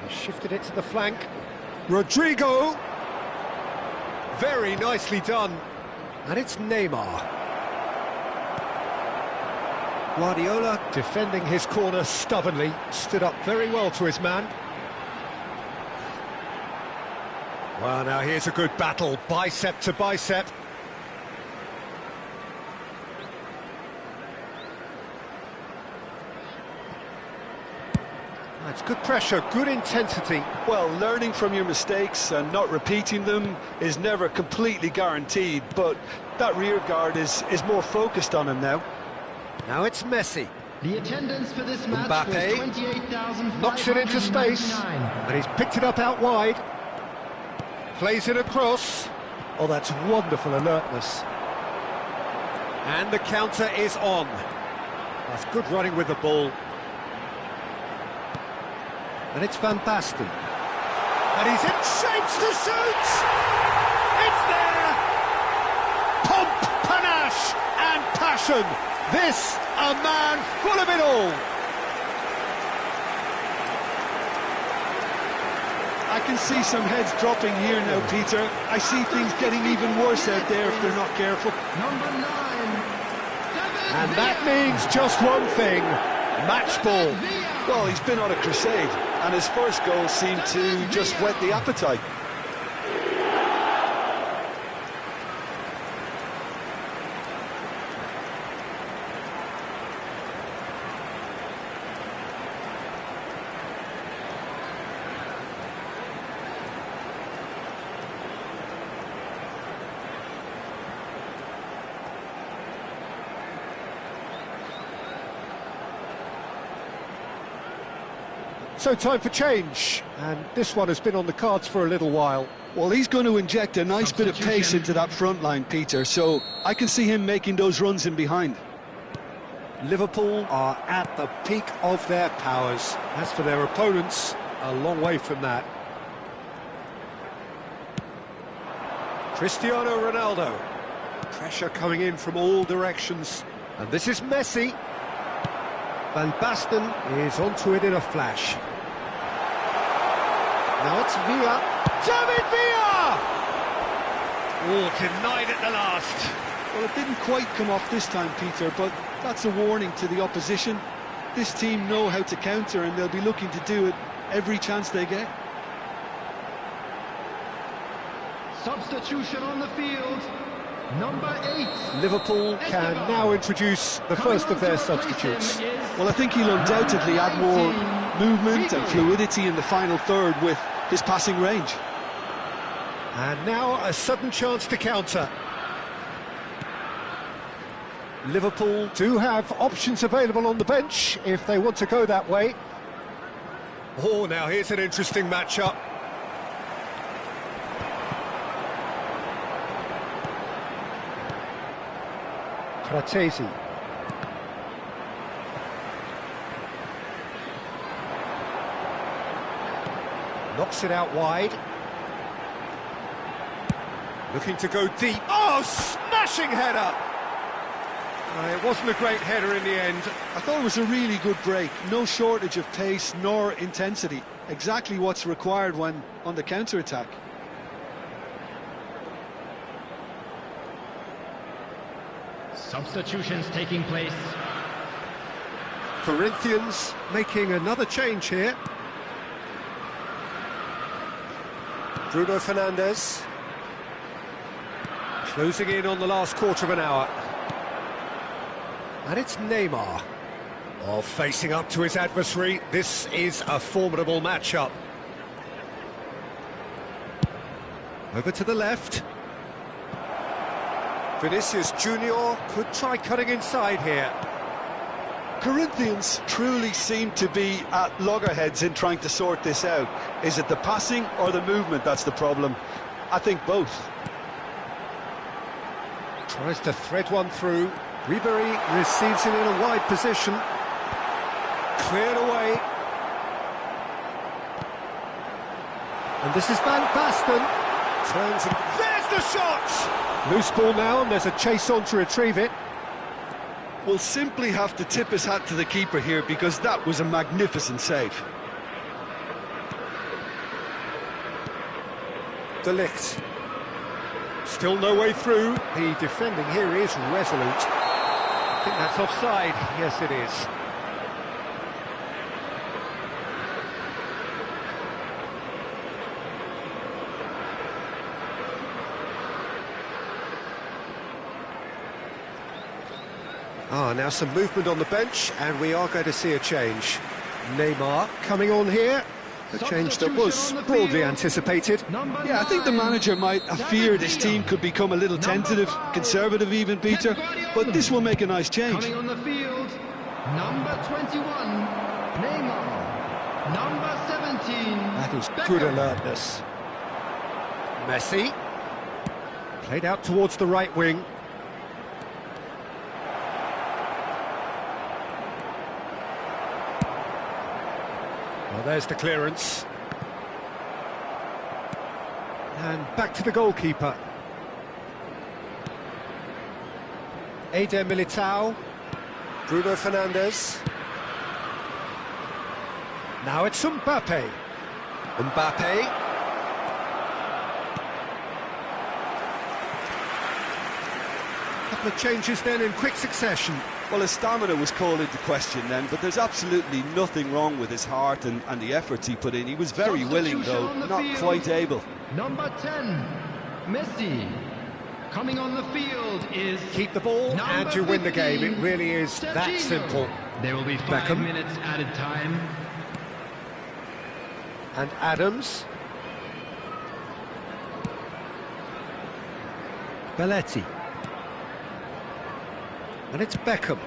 He shifted it to the flank. Rodrigo. Very nicely done. And it's Neymar. Guardiola defending his corner stubbornly, stood up very well to his man. Well, now here's a good battle, bicep to bicep. That's good pressure, good intensity. Well, learning from your mistakes and not repeating them is never completely guaranteed, but that rear guard is more focused on him now. Now it's Messi. The attendance for this match Mbappe was 28,599. knocks it into space, and he's picked it up out wide. Plays it across. Oh, that's wonderful alertness. And the counter is on. That's good running with the ball. And it's Van Basten. And he's in shapes to shoot! It's there! Pomp, panache and passion. This, a man full of it all. I can see some heads dropping here now, Peter. I see things getting even worse out there if they're not careful. Number 9. And that means just one thing. Match ball. Well, he's been on a crusade, and his first goal seemed to just whet the appetite. So time for change, and this one has been on the cards for a little while. Well, he's going to inject a nice bit of pace into that front line, Peter, so I can see him making those runs in behind. Liverpool are at the peak of their powers. As for their opponents, a long way from that. Cristiano Ronaldo. Pressure coming in from all directions. And this is Messi. Van Basten is onto it in a flash. Now it's Villa. David Villa! Oh, denied at the last. Well, it didn't quite come off this time, Peter, but that's a warning to the opposition. This team know how to counter, and they'll be looking to do it every chance they get. Substitution on the field. Number 8. Liverpool can now introduce the first of their substitutes. Well, I think he'll undoubtedly add more movement and fluidity in the final third with his passing range. And now a sudden chance to counter. Liverpool do have options available on the bench if they want to go that way. Oh, now here's an interesting matchup. Fratesi. Not knocks it out wide. Looking to go deep. Oh, smashing header! It wasn't a great header in the end. I thought it was a really good break. No shortage of pace nor intensity. Exactly what's required when on the counter-attack. Substitutions taking place. Corinthians making another change here. Bruno Fernandes. Closing in on the last quarter of an hour. And it's Neymar. Oh, facing up to his adversary. This is a formidable matchup. Over to the left. Vinicius Junior could try cutting inside here. Corinthians truly seem to be at loggerheads in trying to sort this out. Is it the passing or the movement that's the problem? I think both. Tries to thread one through. Ribery receives it in a wide position. Cleared away. And this is Van Basten. Turns and there's the shot! Loose ball now, and there's a chase on to retrieve it. Will simply have to tip his hat to the keeper here because that was a magnificent save. De Ligt. Still no way through. The defending here is resolute. I think that's offside. Yes, it is. Now some movement on the bench, and we are going to see a change. Neymar coming on here. A change that was broadly anticipated. Yeah, I think the manager might have feared his team could become a little tentative, conservative even, Peter, but this will make a nice change. Coming on the field, number 21, Neymar. Number 17, That is good alertness. Messi. Played out towards the right wing. Well, there's the clearance. And back to the goalkeeper. Eder Militao. Bruno Fernandes. Now it's Mbappe. Mbappe. Couple of changes then in quick succession. Well, his stamina was called into question then, but there's absolutely nothing wrong with his heart and the efforts he put in. He was very willing, though, not quite able. Number 10, Messi. Coming on the field is... Keep the ball and you win the game. It really is that simple. There will be 5 minutes added time. And Adams. Belletti. And it's Beckham.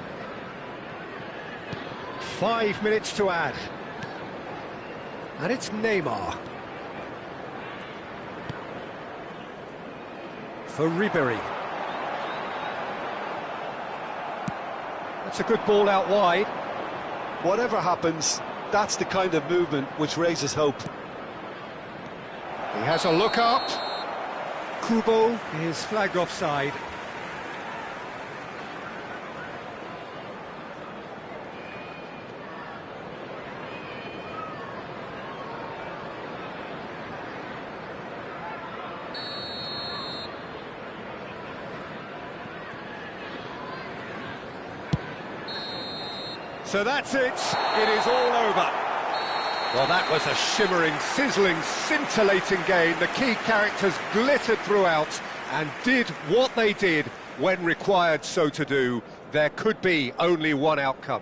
5 minutes to add. And it's Neymar. For Ribery. That's a good ball out wide. Whatever happens, that's the kind of movement which raises hope. He has a look up. Kubo is flagged offside. So that's it. It is all over. Well, that was a shimmering, sizzling, scintillating game. The key characters glittered throughout and did what they did when required so to do. There could be only one outcome.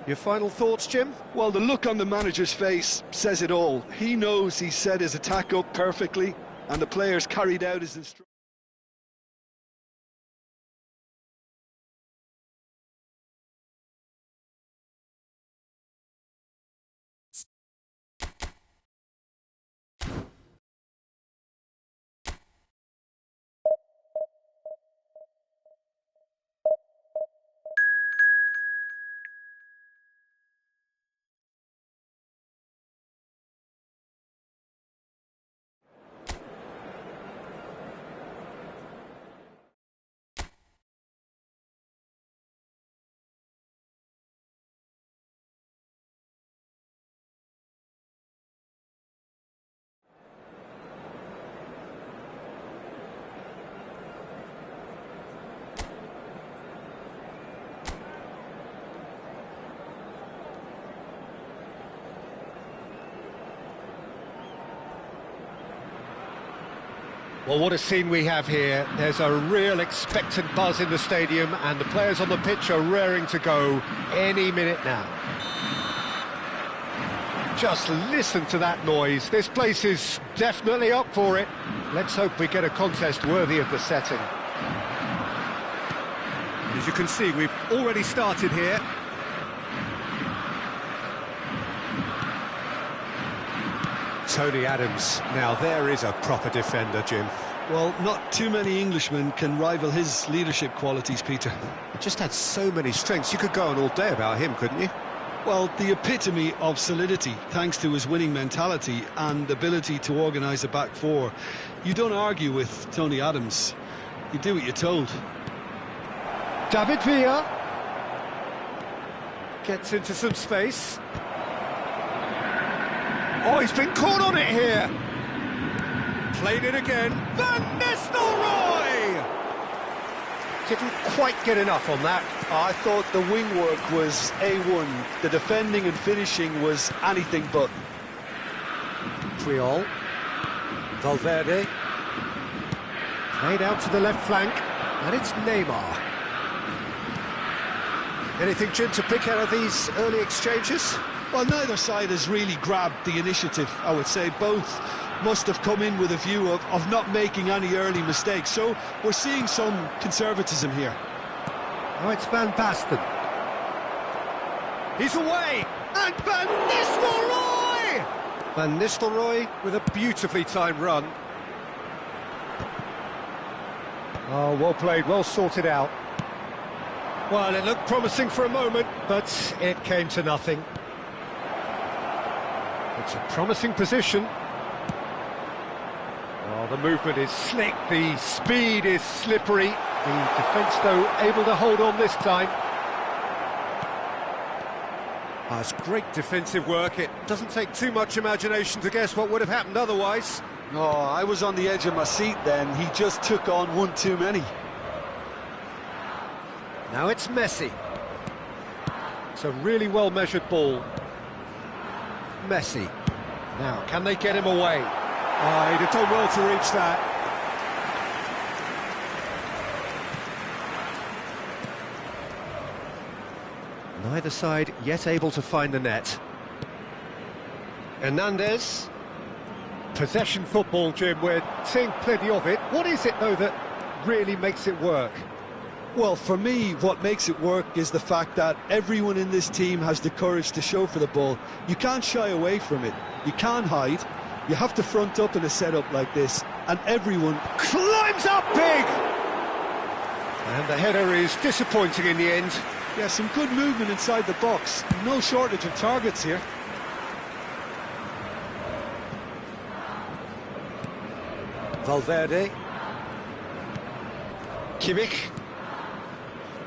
Your final thoughts, Jim? Well, the look on the manager's face says it all. He knows he set his attack up perfectly, and the players carried out his instructions. Well, what a scene we have here. There's a real expectant buzz in the stadium, and the players on the pitch are raring to go any minute now. Just listen to that noise. This place is definitely up for it. Let's hope we get a contest worthy of the setting. As you can see, we've already started here. Tony Adams. Now there is a proper defender, Jim. Well, not too many Englishmen can rival his leadership qualities, Peter. He just had so many strengths. You could go on all day about him, couldn't you? Well, the epitome of solidity, thanks to his winning mentality and ability to organise a back four. You don't argue with Tony Adams. You do what you're told. David Villa gets into some space. Oh, he's been caught on it here. Played it again. Van Nistelrooy! Didn't quite get enough on that. I thought the wing work was A1. The defending and finishing was anything but. Puyol. Valverde. Played out to the left flank. And it's Neymar. Anything, Jim, to pick out of these early exchanges? Well, neither side has really grabbed the initiative, I would say. Both must have come in with a view of not making any early mistakes. So we're seeing some conservatism here. Oh, it's Van Basten. He's away! And Van Nistelrooy! Van Nistelrooy with a beautifully timed run. Oh, well played, well sorted out. Well, it looked promising for a moment, but it came to nothing. It's a promising position. Oh, the movement is slick, the speed is slippery. The defence, though, able to hold on this time. Oh, it's great defensive work. It doesn't take too much imagination to guess what would have happened otherwise. Oh, I was on the edge of my seat then. He just took on one too many. Now it's Messi. It's a really well-measured ball. Messi. Now, can they get him away? Oh, he'd have done well to reach that. Neither side yet able to find the net. Hernandez. Possession football, Jim, we're seeing plenty of it. What is it, though, that really makes it work? Well, for me, what makes it work is the fact that everyone in this team has the courage to show for the ball. You can't shy away from it. You can't hide. You have to front up in a setup like this, and everyone climbs up big! And the header is disappointing in the end. Yeah, some good movement inside the box. No shortage of targets here. Valverde. Kimmich.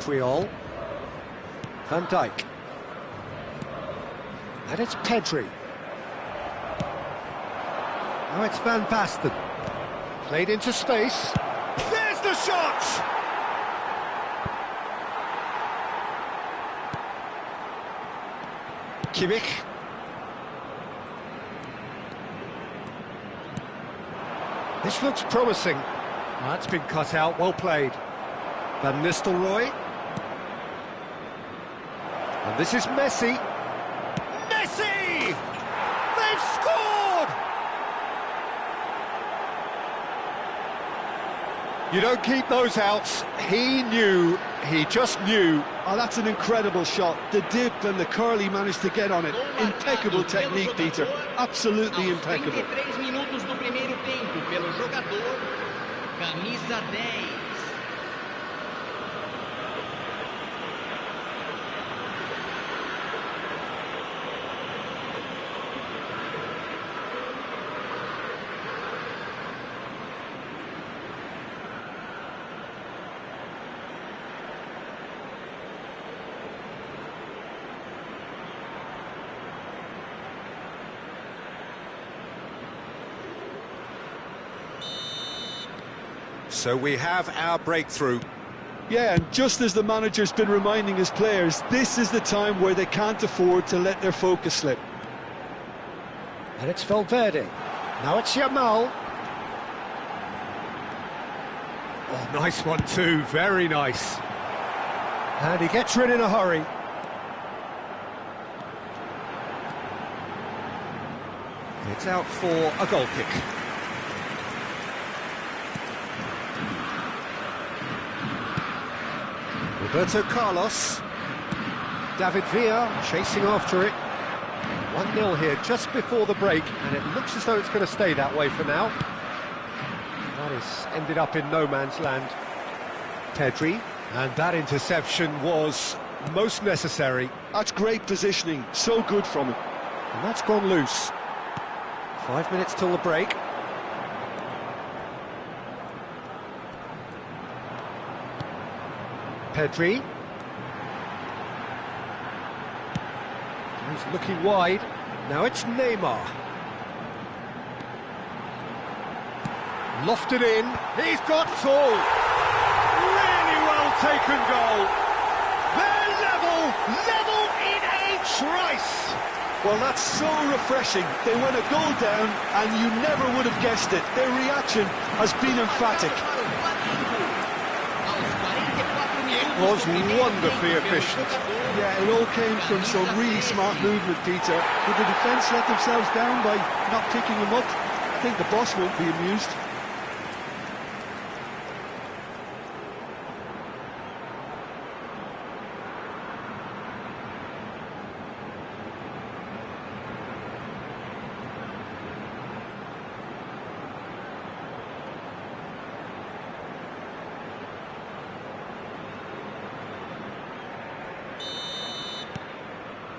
Puyol. Van Dijk. And it's Pedri. Now it's Van Basten. Played into space. There's the shot! Kimmich. This looks promising. That's been cut out, well played. Van Nistelrooy. And this is Messi. Messi! They've scored! You don't keep those outs. He knew, he just knew. Oh, that's an incredible shot. The dip and the curl he managed to get on it. Impeccable technique, Peter. Absolutely impeccable. 33 minutos do primeiro tempo pelo jogador, camisa 10. So we have our breakthrough. Yeah, and just as the manager's been reminding his players, this is the time where they can't afford to let their focus slip. And it's Valverde. Now it's Yamal. Oh, nice one too, very nice. And he gets rid in a hurry. It's out for a goal kick. Roberto Carlos. David Villa chasing after it. 1-0 here just before the break, and it looks as though it's going to stay that way for now. That has ended up in no man's land. Pedri, and that interception was most necessary. That's great positioning, so good from him. And that's gone loose. 5 minutes till the break. Pedri. He's looking wide. Now it's Neymar. Lofted in. He's got full. Really well taken goal. They're level in a trice. Well, that's so refreshing. They went a goal down and you never would have guessed it. Their reaction has been emphatic. It was wonderfully efficient. Yeah, it all came from some really smart movement, Peter. Did the defence let themselves down by not picking him up? I think the boss won't be amused.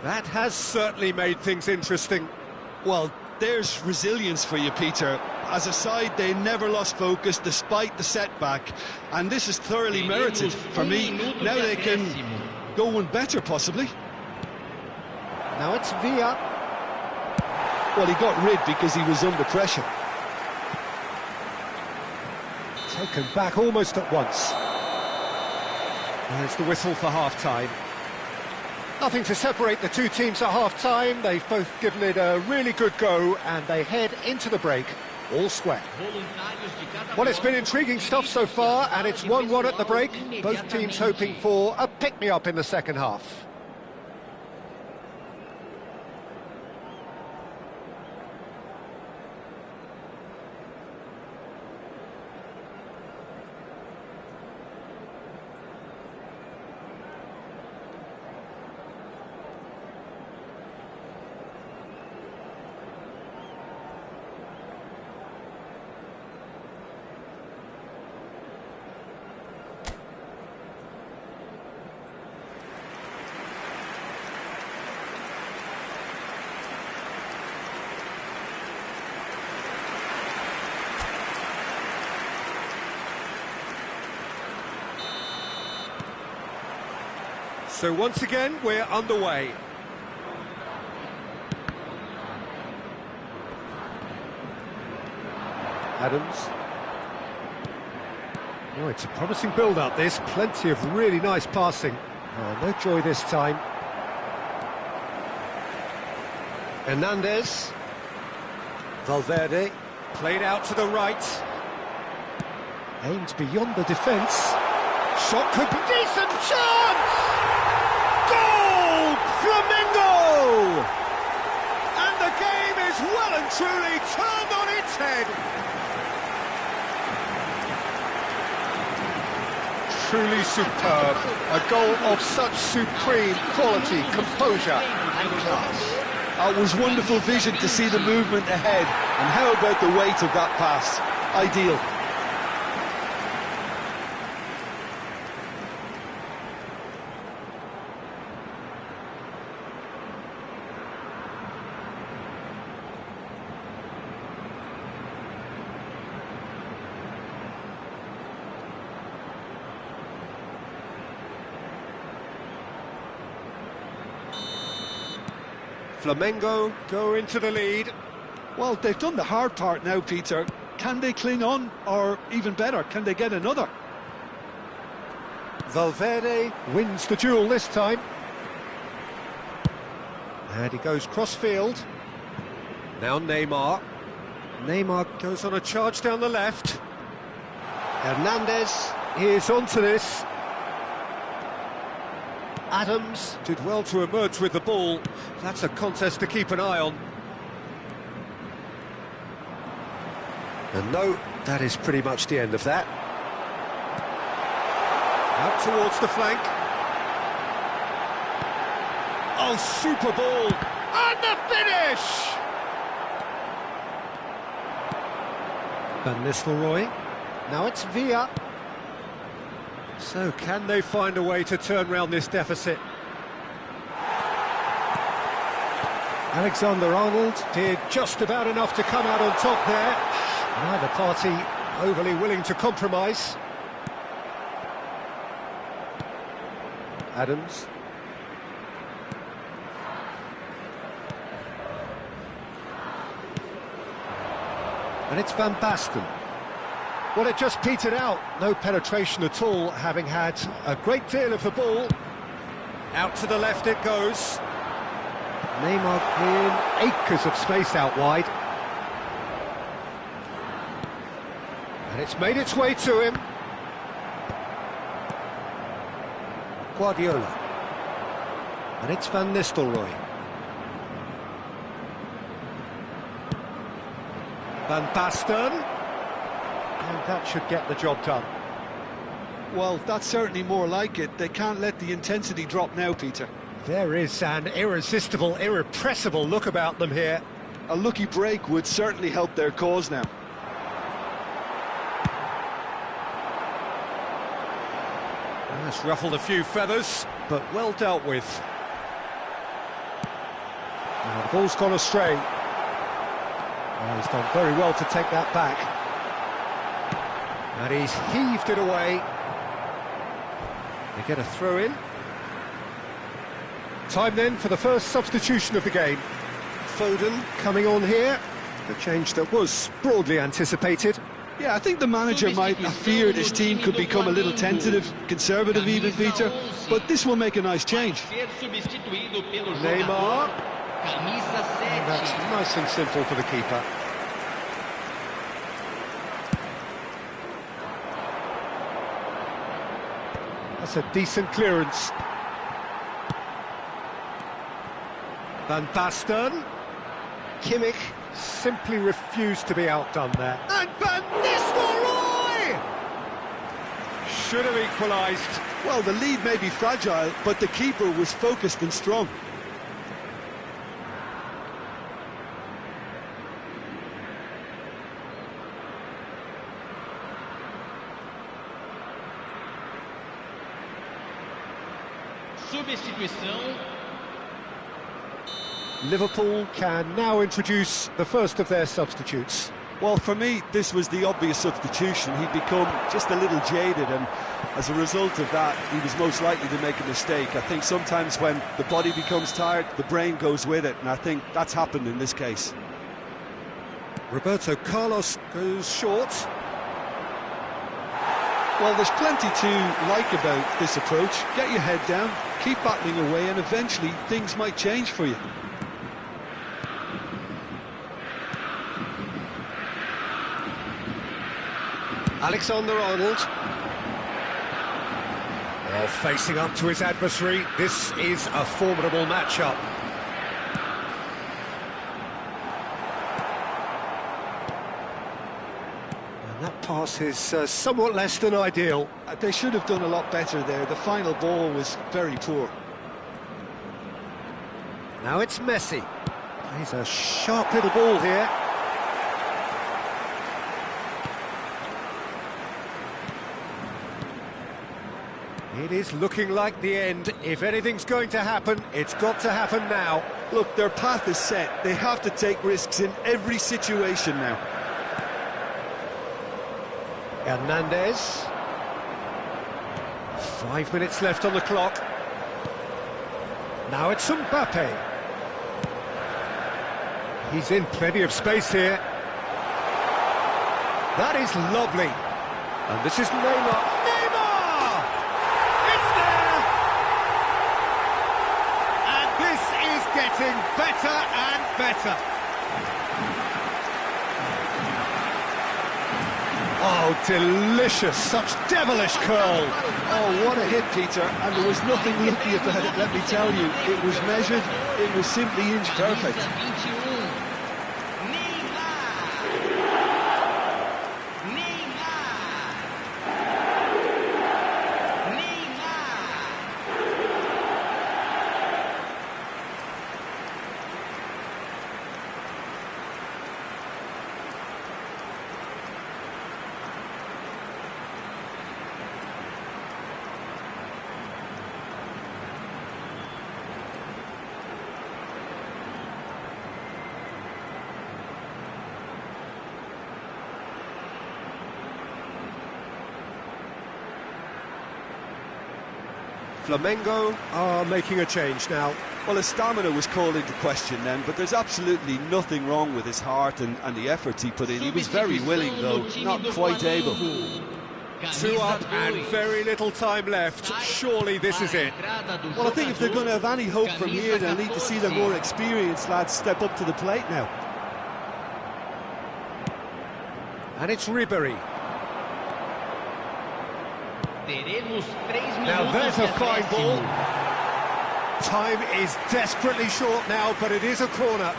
That has certainly made things interesting. Well, there's resilience for you, Peter. As a side, they never lost focus despite the setback, and this is thoroughly merited for me. Now they can go one better, possibly. Now it's Villa. Well, he got rid because he was under pressure. Taken back almost at once. There's the whistle for half-time. Nothing to separate the two teams at half-time. They've both given it a really good go, and they head into the break all square. Well, it's been intriguing stuff so far, and it's 1-1 at the break. Both teams hoping for a pick-me-up in the second half. So once again, we're underway. Adams. Oh, it's a promising build-up, this. Plenty of really nice passing. Oh, no joy this time. Hernandez. Valverde. Played out to the right. Aimed beyond the defence. Shot could be decent. Chance! Goal! Flamengo! And the game is well and truly turned on its head. Truly superb. A goal of such supreme quality, composure and class. It was wonderful vision to see the movement ahead. And how about the weight of that pass? Ideal. Flamengo go into the lead. Well, they've done the hard part now, Peter. Can they cling on, or even better, can they get another? Valverde wins the duel this time. And he goes cross-field. Now Neymar. Neymar goes on a charge down the left. Hernandez is onto this. Adams did well to emerge with the ball. That's a contest to keep an eye on. And no, that is pretty much the end of that. Out towards the flank. Oh, super ball! And the finish! Van Nistelrooy. Now it's Villa. So can they find a way to turn round this deficit? Alexander-Arnold did just about enough to come out on top there. Neither party overly willing to compromise. Adams. And it's Van Basten. Well, it just petered out. No penetration at all, having had a great deal of the ball. Out to the left it goes. Neymar clearing acres of space out wide. And it's made its way to him. Guardiola. And it's Van Nistelrooy. Van Basten. And that should get the job done. Well, that's certainly more like it. They can't let the intensity drop now, Peter. There is an irresistible, irrepressible look about them here. A lucky break would certainly help their cause now. That's ruffled a few feathers, but well dealt with. Now, the ball's gone astray. Well, he's done very well to take that back. And he's heaved it away. They get a throw in. Time then for the first substitution of the game. Foden coming on here. The change that was broadly anticipated. Yeah, I think the manager might have feared his team could become a little tentative, conservative even, Peter, but this will make a nice change. Neymar. And that's nice and simple for the keeper. That's a decent clearance. Van Basten. Kimmich simply refused to be outdone there. And Van Nistelrooy! Should have equalised. Well, the lead may be fragile, but the keeper was focused and strong. Substituição. Liverpool can now introduce the first of their substitutes. Well, for me, this was the obvious substitution. He'd become just a little jaded, and as a result of that, he was most likely to make a mistake. I think sometimes when the body becomes tired, the brain goes with it, and I think that's happened in this case. Roberto Carlos goes short. Well, there's plenty to like about this approach. Get your head down, keep battling away, and eventually things might change for you. Alexander-Arnold. Well, facing up to his adversary, this is a formidable matchup. And that pass is somewhat less than ideal. They should have done a lot better there. The final ball was very poor. Now it's Messi. He's a sharp little ball here. It is looking like the end. If anything's going to happen, it's got to happen now. Look, their path is set. They have to take risks in every situation now. Hernandez. 5 minutes left on the clock. Now it's Mbappe. He's in plenty of space here. That is lovely. And this is Neymar. Getting better and better. Oh, delicious, such devilish curl. Oh, what a hit, Peter, and there was nothing lucky about it, let me tell you. It was measured, it was simply inch perfect. Flamengo are making a change now. Well, his stamina was called into question then, but there's absolutely nothing wrong with his heart and the efforts he put in. He was very willing, though, not quite able. 2 up and very little time left. Surely this is it. Well, I think if they're going to have any hope from here, they'll need to see the more experienced lads step up to the plate now. And it's Ribery. Now there's a fine ball. Time is desperately short now, but it is a corner.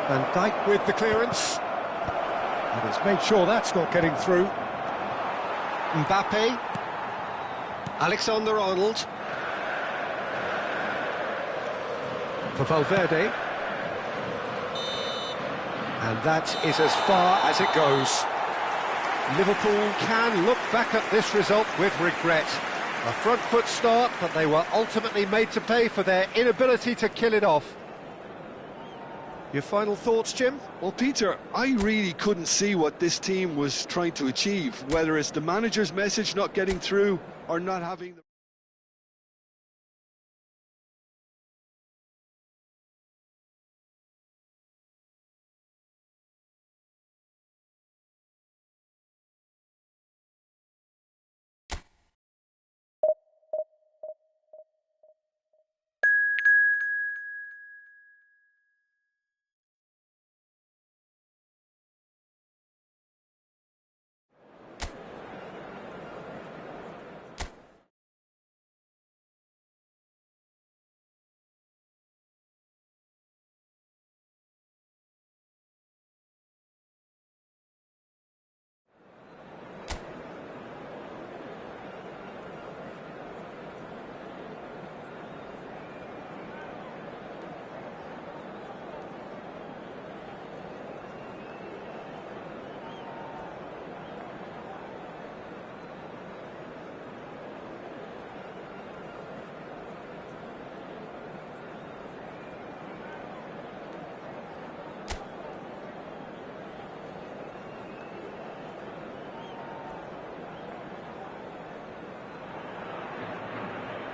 Van Dijk with the clearance. And he's made sure that's not getting through. Mbappe. Alexander-Arnold. For Valverde. And that is as far as it goes. Liverpool can look back at this result with regret. A front foot start, but they were ultimately made to pay for their inability to kill it off. Your final thoughts, Jim? Well, Peter, I really couldn't see what this team was trying to achieve, whether it's the manager's message not getting through or not having the...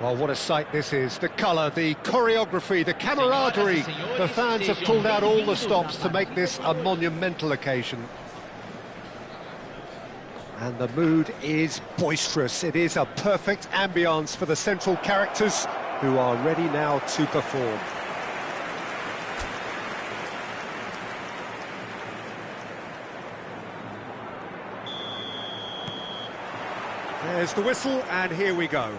Well, what a sight this is. The colour, the choreography, the camaraderie. The fans have pulled out all the stops to make this a monumental occasion. And the mood is boisterous. It is a perfect ambience for the central characters who are ready now to perform. There's the whistle, and here we go.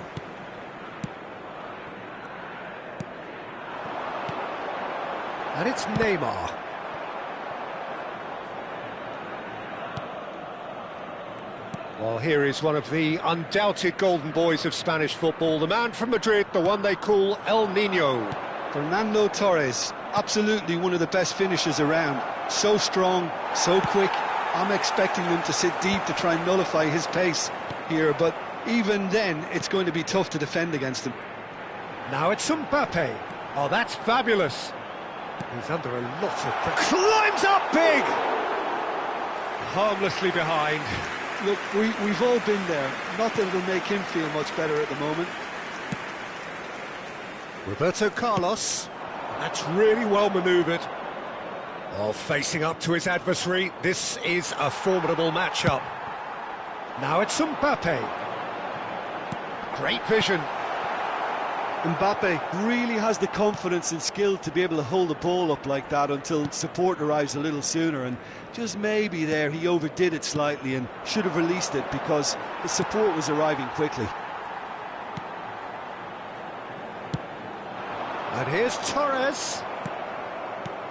And it's Neymar. Well, here is one of the undoubted golden boys of Spanish football, the man from Madrid, the one they call El Nino. Fernando Torres, absolutely one of the best finishers around. So strong, so quick. I'm expecting them to sit deep to try and nullify his pace here, but even then, it's going to be tough to defend against him. Now it's Mbappe. Oh, that's fabulous. He's under a lot of pressure. Climbs up big! Harmlessly behind. Look, we've all been there. Not that it'll make him feel much better at the moment. Roberto Carlos. That's really well manoeuvred. Oh, facing up to his adversary. This is a formidable matchup. Now it's Mbappe. Great vision. Mbappe really has the confidence and skill to be able to hold the ball up like that until support arrives a little sooner, and just maybe there he overdid it slightly and should have released it because the support was arriving quickly. And here's Torres.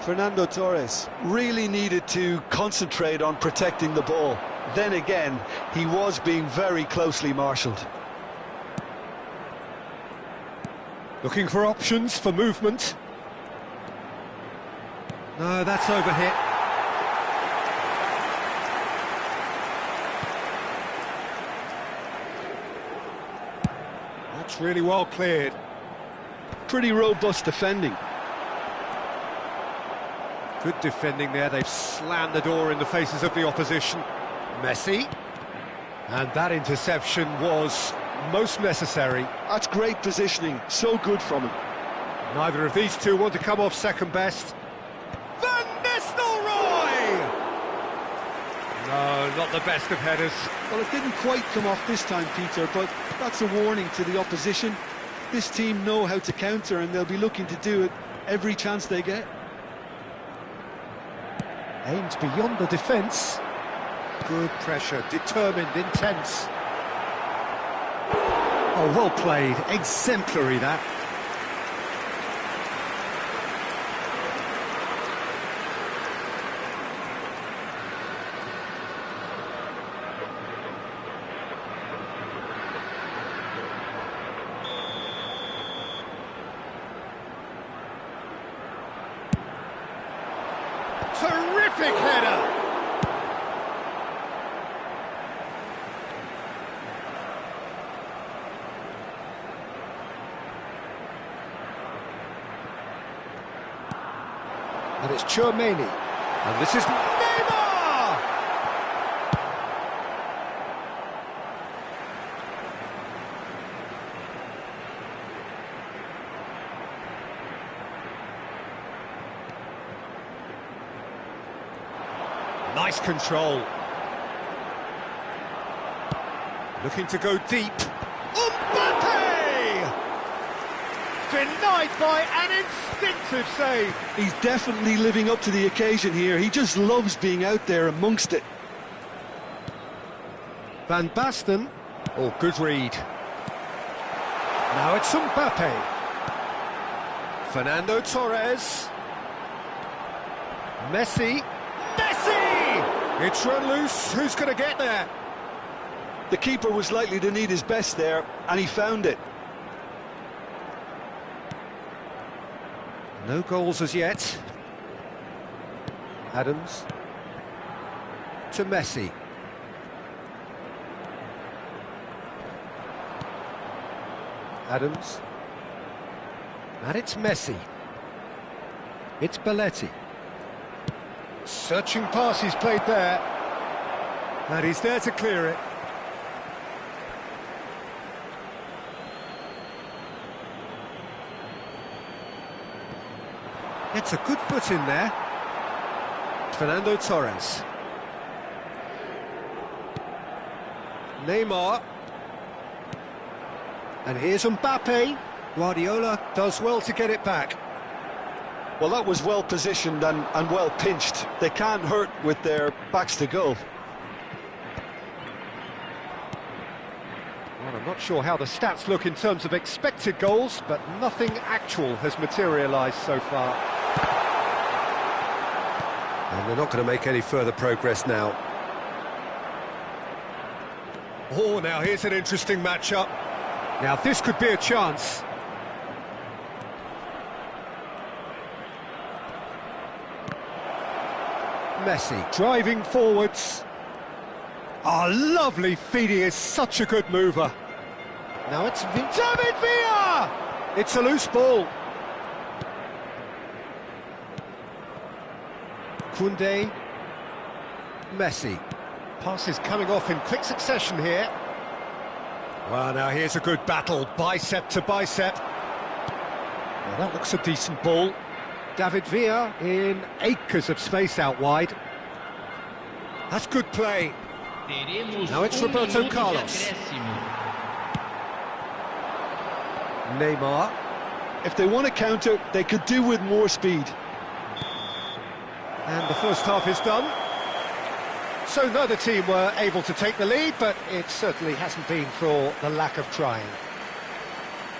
Fernando Torres really needed to concentrate on protecting the ball. Then again, he was being very closely marshalled. Looking for options for movement. No, that's overhit. That's really well cleared. Pretty robust defending. Good defending there. They've slammed the door in the faces of the opposition. Messi. And that interception was most necessary. That's great positioning, so good from him. Neither of these two want to come off second best. Van Nistelrooy! No, not the best of headers. Well, it didn't quite come off this time, Peter, but that's a warning to the opposition. This team know how to counter, and they'll be looking to do it every chance they get. Aimed beyond the defence. Good pressure, determined, intense. Oh, well played, exemplary that. Terrific header! And it's Tchouaméni. And this is Neymar! Nice control. Looking to go deep. Mbappe! Denied by an instinctive save. He's definitely living up to the occasion here. He just loves being out there amongst it. Van Basten. Oh, good read. Now it's Mbappe. Fernando Torres. Messi. Messi! It's run loose. Who's going to get there? The keeper was likely to need his best there, and he found it. No goals as yet. Adams to Messi. Adams. And it's Messi. It's Belletti. Searching pass he's played there. And he's there to clear it. It's a good foot in there. Fernando Torres. Neymar. And here's Mbappe. Guardiola does well to get it back. Well, that was well positioned and well pinched. They can't hurt with their backs to goal. Well, I'm not sure how the stats look in terms of expected goals, but nothing actual has materialised so far. And they're not going to make any further progress now. Oh, now here's an interesting matchup. Now this could be a chance. Messi driving forwards. Oh, lovely feed. He is such a good mover. Now it's David Villa! It's a loose ball. Koundé. Messi. Passes coming off in quick succession here. Well, now here's a good battle, bicep to bicep. Well, that looks a decent ball. David Villa in acres of space out wide. That's good play. Now it's Roberto Carlos. Neymar. If they want to counter, they could do with more speed. And the first half is done. So neither team were able to take the lead, but it certainly hasn't been for the lack of trying.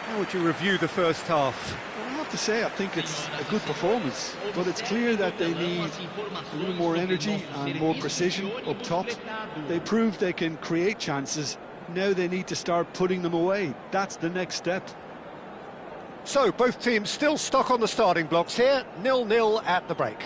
How would you review the first half? Well, I have to say, I think it's a good performance, but it's clear that they need a little more energy and more precision up top. They proved they can create chances. Now they need to start putting them away. That's the next step. So both teams still stuck on the starting blocks here, 0-0 at the break.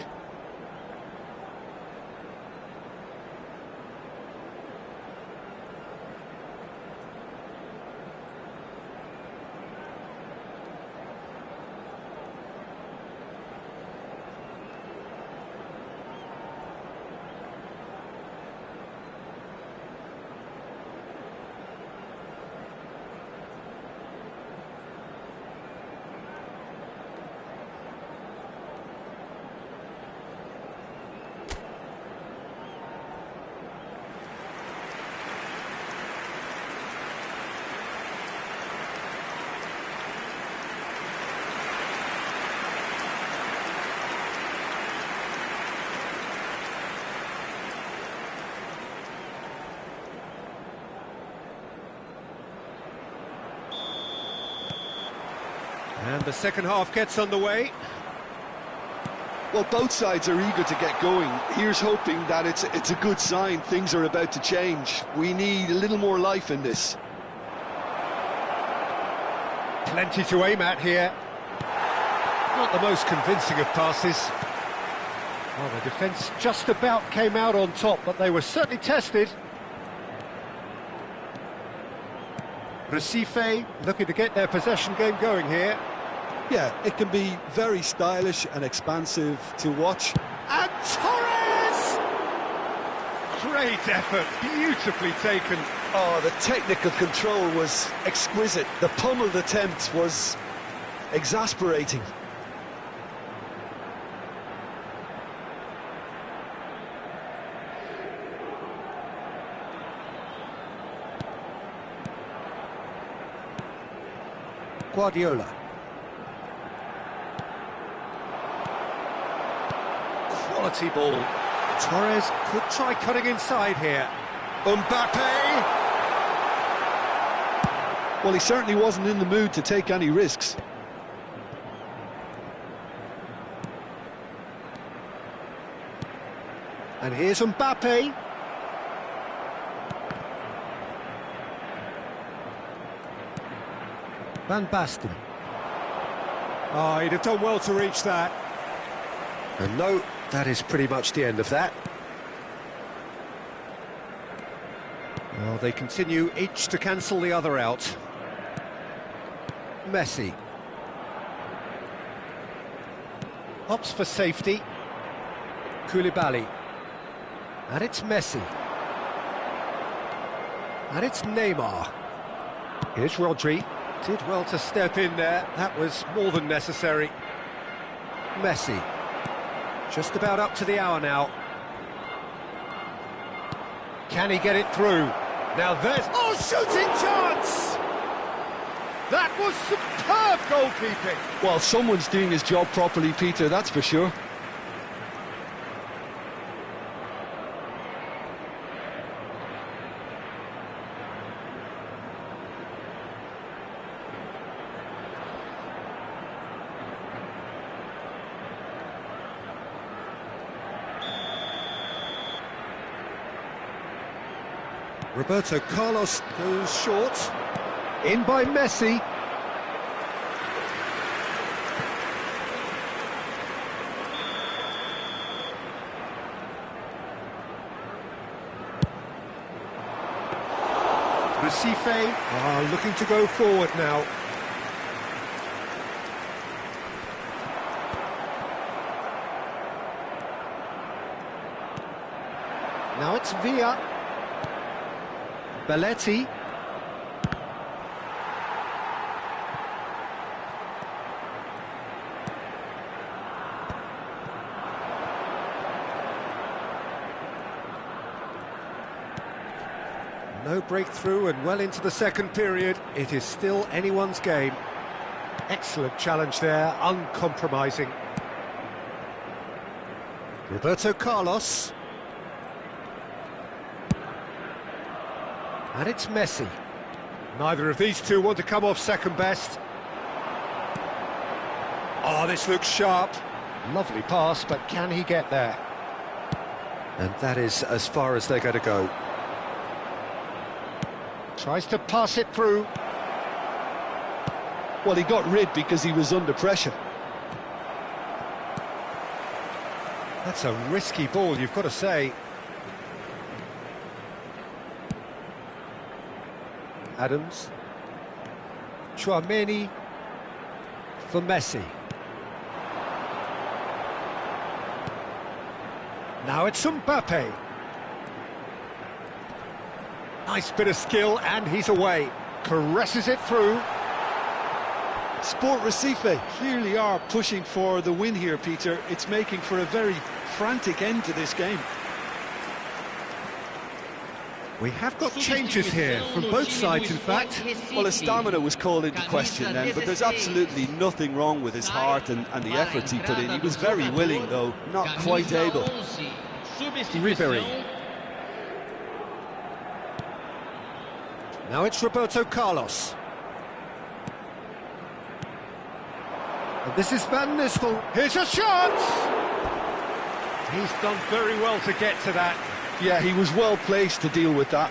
And the second half gets underway. Well, both sides are eager to get going. Here's hoping that it's a good sign. Things are about to change. We need a little more life in this. Plenty to aim at here. Not the most convincing of passes. Well, the defence just about came out on top, but they were certainly tested. Recife looking to get their possession game going here. Yeah, it can be very stylish and expansive to watch. And Torres! Great effort, beautifully taken. Oh, the technical control was exquisite. The pummeled attempt was exasperating. Guardiola. Quality ball. Torres could try cutting inside here. Mbappe! Well, he certainly wasn't in the mood to take any risks. And here's Mbappe. Van Basten. Oh, he'd have done well to reach that. And no, that is pretty much the end of that. Well, they continue each to cancel the other out. Messi. Opts for safety. Koulibaly. And it's Messi. And it's Neymar. Here's Rodri. Did well to step in there. That was more than necessary. Messi. Just about up to the hour now. Can he get it through? Now there's... Oh, shooting chance! That was superb goalkeeping. Well, someone's doing his job properly, Peter, that's for sure. Roberto Carlos goes short. In by Messi. Recife are looking to go forward now. Now it's Villa. Belletti. No breakthrough and well into the second period. It is still anyone's game. Excellent challenge there, uncompromising. Roberto Carlos. And it's Messi. Neither of these two want to come off second best. Oh, this looks sharp. Lovely pass, but can he get there? And that is as far as they're going to go. Tries to pass it through. Well, he got rid because he was under pressure. That's a risky ball, you've got to say. Adams. Tchouaméni for Messi. Now it's Mbappe. Nice bit of skill, and he's away. Caresses it through. Sport Recife clearly are pushing for the win here, Peter. It's making for a very frantic end to this game. We have got changes here from both sides, in fact. Well, his stamina was called into question then, but there's absolutely nothing wrong with his heart and the efforts he put in. He was very willing, though, not quite able. Ribery. Now it's Roberto Carlos. And this is Van Nistel. Here's a shot! He's done very well to get to that. Yeah, he was well placed to deal with that.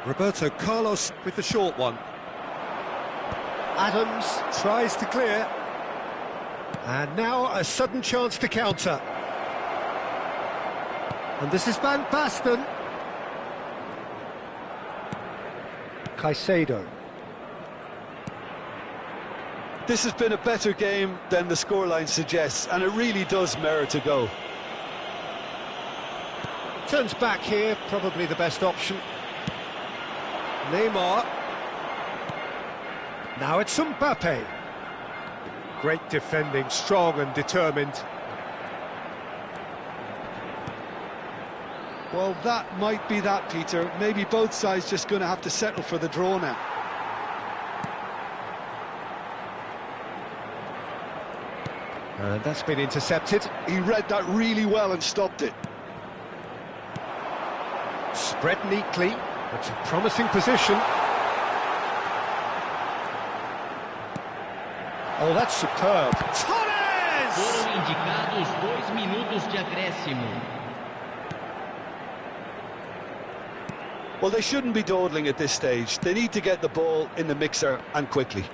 Roberto Carlos with the short one. Adams tries to clear. And now a sudden chance to counter. And this is Van Basten. Caicedo. This has been a better game than the scoreline suggests, and it really does merit a go. Turns back here, probably the best option. Neymar. Now it's Mbappe. Great defending, strong and determined. Well, that might be that, Peter. Maybe both sides just going to have to settle for the draw now. And that's been intercepted. He read that really well and stopped it. Spread neatly. It's a promising position. Oh, that's superb. Torres! Foram indicados 2 minutos de acréscimo. Well, they shouldn't be dawdling at this stage. They need to get the ball in the mixer and quickly.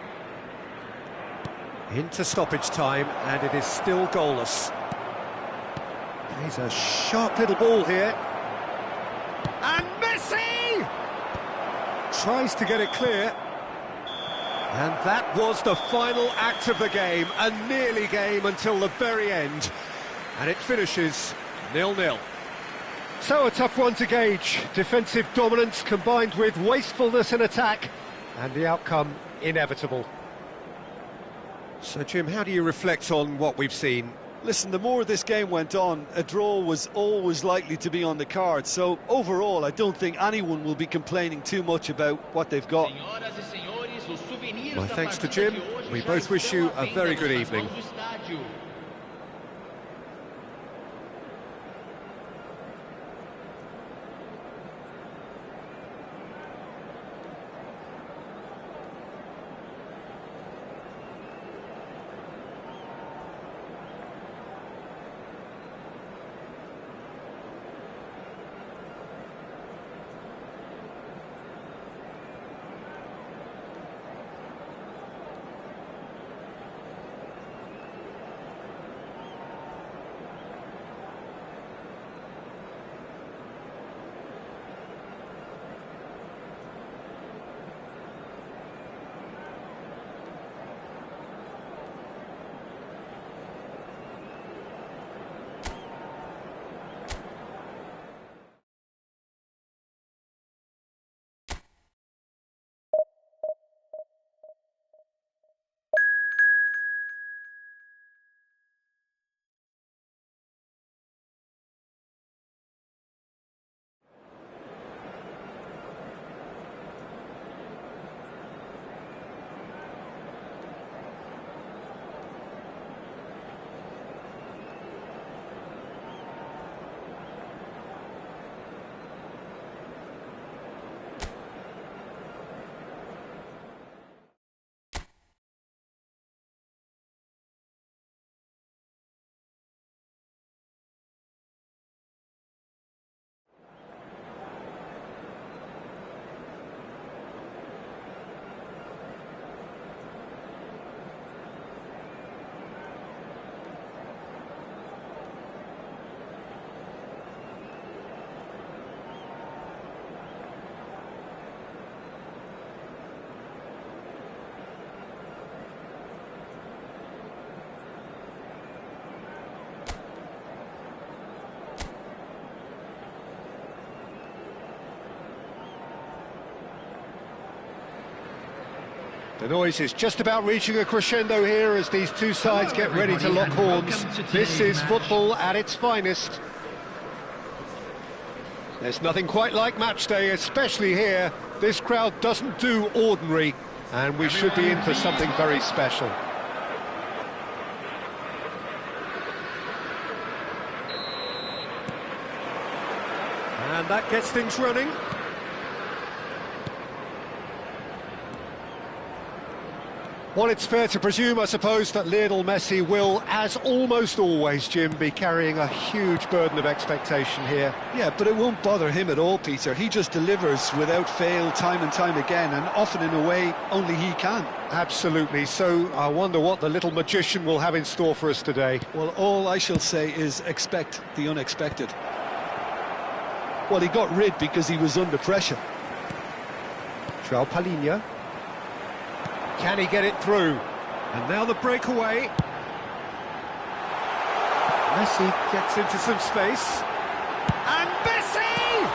Into stoppage time, and it is still goalless. He's a sharp little ball here. And Messi! Tries to get it clear. And that was the final act of the game, a nearly game until the very end. And it finishes 0-0. So a tough one to gauge. Defensive dominance combined with wastefulness in attack, and the outcome inevitable. So, Jim, how do you reflect on what we've seen? Listen, the more this game went on, a draw was always likely to be on the card. So, overall, I don't think anyone will be complaining too much about what they've got. My thanks to Jim. We both wish you a very good evening. The noise is just about reaching a crescendo here as these two sides get ready to lock horns. This is football at its finest. There's nothing quite like match day, especially here. This crowd doesn't do ordinary, and we should be in for something very special. And that gets things running. Well, it's fair to presume, I suppose, that Lionel Messi will, as almost always, Jim, be carrying a huge burden of expectation here. Yeah, but it won't bother him at all, Peter. He just delivers without fail time and time again, and often in a way only he can. Absolutely. So I wonder what the little magician will have in store for us today. Well, all I shall say is expect the unexpected. Well, he got rid because he was under pressure. João Palhinha. Can he get it through? And now the breakaway. Messi gets into some space. And Messi!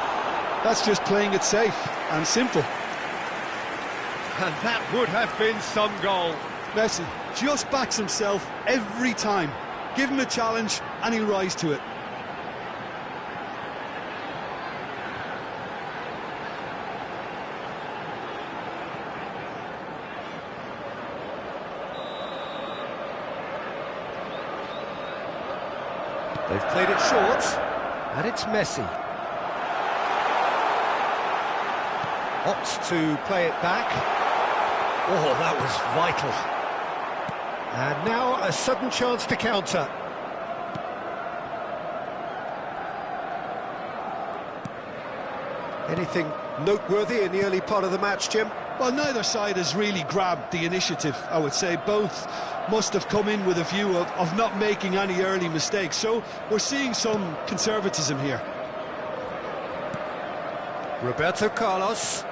That's just playing it safe and simple. And that would have been some goal. Messi just backs himself every time. Give him a challenge and he'll rise to it. They've played it short, and it's Messi. Opts to play it back. Oh, that was vital. And now a sudden chance to counter. Anything noteworthy in the early part of the match, Jim? Well, neither side has really grabbed the initiative, I would say. Both must have come in with a view of not making any early mistakes. So we're seeing some conservatism here. Roberto Carlos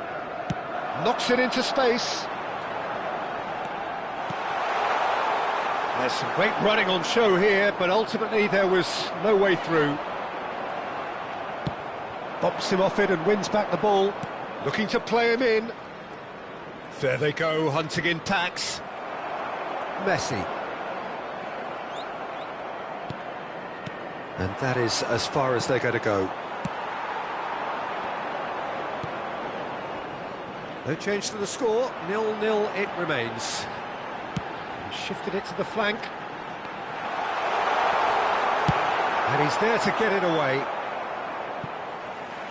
knocks it into space. There's some great running on show here, but ultimately there was no way through. Bumps him off it and wins back the ball. Looking to play him in. There they go, hunting in packs. Messi. And that is as far as they're going to go. No change to the score, 0-0 it remains. He shifted it to the flank. And he's there to get it away.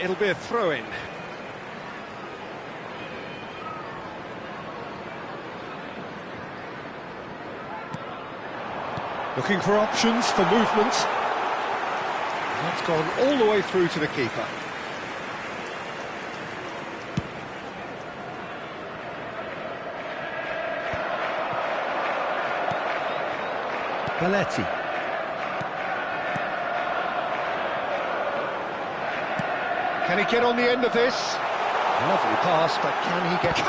It'll be a throw-in. Looking for options for movement. That's gone all the way through to the keeper. Belletti. Can he get on the end of this? Lovely pass, but can he finish?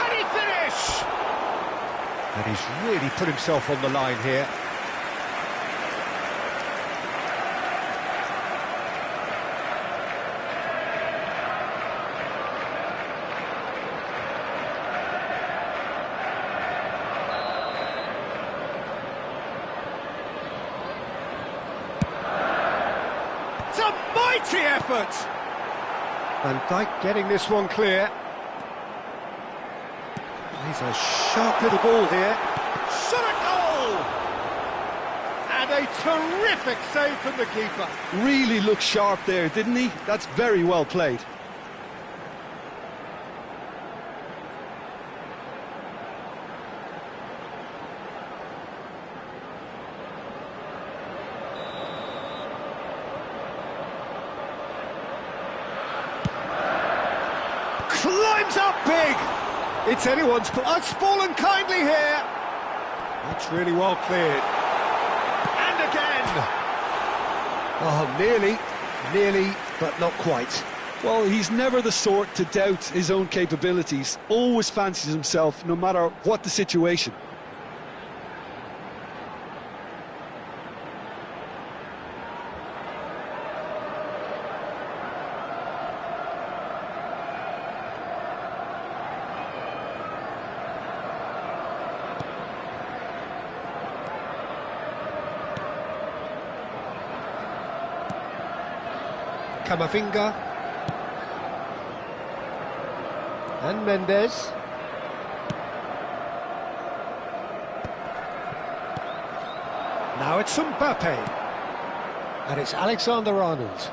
And he's really put himself on the line here. It's a mighty effort! Van Dijk getting this one clear. He's a sharp little ball here. Shot a goal! And a terrific save from the keeper. Really looked sharp there, didn't he? That's very well played. Climbs up big! It's anyone's... It's fallen kindly here! That's really well cleared. And again! Oh, nearly, but not quite. Well, he's never the sort to doubt his own capabilities. Always fancies himself, no matter what the situation. Camavinga. And Mendes. Now it's Mbappe. And it's Alexander-Arnold.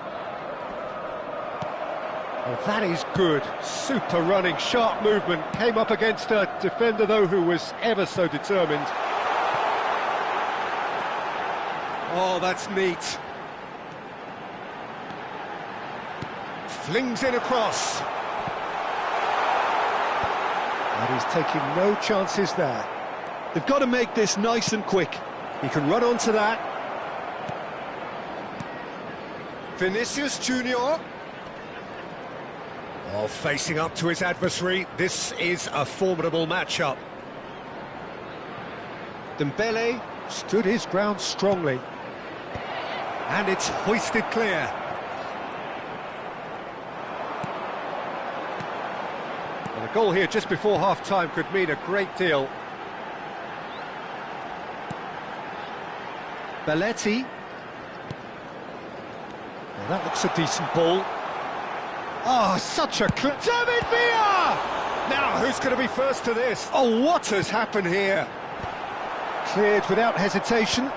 Well, that is good. Super running, sharp movement. Came up against a defender, though, who was ever so determined. Oh, that's neat. Flings in across. And he's taking no chances there. They've got to make this nice and quick. He can run onto that. Vinicius Junior. Oh, facing up to his adversary. This is a formidable matchup. Dembele stood his ground strongly. And it's hoisted clear. Well, a goal here just before half-time could mean a great deal. Belletti. Well, that looks a decent ball. Oh, such a clip. David Villa! Now, who's going to be first to this? Oh, what has happened here? Cleared without hesitation.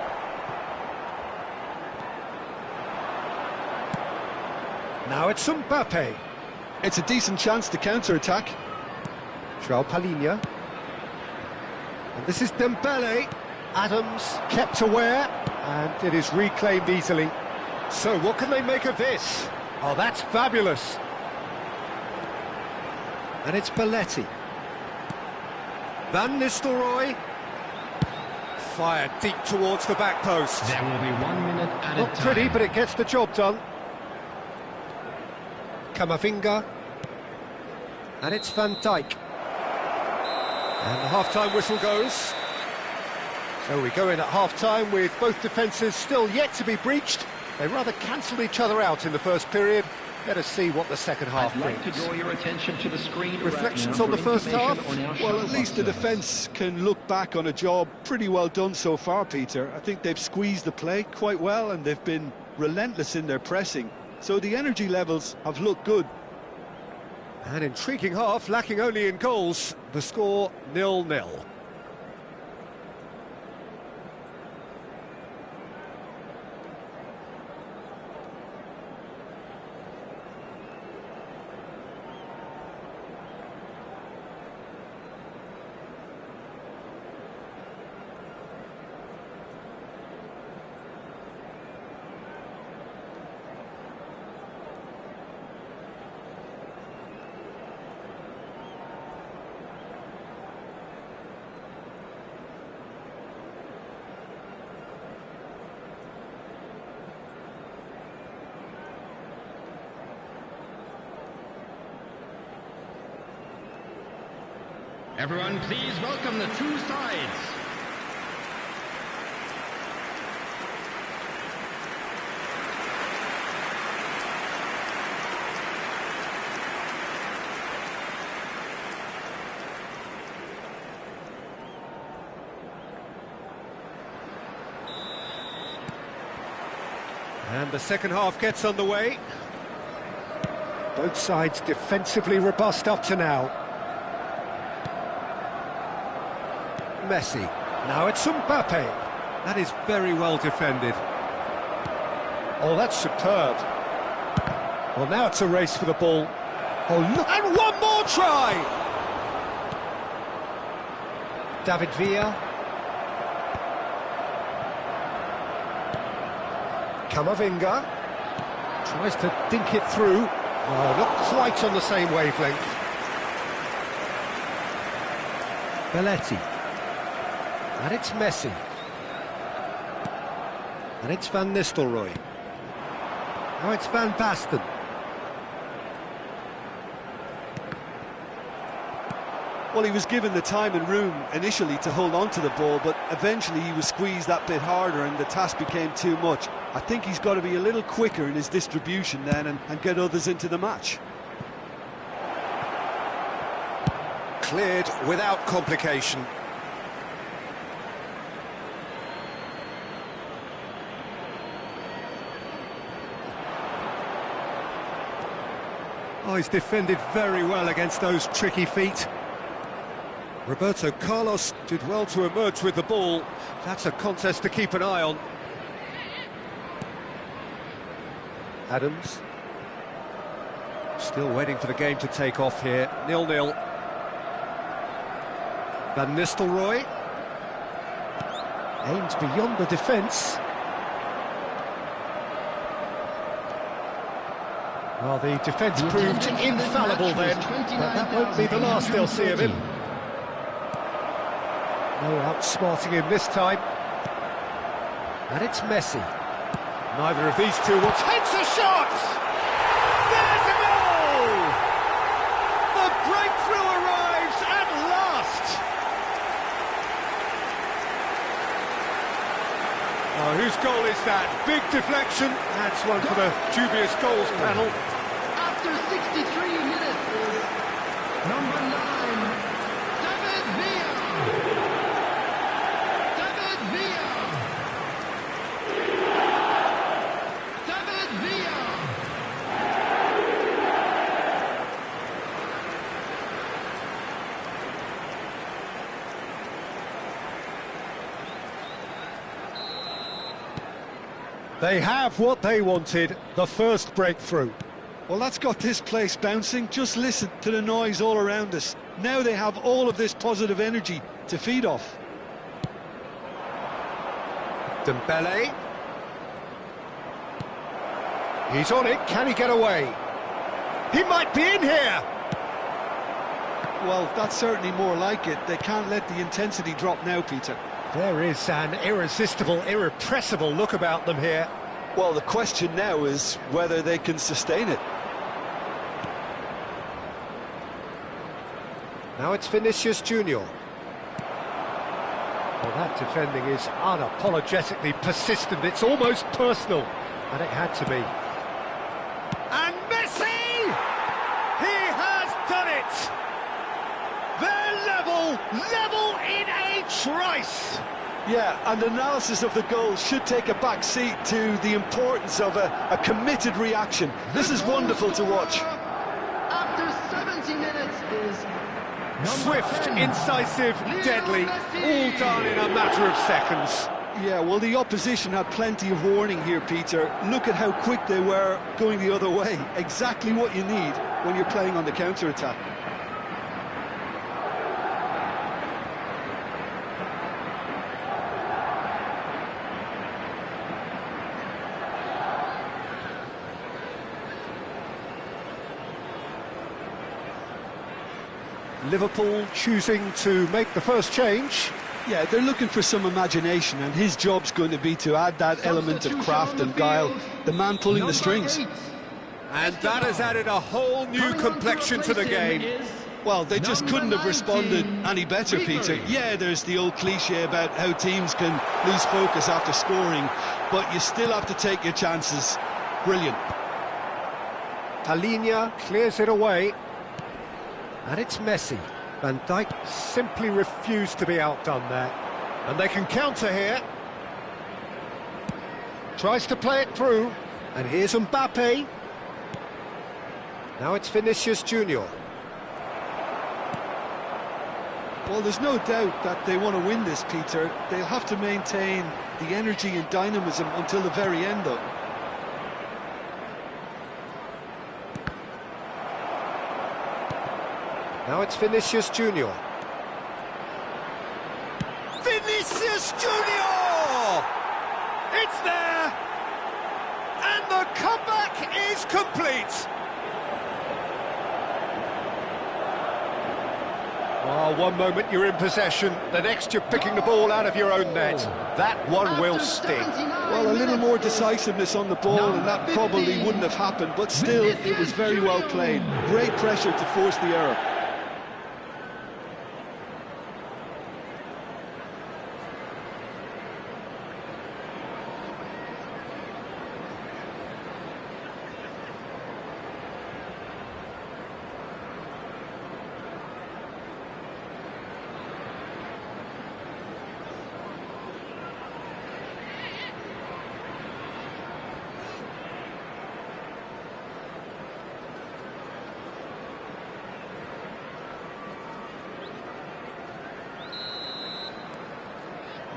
Now it's Mbappe. It's a decent chance to counter-attack. João Palhinha. And this is Dembele. Adams kept aware, and it is reclaimed easily. So what can they make of this? Oh, that's fabulous. And it's Belletti. Van Nistelrooy. Fired deep towards the back post. There will be 1 minute at a time. Not pretty, but it gets the job done. Camavinga. And it's Van Dijk. And the half-time whistle goes. So we go in at half-time with both defences still yet to be breached. They rather cancelled each other out in the first period. Let us see what the second half I'd like brings. to draw your attention to the screen. Reflections right on the now first for half? information on our Well, shot at least the boxes. defence can look back on a job pretty well done so far, Peter. I think they've squeezed the play quite well and they've been relentless in their pressing. So the energy levels have looked good. An intriguing half, lacking only in goals. The score 0-0. Everyone, please welcome the two sides. And the second half gets underway. Both sides defensively robust up to now. Messi. Now it's Mbappe. That is very well defended. Oh, that's superb. Well, now it's a race for the ball. Oh, look, and one more try! David Villa. Camavinga. Tries to dink it through. Oh, not quite on the same wavelength. Belletti. And it's Messi. And it's Van Nistelrooy. Now it's Van Basten. Well, he was given the time and room initially to hold on to the ball, but eventually he was squeezed that bit harder and the task became too much. I think he's got to be a little quicker in his distribution then and get others into the match. Cleared without complication. Oh, he's defended very well against those tricky feet. Roberto Carlos did well to emerge with the ball. That's a contest to keep an eye on. Adams. Still waiting for the game to take off here. 0-0. Van Nistelrooy. Aimed beyond the defence. Well, the defence proved infallible then, but that won't be the last they'll see of him. No outsmarting him this time. And it's Messi. Neither of these two will takes a shot! There's a goal! The breakthrough arrives at last! Oh, whose goal is that? Big deflection. That's one for the dubious goals panel. After 63 minutes is number 9, David Villa. David Villa. David Villa. They have what they wanted, the first breakthrough. Well, that's got this place bouncing. Just listen to the noise all around us. Now they have all of this positive energy to feed off. Dembele. He's on it, can he get away? He might be in here! Well, that's certainly more like it. They can't let the intensity drop now, Peter. There is an irresistible, irrepressible look about them here. Well, the question now is whether they can sustain it. Now it's Vinicius Junior. Well, that defending is unapologetically persistent. It's almost personal, and it had to be. And Messi! He has done it! They're level in a trice! Yeah, and analysis of the goal should take a back seat to the importance of a committed reaction. This is wonderful to watch. After 70 minutes is Swift, incisive, deadly, all done in a matter of seconds. Yeah, well, the opposition had plenty of warning here, Peter. Look at how quick they were going the other way. Exactly what you need when you're playing on the counter-attack. Liverpool choosing to make the first change. Yeah, they're looking for some imagination, and his job's going to be to add that element of craft and guile, the man pulling the strings. And that has added a whole new complexion to the game. Well, they just couldn't have responded any better, Peter. Yeah, there's the old cliche about how teams can lose focus after scoring, but you still have to take your chances. Brilliant. Palhinha clears it away. And it's Messi. Van Dijk simply refused to be outdone there. And they can counter here. Tries to play it through. And here's Mbappe. Now it's Vinicius Junior. Well, there's no doubt that they want to win this, Peter. They'll have to maintain the energy and dynamism until the very end, though. Now it's Vinicius Junior. Vinicius Junior! It's there! And the comeback is complete! Oh, one moment you're in possession, the next you're picking the ball out of your own net. That one will sting. Well, a little more decisiveness on the ball, and that probably wouldn't have happened, but still, it was very well played. Great pressure to force the error.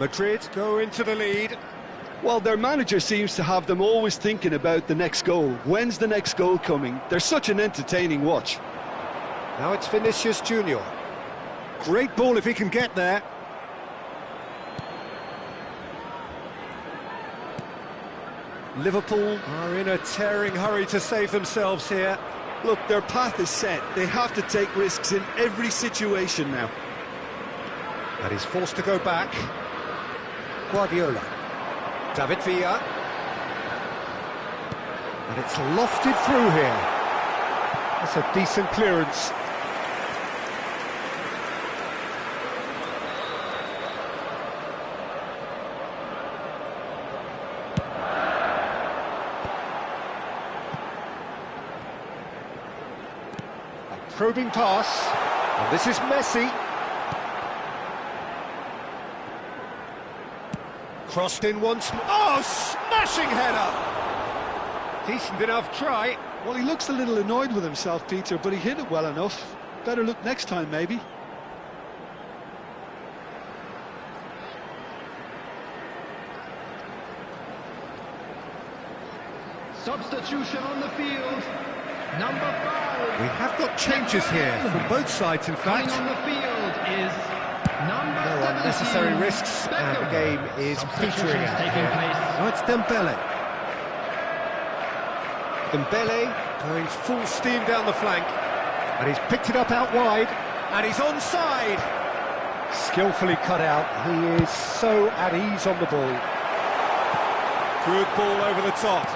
Madrid go into the lead. Well, their manager seems to have them always thinking about the next goal. When's the next goal coming? They're such an entertaining watch. Now it's Vinicius Junior. Great ball if he can get there. Liverpool are in a tearing hurry to save themselves here. Look, their path is set. They have to take risks in every situation now. And he's forced to go back. Guardiola. David Villa. And it's lofted through here. That's a decent clearance. A probing pass. And this is Messi. Crossed in once more. Oh, smashing header! Decent enough try. Well, he looks a little annoyed with himself, Peter, but he hit it well enough. Better look next time, maybe. Substitution on the field. Number 5. We have got changes here from both sides, in fact. Coming on the field is number No 17, unnecessary risks, and the game is petering out taking here. place. Now it's Dembele. Dembele going full steam down the flank, and he's picked it up out wide, and he's onside. Skillfully cut out. He is so at ease on the ball. Good ball over the top.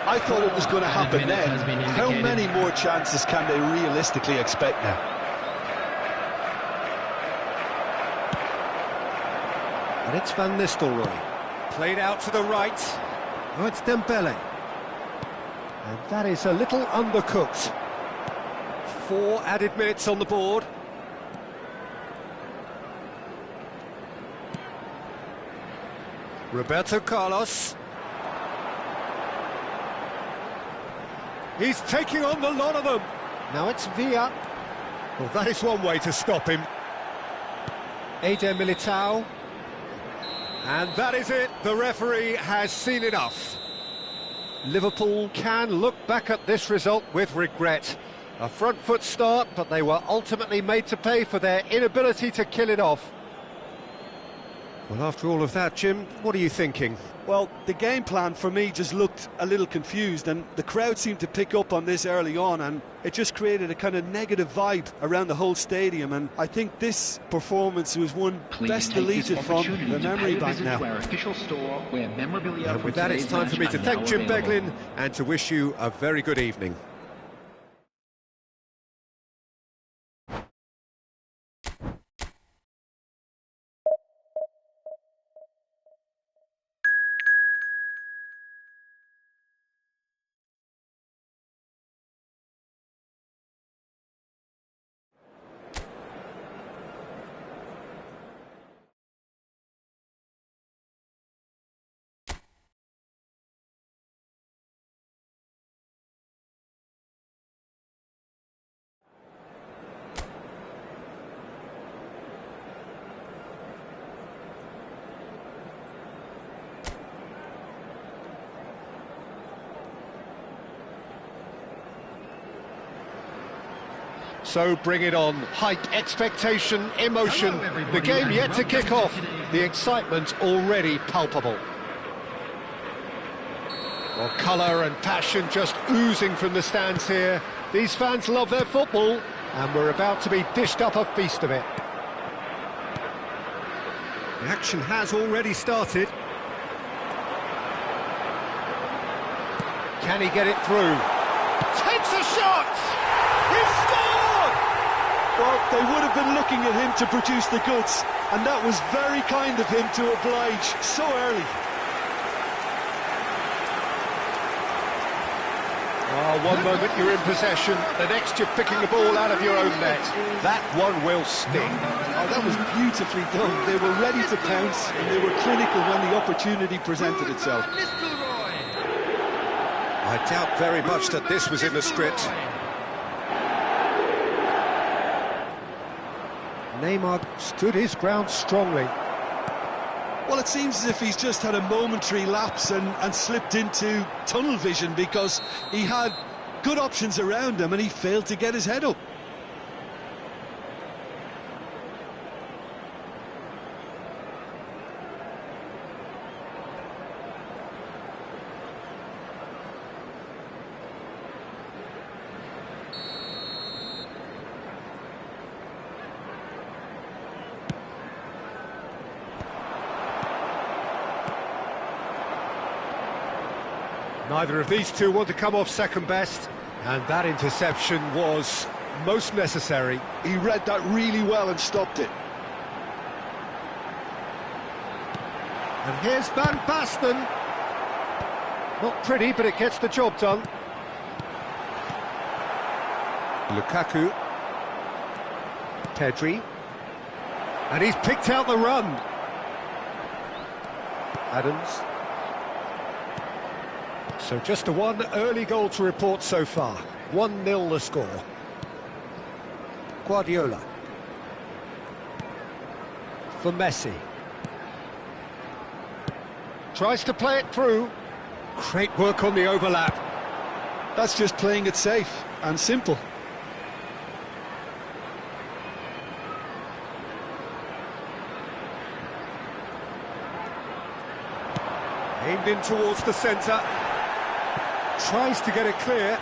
I thought it was going to happen then. How many more chances can they realistically expect now? And it's Van Nistelrooy. Played out to the right. Now it's Dembele. And that is a little undercooked. 4 added minutes on the board. Roberto Carlos. He's taking on the lot of them. Now it's Villa. Well, that is one way to stop him. Eder Militao. And that is it. The referee has seen enough. Liverpool can look back at this result with regret. A front foot start, but they were ultimately made to pay for their inability to kill it off. Well, after all of that, Jim, what are you thinking? Well, the game plan for me just looked a little confused, and the crowd seemed to pick up on this early on, and it just created a kind of negative vibe around the whole stadium. And I think this performance was one best deleted from the memory bank now. And with that, it's time for me to thank Jim Beglin and to wish you a very good evening. So bring it on. Hype, expectation, emotion. The game yet to kick off. The excitement already palpable. Well, colour and passion just oozing from the stands here. These fans love their football, and we're about to be dished up a feast of it. The action has already started. Can he get it through? Takes a shot! He's scored! Well, they would have been looking at him to produce the goods, and that was very kind of him to oblige so early. Oh, one moment you're in possession, the next you're picking the ball out of your own net. That one will sting. Oh, that was beautifully done. They were ready to pounce, and they were critical when the opportunity presented itself. I doubt very much that this was in the script. Neymar stood his ground strongly. Well, it seems as if he's just had a momentary lapse and slipped into tunnel vision, because he had good options around him and he failed to get his head up. Neither of these two want to come off second best, and that interception was most necessary. He read that really well and stopped it. And here's Van Basten. Not pretty, but it gets the job done. Lukaku. Pedri. And he's picked out the run. Adams. So just the one early goal to report so far. 1-0 the score. Guardiola. For Messi. Tries to play it through. Great work on the overlap. That's just playing it safe and simple. Aimed in towards the centre. Tries to get it clear.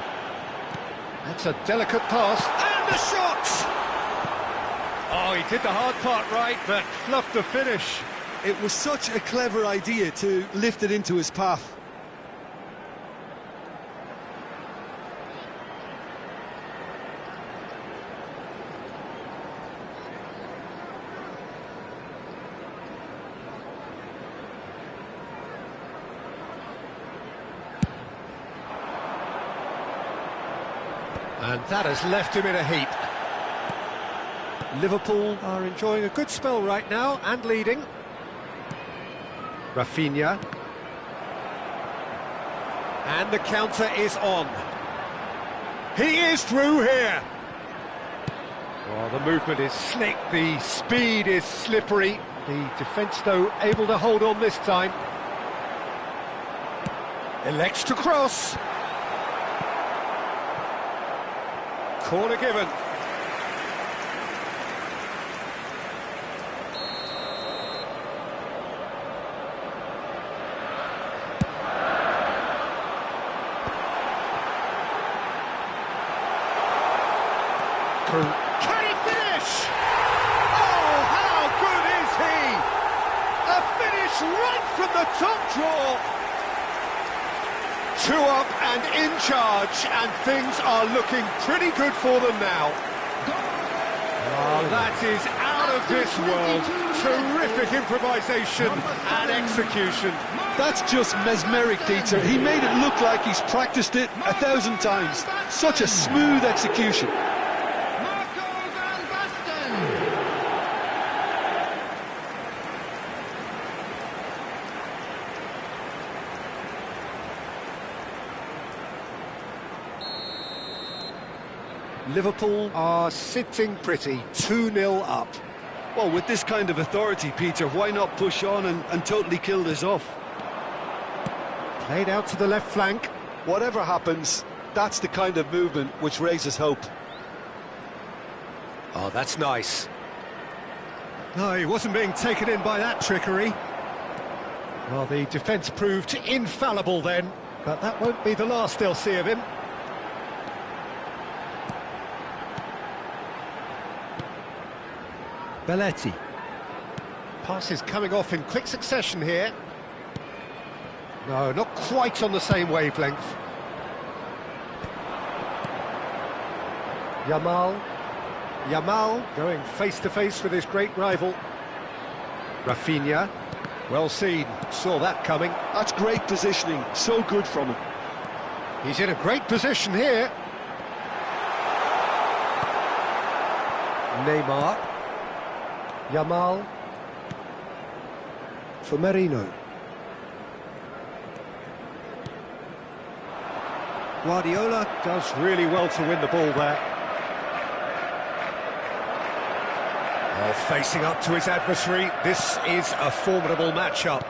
That's a delicate pass. And the shot! Oh, he did the hard part right, but fluffed the finish. It was such a clever idea to lift it into his path. And that has left him in a heap. Liverpool are enjoying a good spell right now and leading. Rafinha. And the counter is on. He is through here. Well, the movement is slick, the speed is slippery. The defence, though, able to hold on this time. Elects to cross. Corner given. Can he finish? Oh, how good is he? A finish right from the top draw. 2 up and in charge, and things are looking pretty good for them now. Oh, that is out of this world. Terrific improvisation and execution. That's just mesmeric, Dieter. He made it look like he's practiced it 1,000 times. Such a smooth execution. Liverpool are sitting pretty, 2-0 up. Well, with this kind of authority, Peter, why not push on and totally kill this off? Played out to the left flank. Whatever happens, that's the kind of movement which raises hope. Oh, that's nice. No, he wasn't being taken in by that trickery. Well, the defence proved infallible then, but that won't be the last they'll see of him. Belletti. Passes coming off in quick succession here. No, not quite on the same wavelength. Yamal going face-to-face with his great rival. Rafinha. Well seen, saw that coming. That's great positioning, so good from him. He's in a great position here. Neymar. Yamal for Merino. Guardiola does really well to win the ball there. Well, facing up to his adversary, this is a formidable matchup.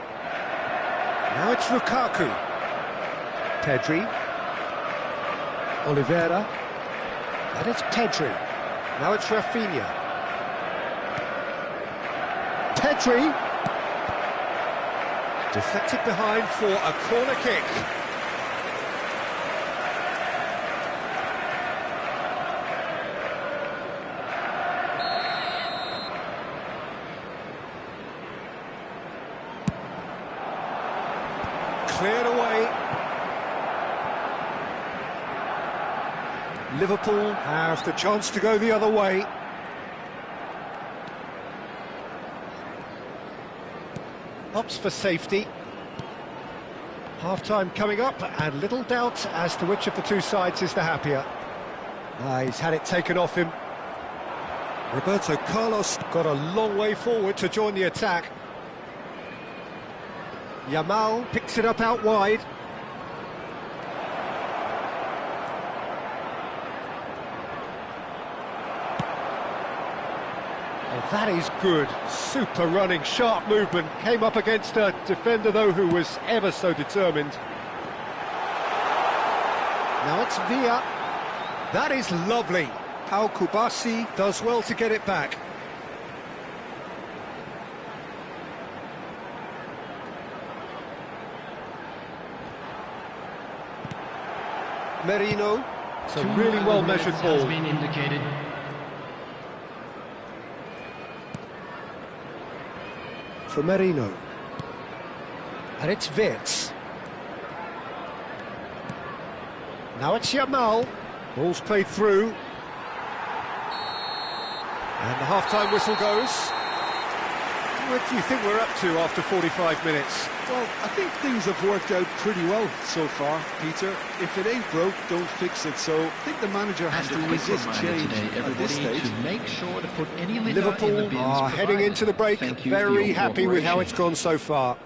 Now it's Lukaku. Pedri. Oliveira. And it's Pedri. Now it's Rafinha. Pedri. Deflected behind for a corner kick. Cleared away. Liverpool have the chance to go the other way. Opts for safety. Half-time coming up, and little doubt as to which of the two sides is the happier. He's had it taken off him. Roberto Carlos got a long way forward to join the attack. Yamal picks it up out wide. Oh, that is good. Super running, sharp movement. Came up against a defender, though, who was ever so determined. Now it's Villa. That is lovely. Pau Kubasi does well to get it back. Merino. It's a really well-measured ball. Has been indicated. For Merino. And it's Wirtz. Now it's Yamal. Ball's played through. And the half-time whistle goes. What do you think we're up to after 45 minutes? Well, I think things have worked out pretty well so far, Peter. If it ain't broke, don't fix it. So I think the manager has to resist change at this stage. To make sure to put any Liverpool are heading into the break, very happy with how it's gone so far.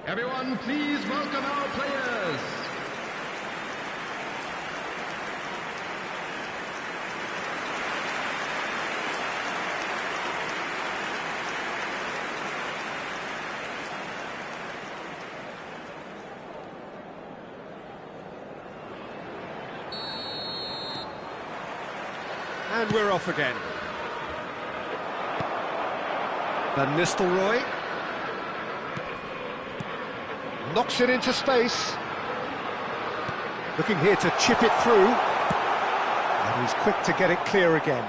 Everyone, please welcome our players. And we're off again. Van Nistelrooy. Knocks it into space. Looking here to chip it through. And he's quick to get it clear again.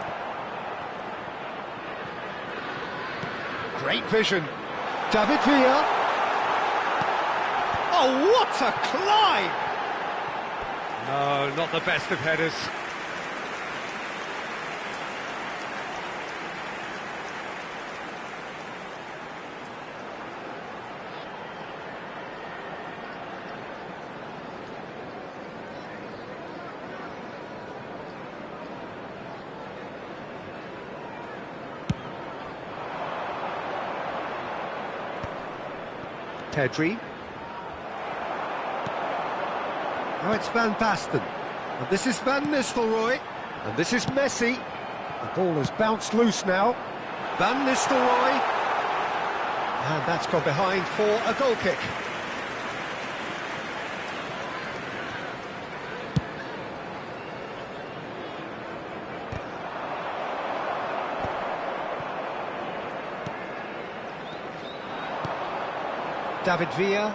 Great vision. David Villa. Oh, what a climb! No, not the best of headers. Pedri. Now it's Van Basten. And this is Van Nistelrooy. And this is Messi. The ball has bounced loose now. Van Nistelrooy. And that's gone behind for a goal kick. David Villa.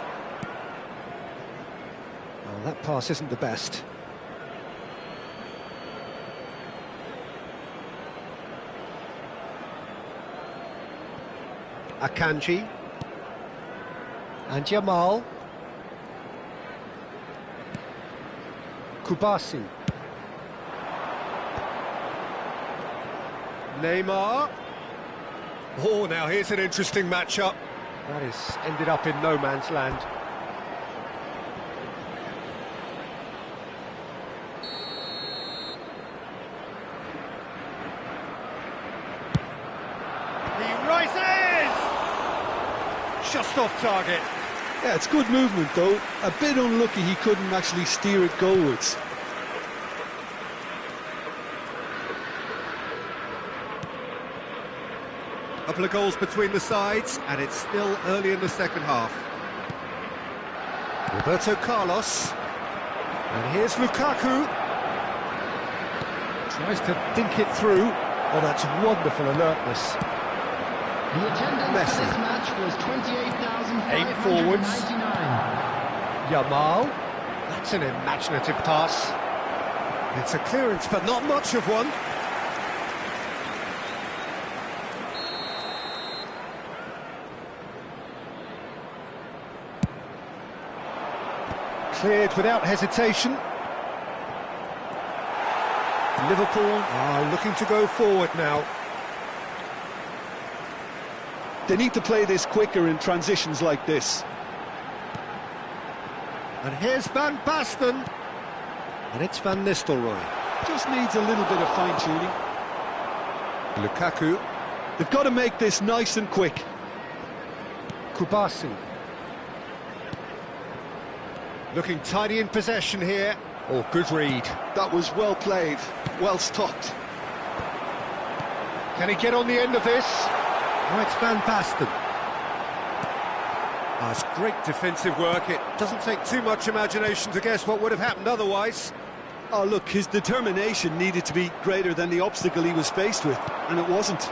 That pass isn't the best. Akanji. And Jamal. Kubasi. Neymar. Oh, now here's an interesting matchup. That has ended up in no man's land. He rises! Just off target. Yeah, it's good movement though. A bit unlucky he couldn't actually steer it goalwards. Couple of goals between the sides, and it's still early in the second half. Roberto Carlos. And here's Lukaku. Tries to dink it through. Oh, that's wonderful alertness. The attendance for this match was 28,599. Yamal. That's an imaginative pass. It's a clearance, but not much of one. Cleared without hesitation. Liverpool are looking to go forward now. They need to play this quicker in transitions like this. And here's Van Basten. And it's Van Nistelrooy. Just needs a little bit of fine-tuning. Lukaku. They've got to make this nice and quick. Kubasi. Looking tidy in possession here. Oh, good read. That was well played, well stopped. Can he get on the end of this? Oh, it's Van Basten. Oh, it's great defensive work. It doesn't take too much imagination to guess what would have happened otherwise. Oh, look, his determination needed to be greater than the obstacle he was faced with, and it wasn't.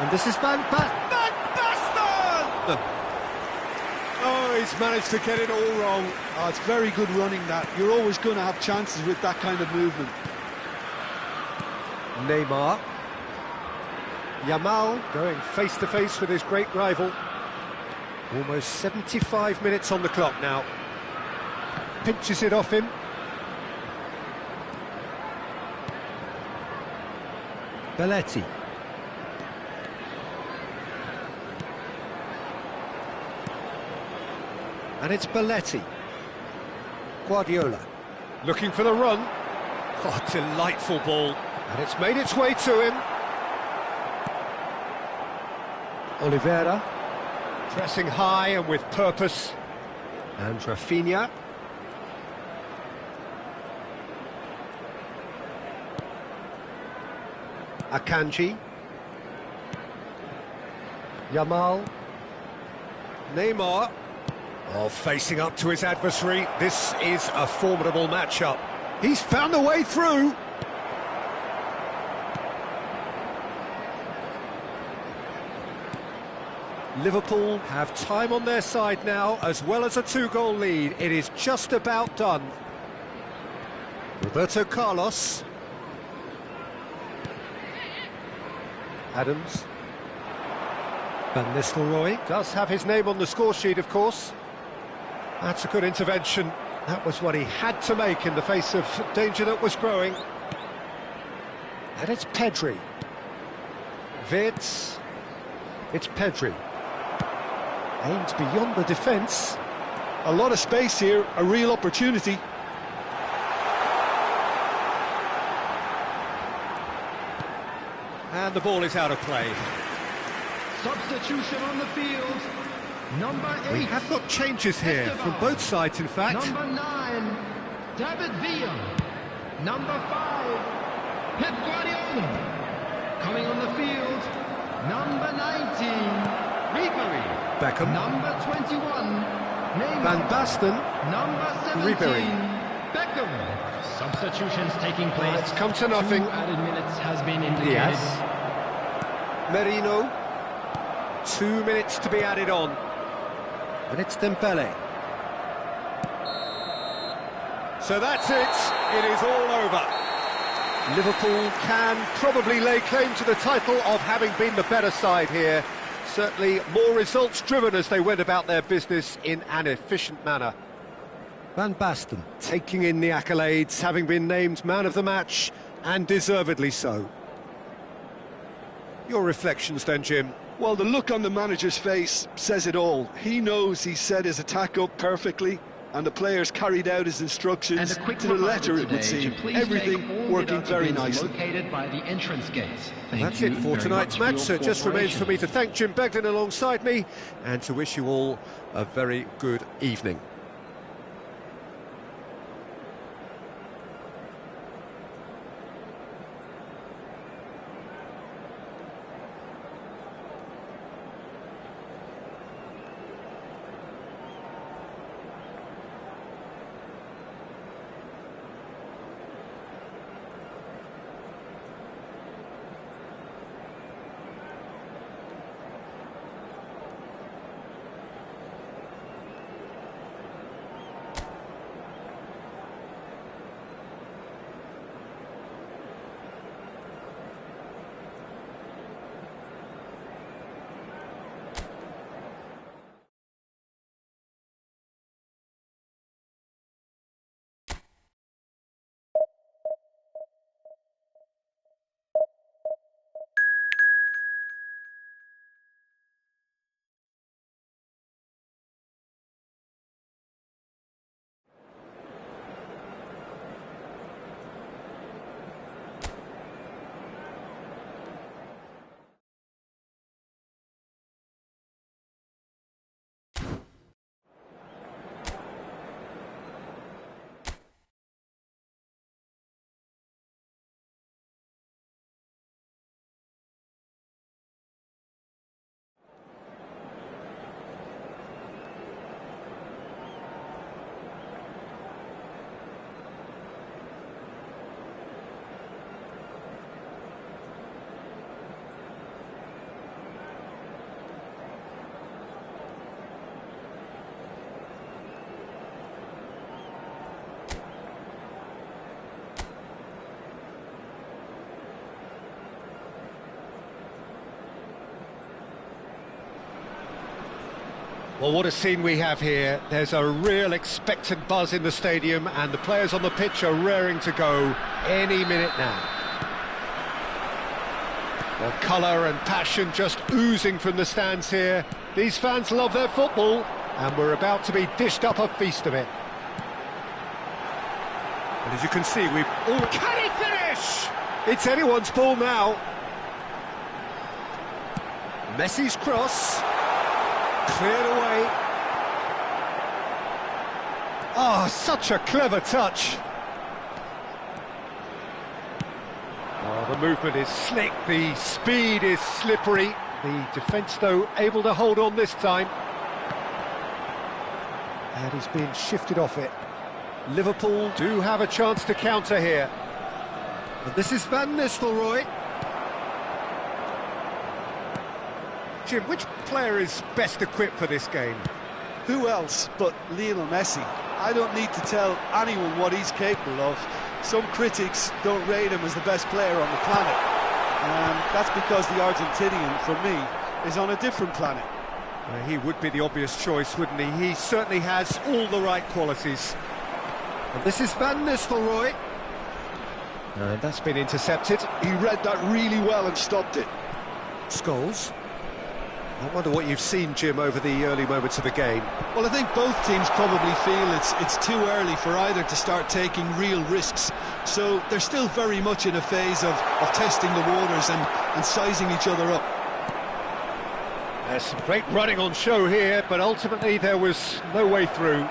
And this is Van Basten! Oh, he's managed to get it all wrong. Oh, it's very good running that. You're always going to have chances with that kind of movement. Neymar. Yamal going face-to-face with his great rival. Almost 75 minutes on the clock now. Pinches it off him. Belletti. And it's Belletti. Guardiola. Looking for the run. Oh, delightful ball. And it's made its way to him. Oliveira. Pressing high and with purpose. And Rafinha. Akanji. Yamal. Neymar. Oh, facing up to his adversary. This is a formidable matchup. He's found a way through. Liverpool have time on their side now, as well as a two-goal lead. It is just about done. Roberto Carlos. Adams. Van Nistelrooy does have his name on the score sheet, of course. That's a good intervention. That was what he had to make in the face of danger that was growing. And it's Pedri. Wirtz. It's Pedri. Aimed beyond the defence. A lot of space here, a real opportunity. And the ball is out of play. Substitution on the field. Number 8. We have got changes here from both sides, in fact. Number 9, David Villa. Number 5, Pep Guardiola. Coming on the field, number 19, Ribery. Beckham. Number 21, Neymar. Van Basten. Number 17, Ribery. Beckham. Substitutions taking place. It's come to nothing. 2 added minutes has been indicated. Yes. Merino. 2 minutes to be added on. And it's Dembele. So that's it. It is all over. Liverpool can probably lay claim to the title of having been the better side here. Certainly more results-driven as they went about their business in an efficient manner. Van Basten taking in the accolades, having been named man of the match, and deservedly so. Your reflections then, Jim? Well, the look on the manager's face says it all. He knows he set his attack up perfectly, and the players carried out his instructions to the letter, it would seem. Everything working very nicely. Located by the entrance gates. That's it for tonight's match, so it just remains for me to thank Jim Beglin alongside me and to wish you all a very good evening. Well, what a scene we have here. There's a real expectant buzz in the stadium and the players on the pitch are raring to go any minute now. Well, colour and passion just oozing from the stands here. These fans love their football and we're about to be dished up a feast of it. And as you can see, we've all... Can he finish? It's anyone's ball now. Messi's cross. Cleared away. Oh, such a clever touch. Oh, the movement is slick, the speed is slippery. The defence, though, able to hold on this time. And he's being shifted off it. Liverpool do have a chance to counter here. But this is Van Nistelrooy. Jim, which player is best equipped for this game? Who else but Lionel Messi? I don't need to tell anyone what he's capable of. Some critics don't rate him as the best player on the planet. And that's because the Argentinian, for me, is on a different planet. He would be the obvious choice, wouldn't he? He certainly has all the right qualities. And this is Van Nistelrooy. And that's been intercepted. He read that really well and stopped it. Scholes. I wonder what you've seen, Jim, over the early moments of the game. Well, I think both teams probably feel it's too early for either to start taking real risks. So they're still very much in a phase of testing the waters and sizing each other up. There's some great running on show here, but ultimately there was no way through.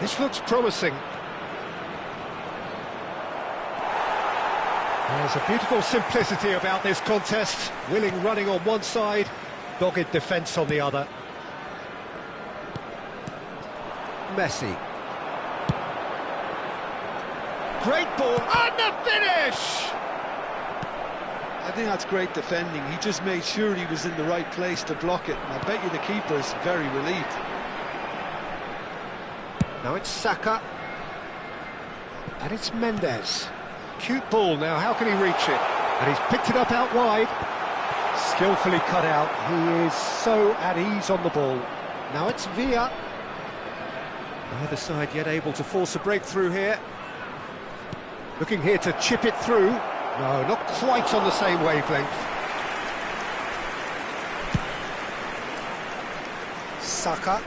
This looks promising. There's a beautiful simplicity about this contest. Willing running on one side, dogged defence on the other. Messi. Great ball, and the finish! I think that's great defending. He just made sure he was in the right place to block it. And I bet you the keeper's very relieved. Now it's Saka. And it's Mendes. Cute ball now, how can he reach it? And he's picked it up out wide. Skillfully cut out. He is so at ease on the ball. Now it's Villa. Neither side yet able to force a breakthrough here. Looking here to chip it through. No, not quite on the same wavelength. Saka.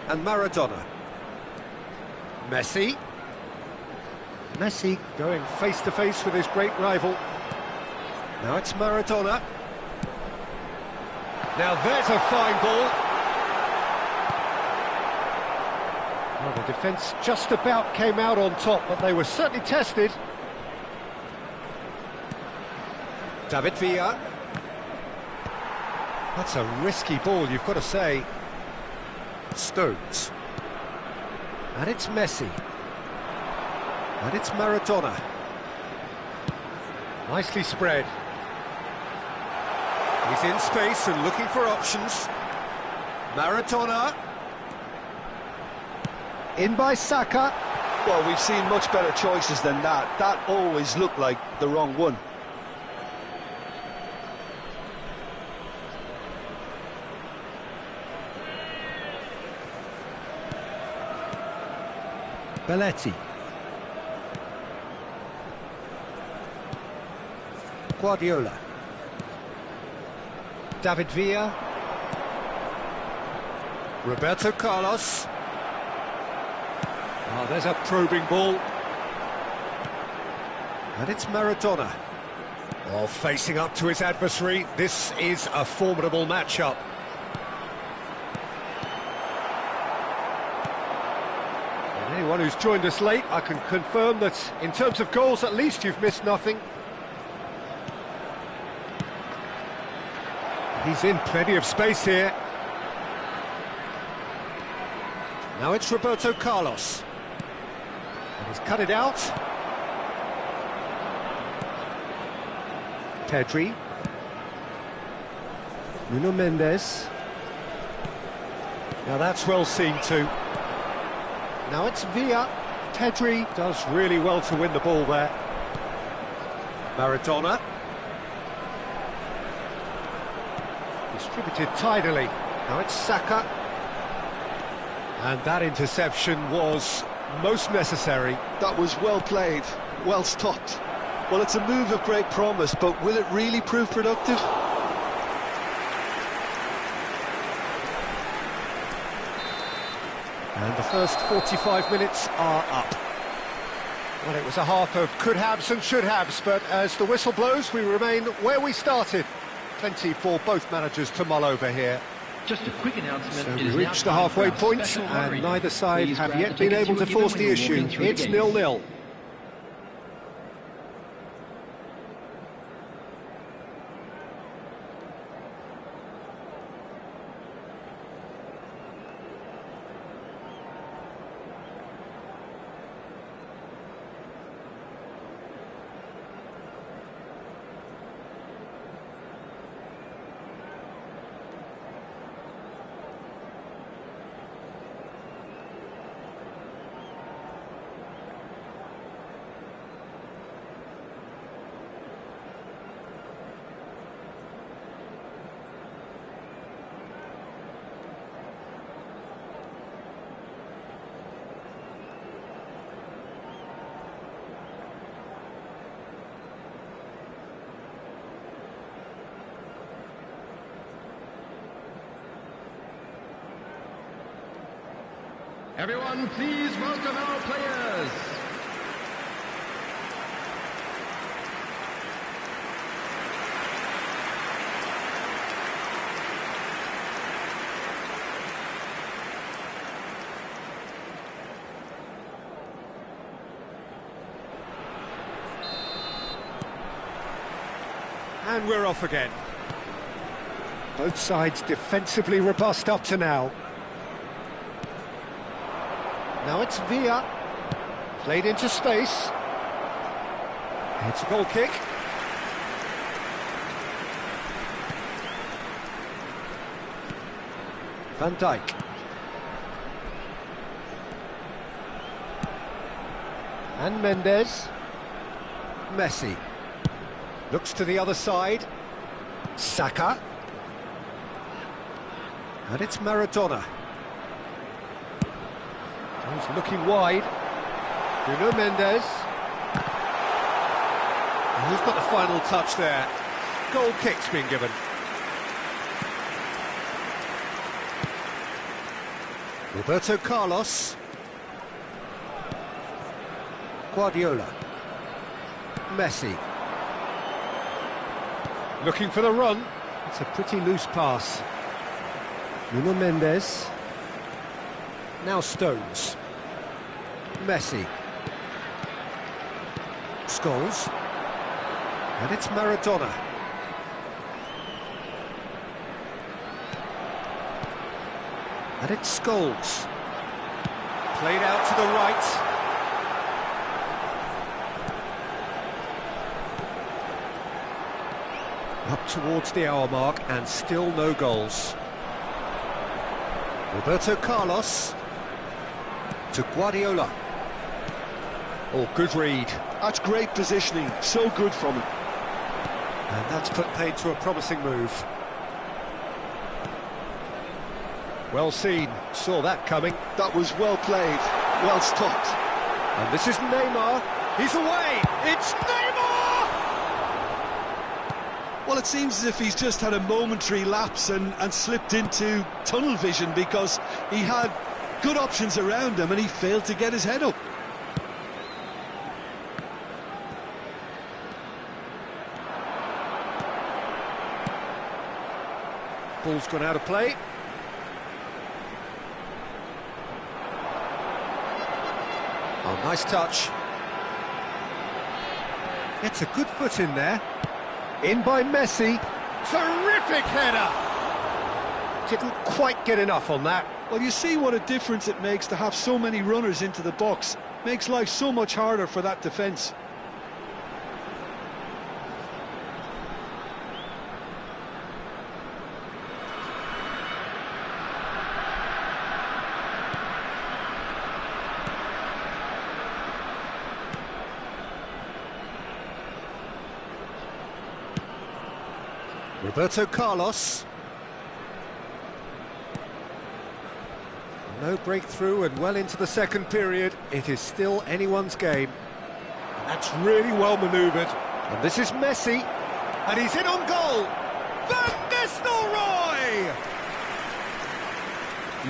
And Maradona. Messi. Messi going face-to-face with his great rival. Now it's Maradona. Now there's a fine ball. Well, the defence just about came out on top, but they were certainly tested. David Villa. That's a risky ball, you've got to say. Stones. And it's Messi. And it's Maradona. Nicely spread. He's in space and looking for options. Maradona. In by Saka. Well, we've seen much better choices than that. That always looked like the wrong one. Belletti. Guardiola. David Villa. Roberto Carlos. Oh, there's a probing ball. And it's Maradona. Oh, facing up to his adversary. This is a formidable matchup. And anyone who's joined us late, I can confirm that in terms of goals, at least you've missed nothing. He's in plenty of space here. Now it's Roberto Carlos. And he's cut it out. Pedri. Nuno Mendes. Now that's well seen too. Now it's Villa. Pedri does really well to win the ball there. Maradona. Distributed tidily. Now it's Saka. And that interception was most necessary. That was well played, well stopped. Well, it's a move of great promise, but will it really prove productive? And the first 45 minutes are up. Well, it was a half of could-haves and should-haves, but as the whistle blows, we remain where we started. Plenty for both managers to mull over here. Just a quick announcement. So we reached the halfway point, and neither side have yet been able to force the issue. It's 0-0. Everyone, please welcome our players. And we're off again. Both sides defensively robust up to now. Now it's Villa, played into space. It's a goal kick. Van Dijk. And Mendes. Messi. Looks to the other side. Saka. And it's Maradona. He's looking wide. Bruno Mendes. And who's got the final touch there? Goal kick's been given. Roberto Carlos. Guardiola. Messi. Looking for the run. It's a pretty loose pass. Nuno Mendes. Now Stones. Messi. Scholes. And it's Maradona. And it's Scholes. Played out to the right. Up towards the hour mark and still no goals. Roberto Carlos to Guardiola. Oh, good read. That's great positioning, so good from him. And that's put paid to a promising move. Well seen, saw that coming. That was well played, well stopped. And this is Neymar. He's away. It's Neymar! Well, it seems as if he's just had a momentary lapse and slipped into tunnel vision, because he had good options around him and he failed to get his head up. Ball's gone out of play. Oh, nice touch. Gets a good foot in there. In by Messi. Terrific header! Didn't quite get enough on that. Well, you see what a difference it makes to have so many runners into the box. Makes life so much harder for that defence. Roberto Carlos. No breakthrough and well into the second period. It is still anyone's game. And that's really well manoeuvred. And this is Messi. And he's in on goal. Van Nistelrooy!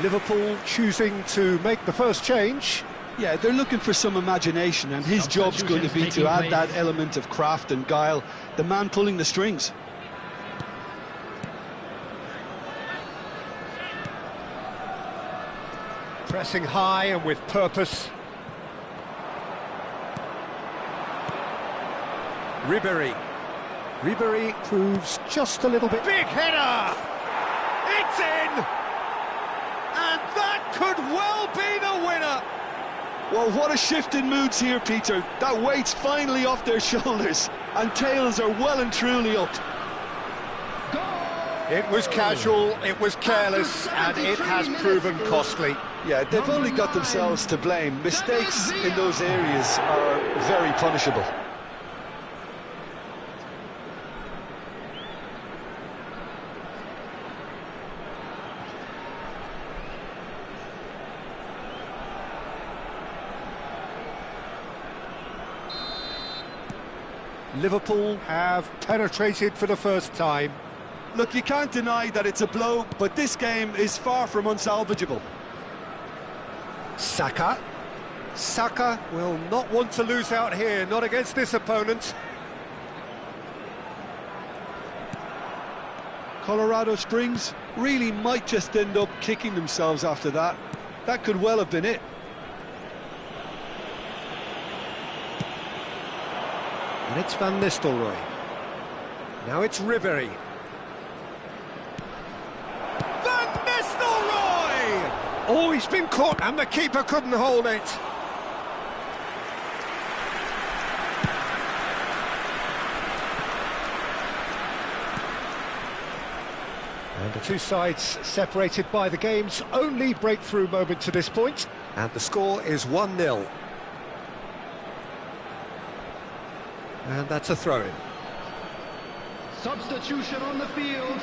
Liverpool choosing to make the first change. Yeah, they're looking for some imagination, and his job's going to be to add that element of craft and guile. The man pulling the strings. Pressing high and with purpose. Ribéry. Ribéry proves just a little bit... Big header! It's in! And that could well be the winner! Well, what a shift in moods here, Peter. That weight's finally off their shoulders, and tails are well and truly up. It was casual, it was careless, and it has proven costly. Yeah, they've only got themselves to blame. Mistakes in those areas are very punishable. Liverpool have penetrated for the first time. Look, you can't deny that it's a blow, but this game is far from unsalvageable. Saka. Saka will not want to lose out here, not against this opponent. Colorado Springs really might just end up kicking themselves after that. That could well have been it. And it's Van Nistelrooy. Now it's Ribéry. Van Nistelrooy! Oh, he's been caught and the keeper couldn't hold it. And the two sides separated by the game's only breakthrough moment to this point. And the score is 1-0. And that's a throw-in. Substitution on the field.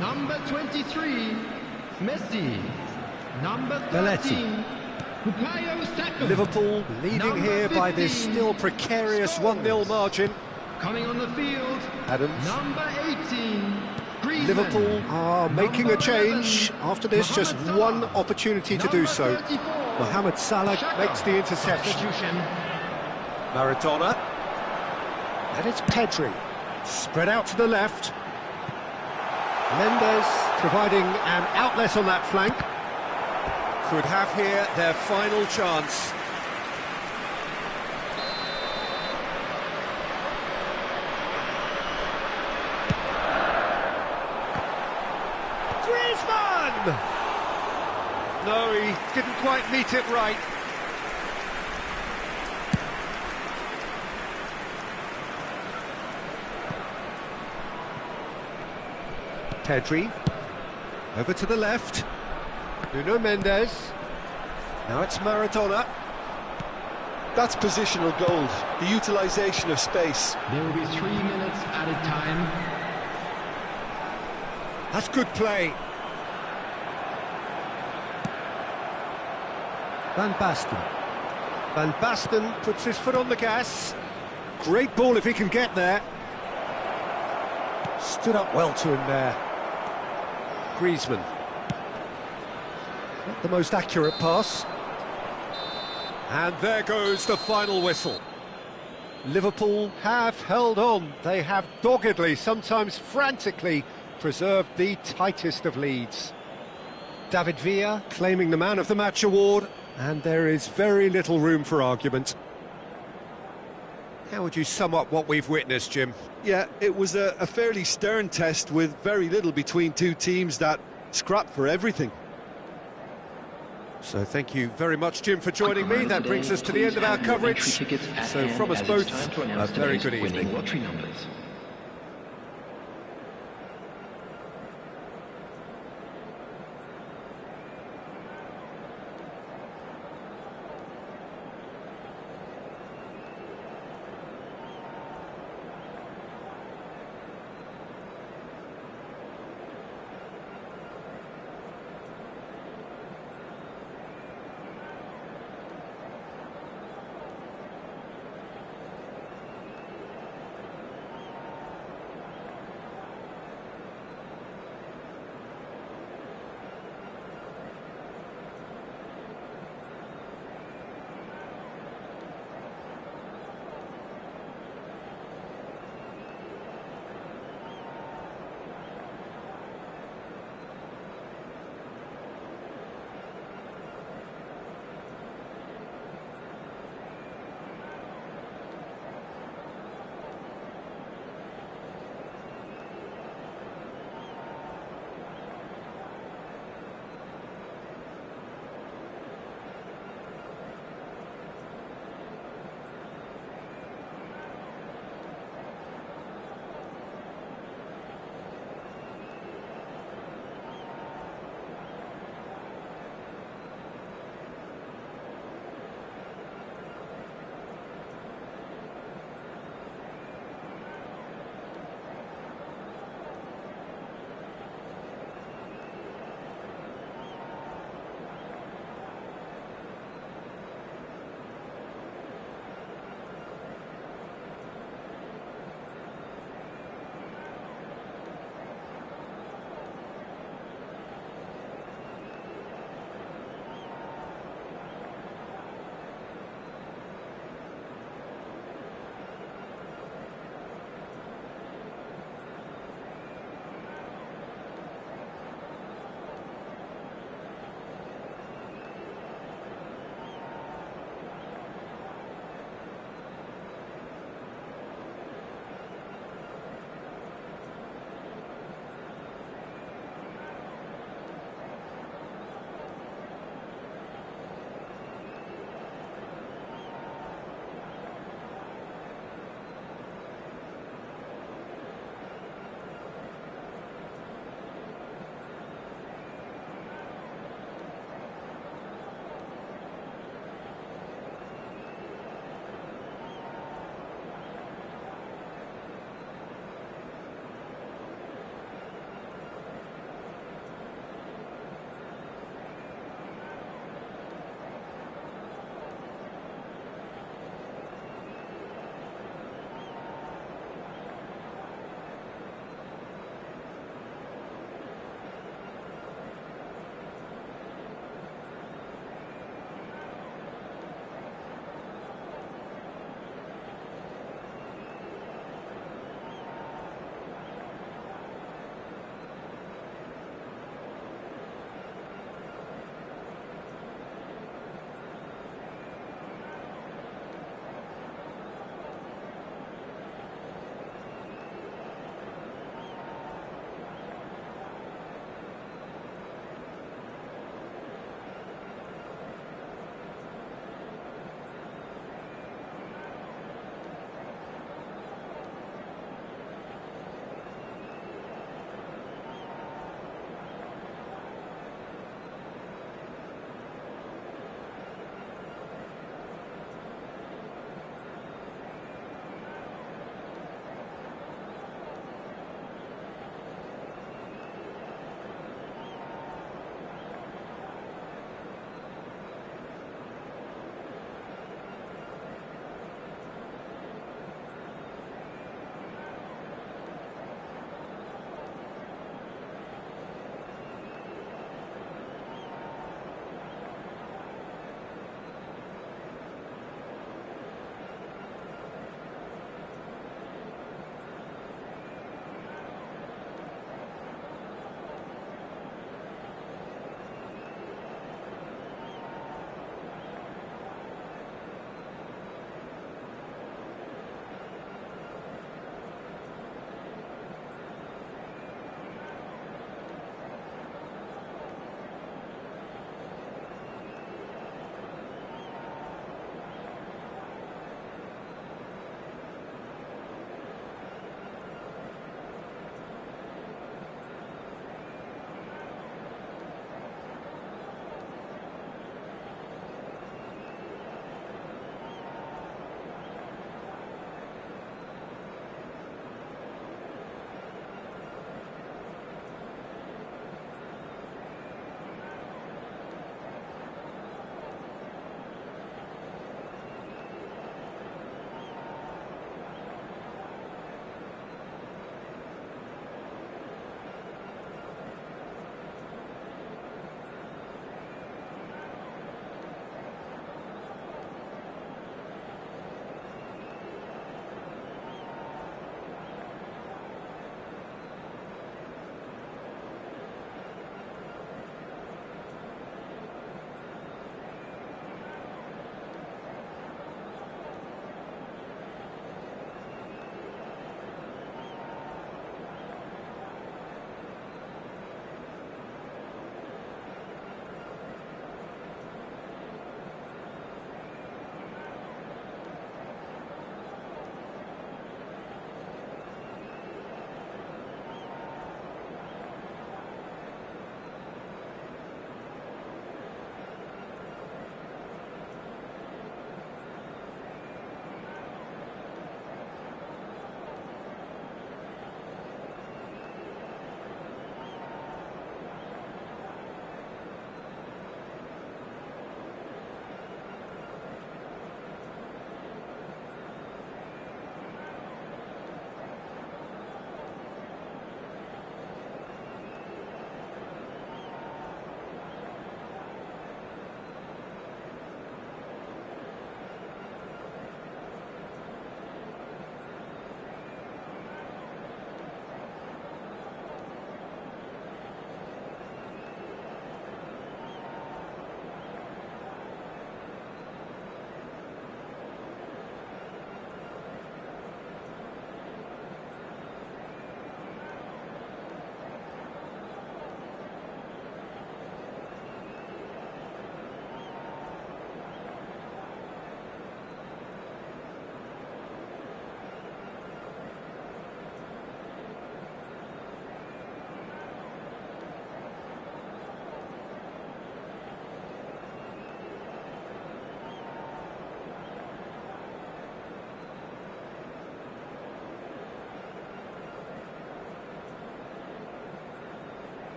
Number 23, Messi. Number 13, Bukayo Saka. Liverpool leading Number here by 15, this still precarious 1-0 margin. Coming on the field, Adams. number 18, Griezmann. Liverpool are making a change. After this, just one opportunity to do so. Mohamed Salah makes the interception. Substitution. Maradona. And it's Pedri. Spread out to the left. Mendes providing an outlet on that flank. Could have here their final chance. Griezmann! No, he didn't quite meet it right. Pedri, over to the left, Nuno Mendes, now it's Maradona. That's positional gold, the utilisation of space. There will be 3 minutes added time. That's good play. Van Basten. Van Basten puts his foot on the gas. Great ball if he can get there. Stood up well to him there. Griezmann. Not the most accurate pass. And there goes the final whistle. Liverpool have held on. They have doggedly, sometimes frantically, preserved the tightest of leads. David Villa claiming the Man of the Match award, and there is very little room for argument. How would you sum up what we've witnessed, Jim? Yeah, it was a fairly stern test with very little between two teams that scrapped for everything. So thank you very much, Jim, for joining me. That brings us to the end of our coverage. So from us both, a very good evening. Lottery numbers.